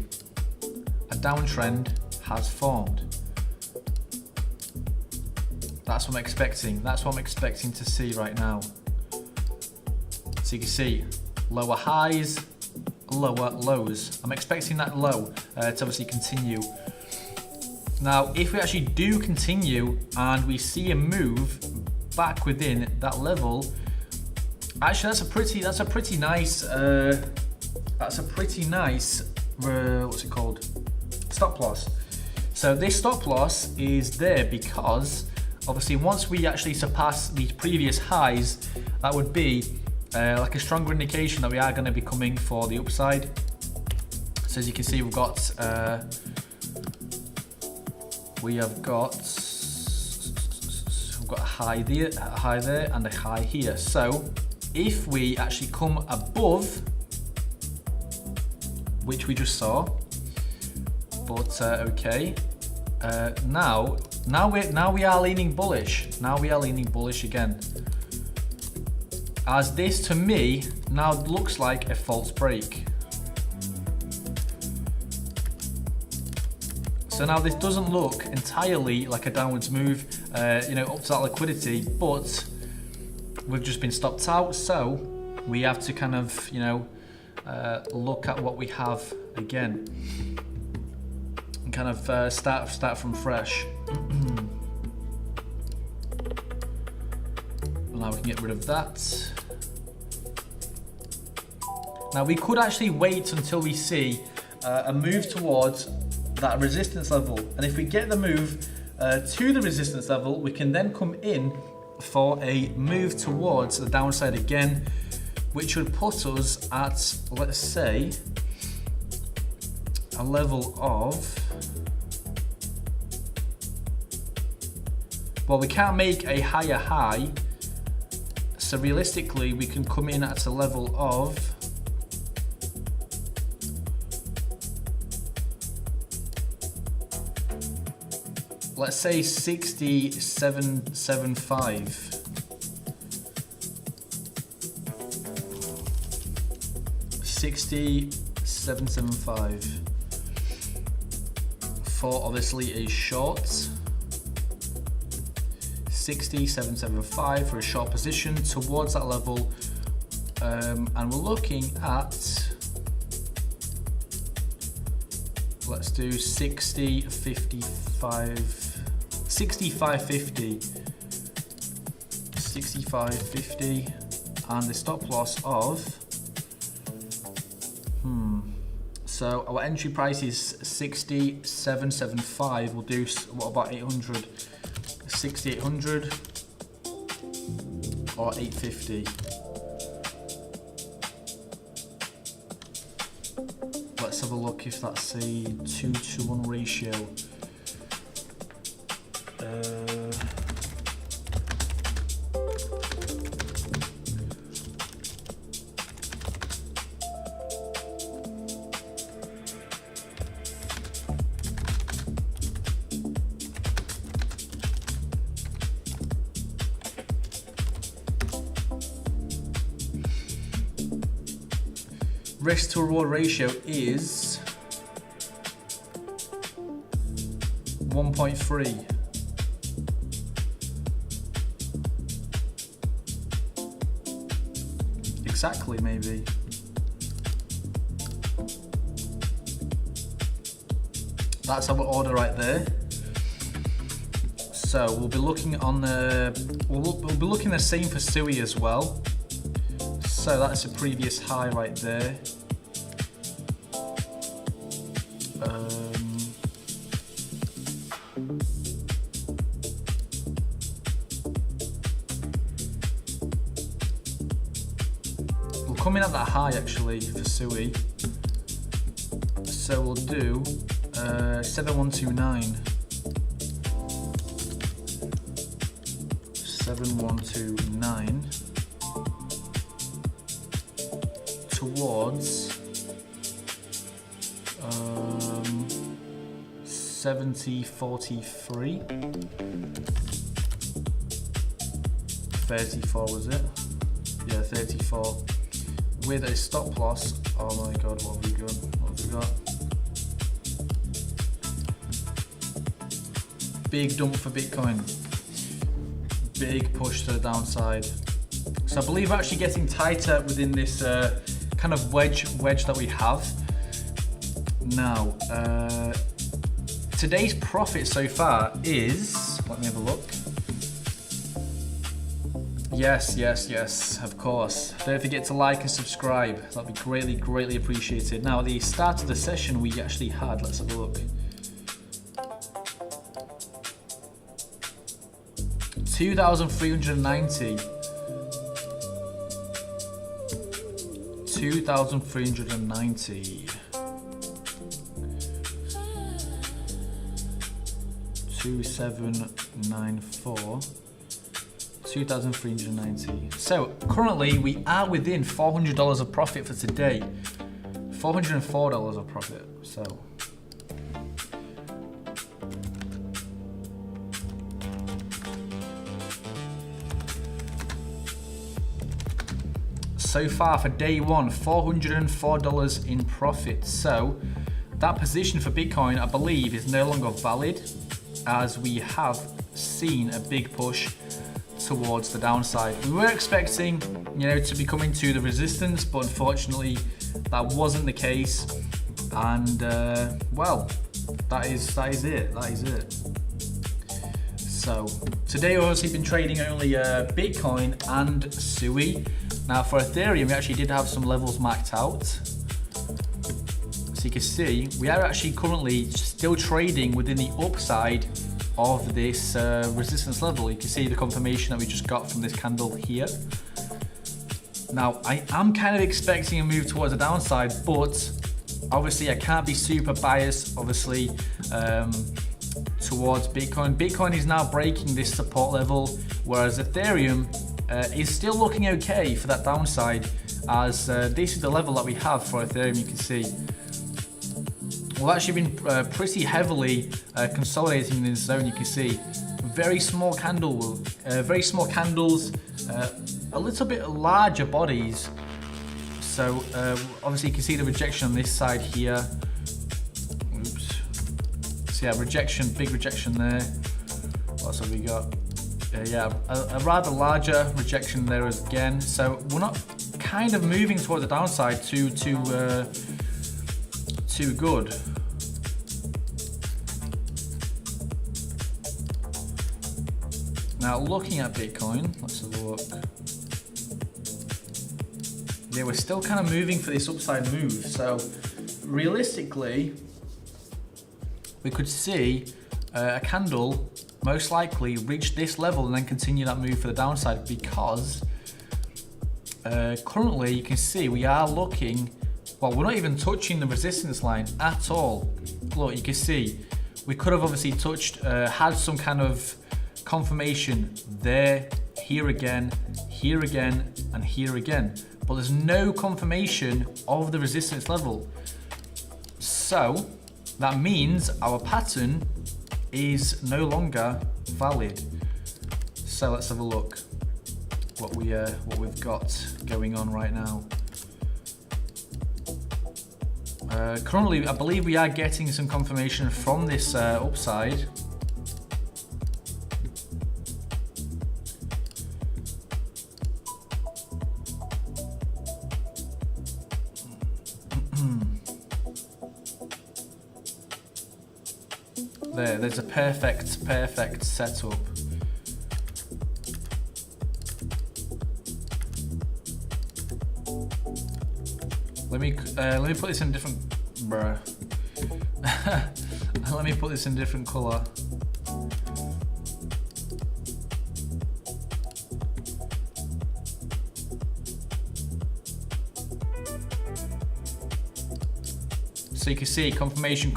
a downtrend has formed. That's what I'm expecting. That's what I'm expecting to see right now. So you can see lower highs, lower lows. I'm expecting that low to obviously continue. Now, if we actually do continue and we see a move back within that level, actually that's a pretty nice what's it called? Stop loss. So this stop loss is there because obviously once we actually surpass these previous highs, that would be like a stronger indication that we are going to be coming for the upside. So as you can see, we've got a high there and a high here. So if we actually come above, which we just saw, but okay, now we are leaning bullish. Now we are leaning bullish again, as this to me now looks like a false break. So now this doesn't look entirely like a downwards move, up to that liquidity, but we've just been stopped out. So we have to kind of, look at what we have again and kind of start from fresh. Now we can get rid of that. Now we could actually wait until we see a move towards that resistance level, and if we get the move to the resistance level, we can then come in for a move towards the downside again, which would put us at, let's say, a level of Well, we can't make a higher high, so realistically we can come in at a level of let's say 67.75. 67.75 for obviously a short. 67.75 for a short position towards that level, and we're looking at, let's do 65.50, 65.50, and the stop loss of so our entry price is 67.75. We'll do, what about 800? 6,800 or 850. Let's have a look if that's a 2-to-1 ratio. Risk to reward ratio is 1.3. Exactly, maybe. That's our order right there. So we'll be looking on the, we'll be looking the same for SUI as well. So that's a previous high right there. We'll come in at that high actually for SUI. So we'll do 7129. 7129 towards 70.43. 34 was it? Yeah, 34. With a stop loss. Oh my god, what have we got? What have we got? Big dump for Bitcoin. Big push to the downside. So I believe we're actually getting tighter within this kind of wedge that we have. Now, today's profit so far is, let me have a look. Yes, of course. Don't forget to like and subscribe. That'd be greatly appreciated. Now, at the start of the session, we actually had, let's have a look. 2,390. 2,390. 2794. 2,390. So currently we are within $400 of profit for today. $404 of profit. So far for day one, $404 in profit. So that position for Bitcoin, I believe, is no longer valid, as we have seen a big push towards the downside. We were expecting, to be coming to the resistance, but unfortunately that wasn't the case. And well, that is it. So today we've obviously been trading only Bitcoin and SUI. Now for Ethereum, we actually did have some levels marked out. So you can see, we are actually currently still trading within the upside of this resistance level. You can see the confirmation that we just got from this candle here. Now, I am kind of expecting a move towards the downside, but obviously I can't be super biased, obviously, towards Bitcoin. Bitcoin is now breaking this support level, whereas Ethereum is still looking okay for that downside, as this is the level that we have for Ethereum. You can see we've actually been pretty heavily consolidating in this zone. You can see very small candles, a little bit larger bodies. So obviously you can see the rejection on this side here. Oops. So yeah, rejection, big rejection there. What else have we got? Yeah, a rather larger rejection there again. So we're not kind of moving towards the downside too good. Now looking at Bitcoin, let's have a look. Yeah, we're still kind of moving for this upside move. So realistically, we could see a candle most likely reach this level and then continue that move for the downside, because currently you can see we are looking, well, we're not even touching the resistance line at all. Look, you can see we could have obviously touched, had some kind of confirmation there, here again, and here again, but there's no confirmation of the resistance level. So that means our pattern is no longer valid. So let's have a look what we've got going on right now. Currently, I believe we are getting some confirmation from this upside. There's a perfect setup. Let me put this in different. Let me put this in different color. So you can see confirmation.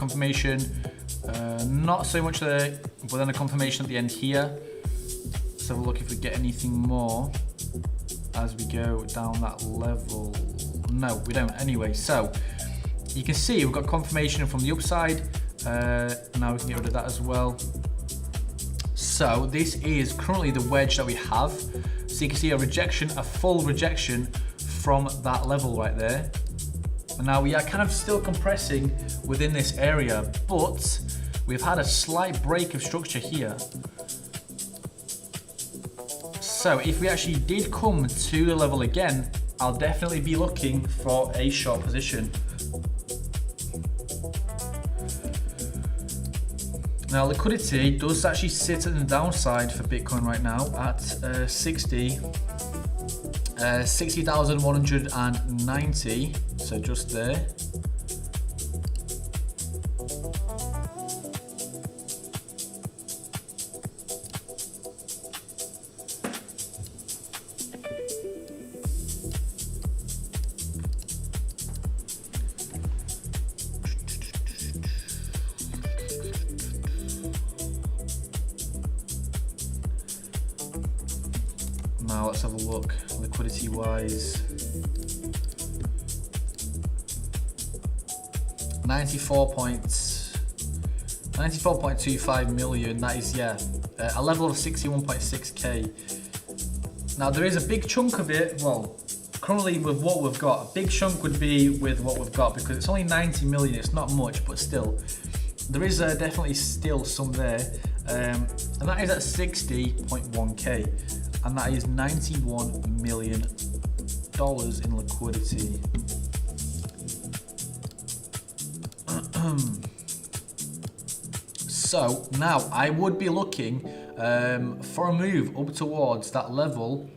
Not so much there, but then a confirmation at the end here. Let's have a look if we get anything more as we go down that level. No, we don't anyway. So you can see we've got confirmation from the upside. Now we can get rid of that as well. So this is currently the wedge that we have. So you can see a full rejection from that level right there. And now we are kind of still compressing within this area, but we've had a slight break of structure here. So if we actually did come to the level again, I'll definitely be looking for a short position. Now liquidity does actually sit at the downside for Bitcoin right now at 60,190, so just there. Now let's have a look liquidity wise. 94.25 million. That is, yeah, a level of 61.6k. Now there is a big chunk of it, well, currently with what we've got, a big chunk would be with what we've got, because it's only 90 million, it's not much, but still there is definitely still some there, and that is at 60.1k, and that is $91 million in liquidity. So now I would be looking for a move up towards that level.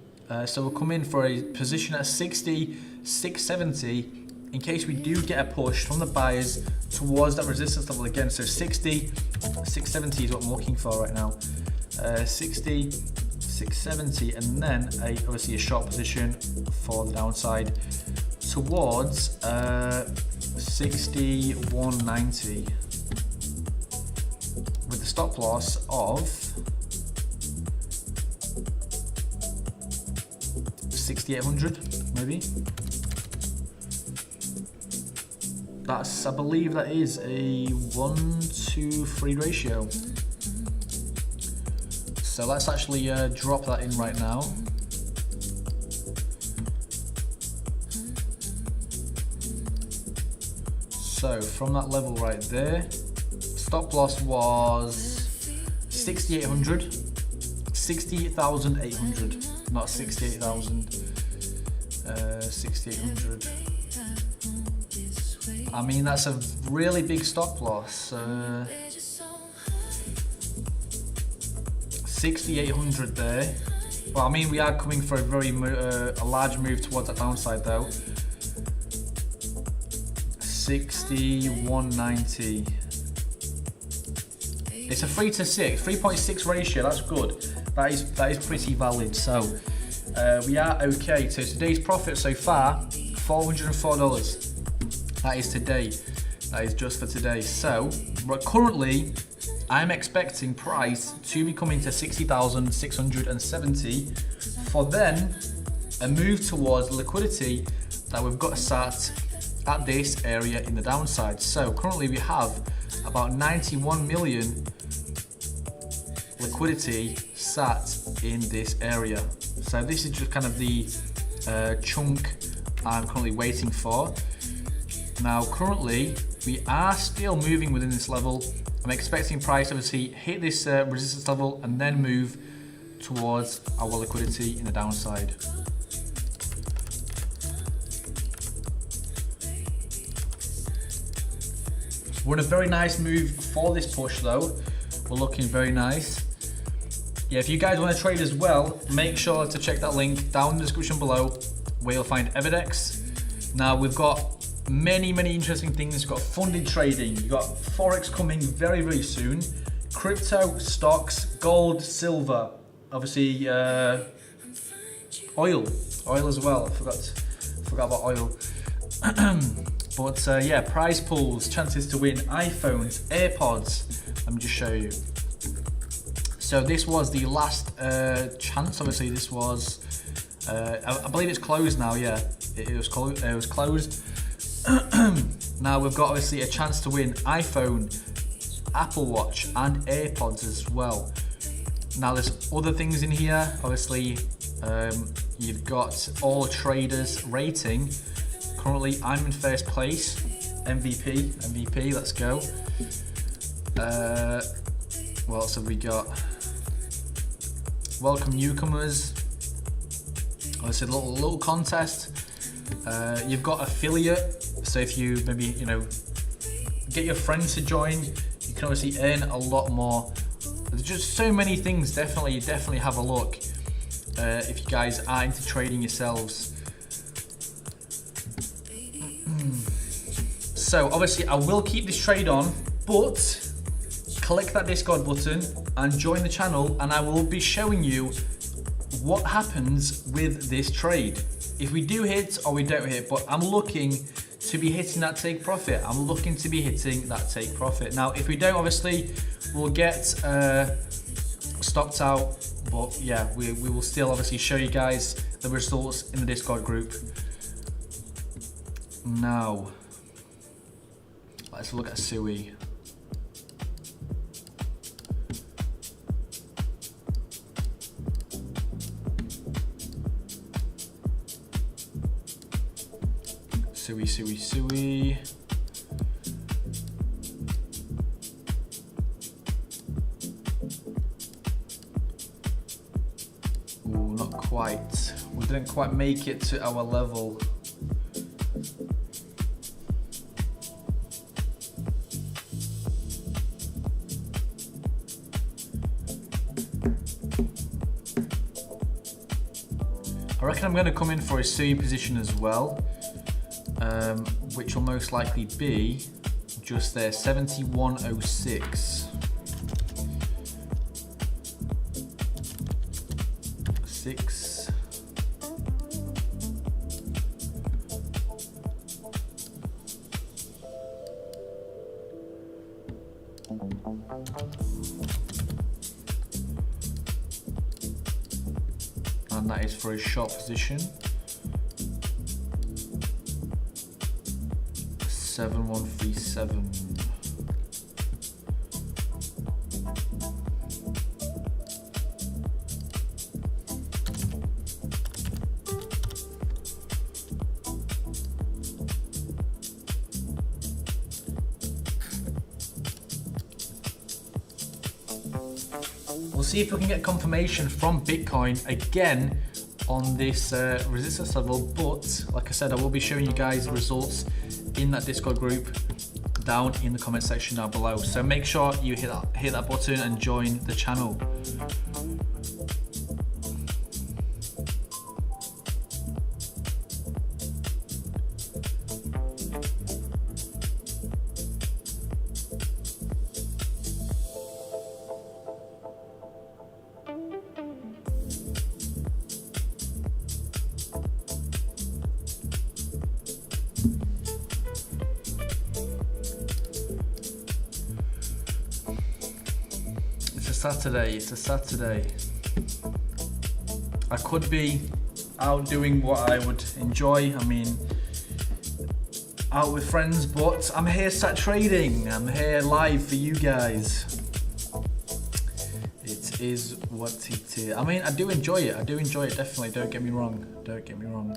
So we'll come in for a position at 60, 670 in case we do get a push from the buyers towards that resistance level again. So 60, 670 is what I'm looking for right now. 60, 670, and then obviously a short position for the downside towards 6190. With with a stop loss of 6,800 maybe. That's, I believe that is a 1-to-3 ratio. So let's actually drop that in right now. So from that level right there, stop loss was 6,800, 60,800, not 68,000, 6,800. I mean, that's a really big stop loss. 6,800 there. Well, I mean, we are coming for a very a large move towards the downside though. 6190. It's a 3-to-6, 3.6 ratio. That's good. That is pretty valid. So we are okay. So today's profit so far, $404. That is today. That is just for today. So currently, I'm expecting price to be coming to 60,670 for then a move towards liquidity that we've got sat at this area in the downside. So currently we have about 91 million liquidity sat in this area. So this is just kind of the chunk I'm currently waiting for. Now currently we are still moving within this level. I'm expecting price obviously hit this resistance level and then move towards our liquidity in the downside. We're in a very nice move for this push though. We're looking very nice. Yeah, if you guys want to trade as well, make sure to check that link down in the description below where you'll find Evidex. Now we've got many interesting things. We've got funded trading, you've got Forex coming very soon, crypto, stocks, gold, silver, obviously oil as well. I forgot about oil. But yeah, prize pools, chances to win iPhones, AirPods. Let me just show you. So this was the last chance. Obviously this was, I believe it's closed now. Yeah, it was closed. Now we've got obviously a chance to win iPhone, Apple Watch and AirPods as well. Now there's other things in here. Obviously you've got all traders rating. Currently I'm in first place. MVP, let's go. What else have we got? Welcome newcomers. Obviously a little contest. You've got affiliate. So if you maybe, get your friends to join, you can obviously earn a lot more. There's just so many things. Definitely have a look if you guys are into trading yourselves. So obviously I will keep this trade on, but click that Discord button and join the channel and I will be showing you what happens with this trade. If we do hit or we don't hit, but I'm looking to be hitting that take profit. I'm looking to be hitting that take profit. Now, if we don't, obviously, we'll get stopped out. But yeah, we will still obviously show you guys the results in the Discord group. Now, let's look at SUI. SUI. Ooh, not quite. We didn't quite make it to our level. I reckon I'm going to come in for a SUI position as well. Which will most likely be just there, 7106. 6. and that is for a short position. 7137. We'll see if we can get confirmation from Bitcoin again on this resistance level, but like I said, I will be showing you guys the results in that Discord group down in the comment section down below. So make sure you hit that button and join the channel. It's a Saturday. I could be out doing what I would enjoy. I mean, out with friends, but I'm here sat trading. I'm here live for you guys. It is what it is. I mean, I do enjoy it. I do enjoy it, definitely. Don't get me wrong. Don't get me wrong.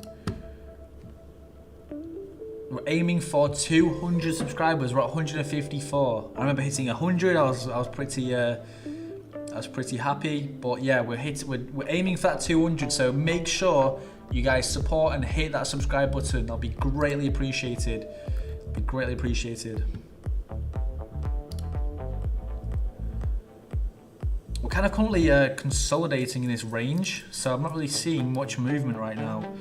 We're aiming for 200 subscribers. We're at 154. I remember hitting 100. I was pretty happy, but yeah, we're aiming for that 200, so make sure you guys support and hit that subscribe button. That'll be greatly appreciated. We're kind of currently consolidating in this range, so I'm not really seeing much movement right now.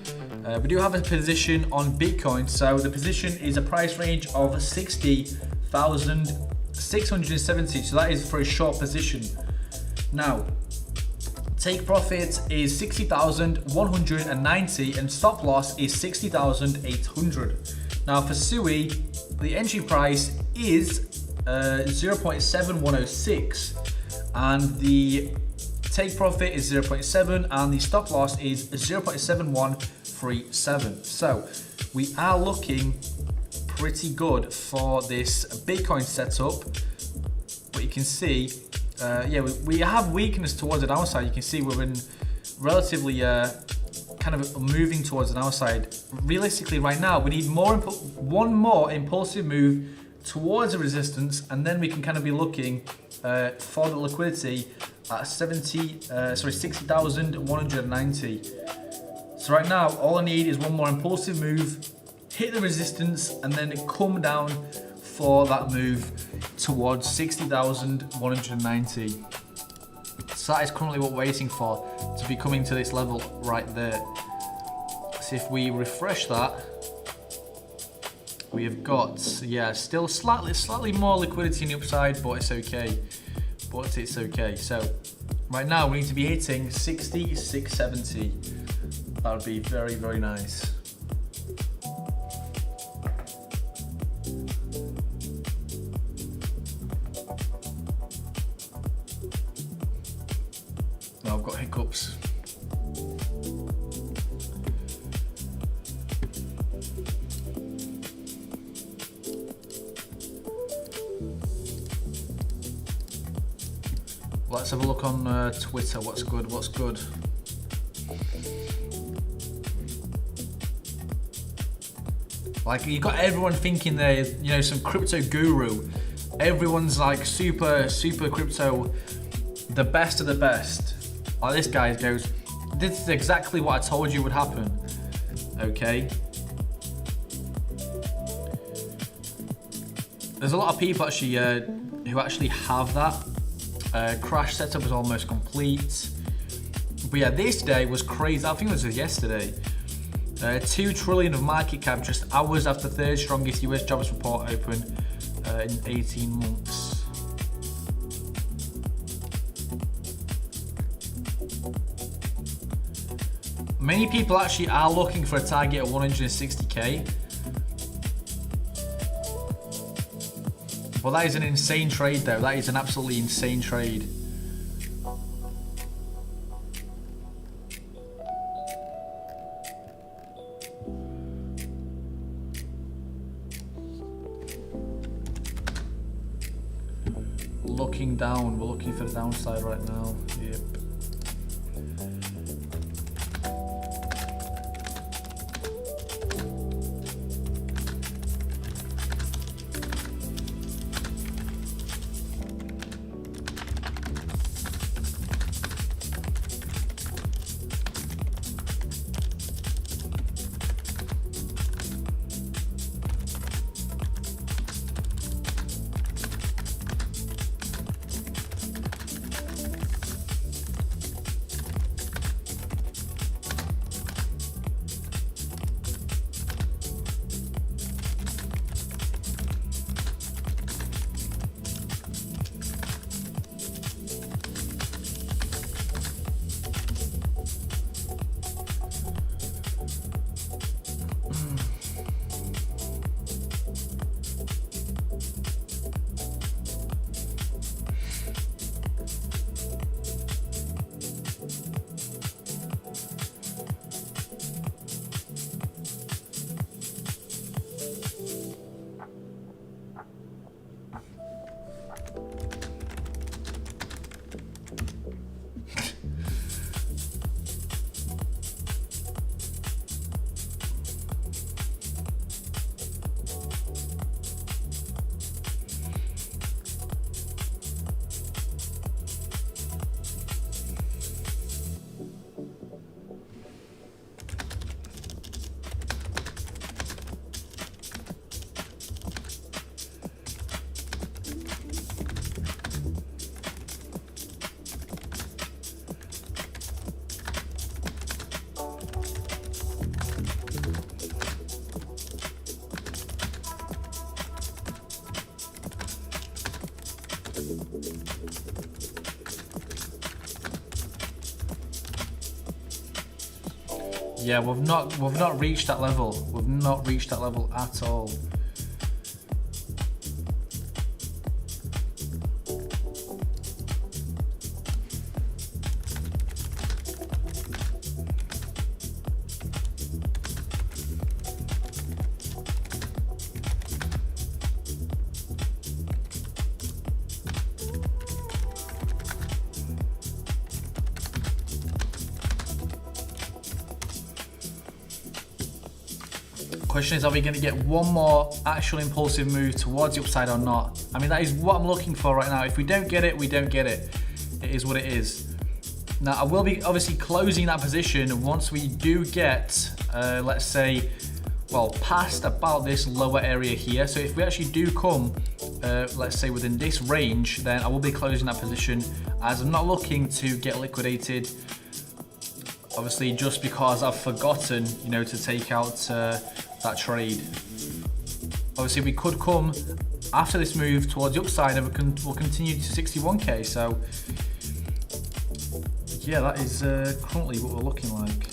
We do have a position on Bitcoin, so the position is a price range of 60,670, so that is for a short position. Now, take profit is 60,190 and stop loss is 60,800. Now for SUI, the entry price is 0.7106 and the take profit is 0.7 and the stop loss is 0.7137. So we are looking pretty good for this Bitcoin setup, but you can see yeah, we have weakness towards the downside. You can see we've been relatively kind of moving towards the downside. Realistically, right now, we need one more impulsive move towards the resistance, and then we can kind of be looking for the liquidity at 60,190. So right now, all I need is one more impulsive move, hit the resistance, and then come down for that move towards 60,190. So that is currently what we're waiting for, to be coming to this level right there. So if we refresh that, we have got, yeah, still slightly more liquidity in the upside, but it's okay. So right now we need to be hitting 60,670. That would be very, very nice. I've got hiccups. Let's have a look on Twitter. What's good? Like, you got everyone thinking they're, you know, some crypto guru. Everyone's like super crypto, the best of the best. Like this guy goes, this is exactly what I told you would happen. Okay. There's a lot of people actually who actually have that. Crash setup is almost complete. But yeah, this day was crazy. I think it was yesterday. 2 trillion of market cap just hours after third strongest US jobs report open in 18 months. Many people actually are looking for a target of 160k. Well, that is an insane trade though. That is an absolutely insane trade. looking down. We're looking for the downside right now. Yep. Yeah, we've not reached that level. We've not reached that level at all. Question is, are we going to get one more actual impulsive move towards the upside or not? I mean, that is what I'm looking for right now. If we don't get it, we don't get it. It is what it is. Now, I will be obviously closing that position once we do get, let's say, well, past about this lower area here. So if we actually do come, let's say, within this range, then I will be closing that position, as I'm not looking to get liquidated. Obviously, just because I've forgotten, you know, to take out that trade. Obviously, we could come after this move towards the upside, and we'll continue to 61k. So, yeah, that is currently what we're looking like.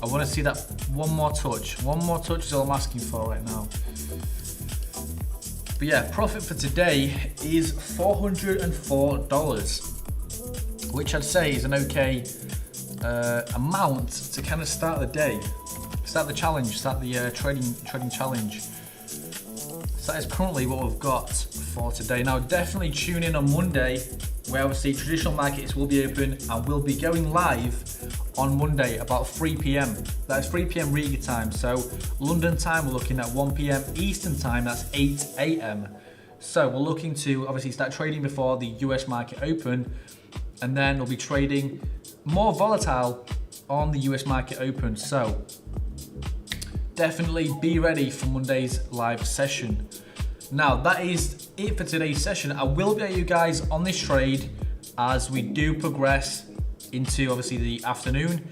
I want to see that one more touch. One more touch is all I'm asking for right now. But yeah, profit for today is $404, which I'd say is an okay amount to kind of start the day, start the challenge, start the trading challenge. So that is currently what we've got for today. Now definitely tune in on Monday, where obviously traditional markets will be open and we'll be going live on Monday about 3 p.m. That's 3 p.m. Riga time. So London time, we're looking at 1 p.m. Eastern time, that's 8 a.m. So we're looking to obviously start trading before the US market open, and then we'll be trading more volatile on the US market open. So definitely be ready for Monday's live session. Now that is it for today's session. I will update you guys on this trade as we do progress into obviously the afternoon,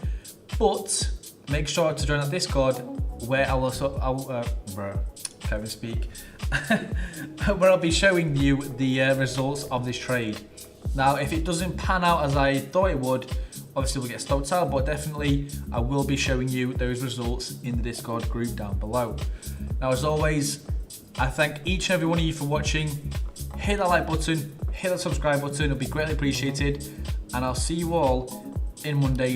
but make sure to join our Discord where can't even speak, where I'll be showing you the results of this trade. Now if it doesn't pan out as I thought it would, obviously we'll get stopped out, but definitely I will be showing you those results in the Discord group down below. Now as always, I thank each and every one of you for watching. Hit that like button, hit that subscribe button, it'll be greatly appreciated, and I'll see you all in Monday's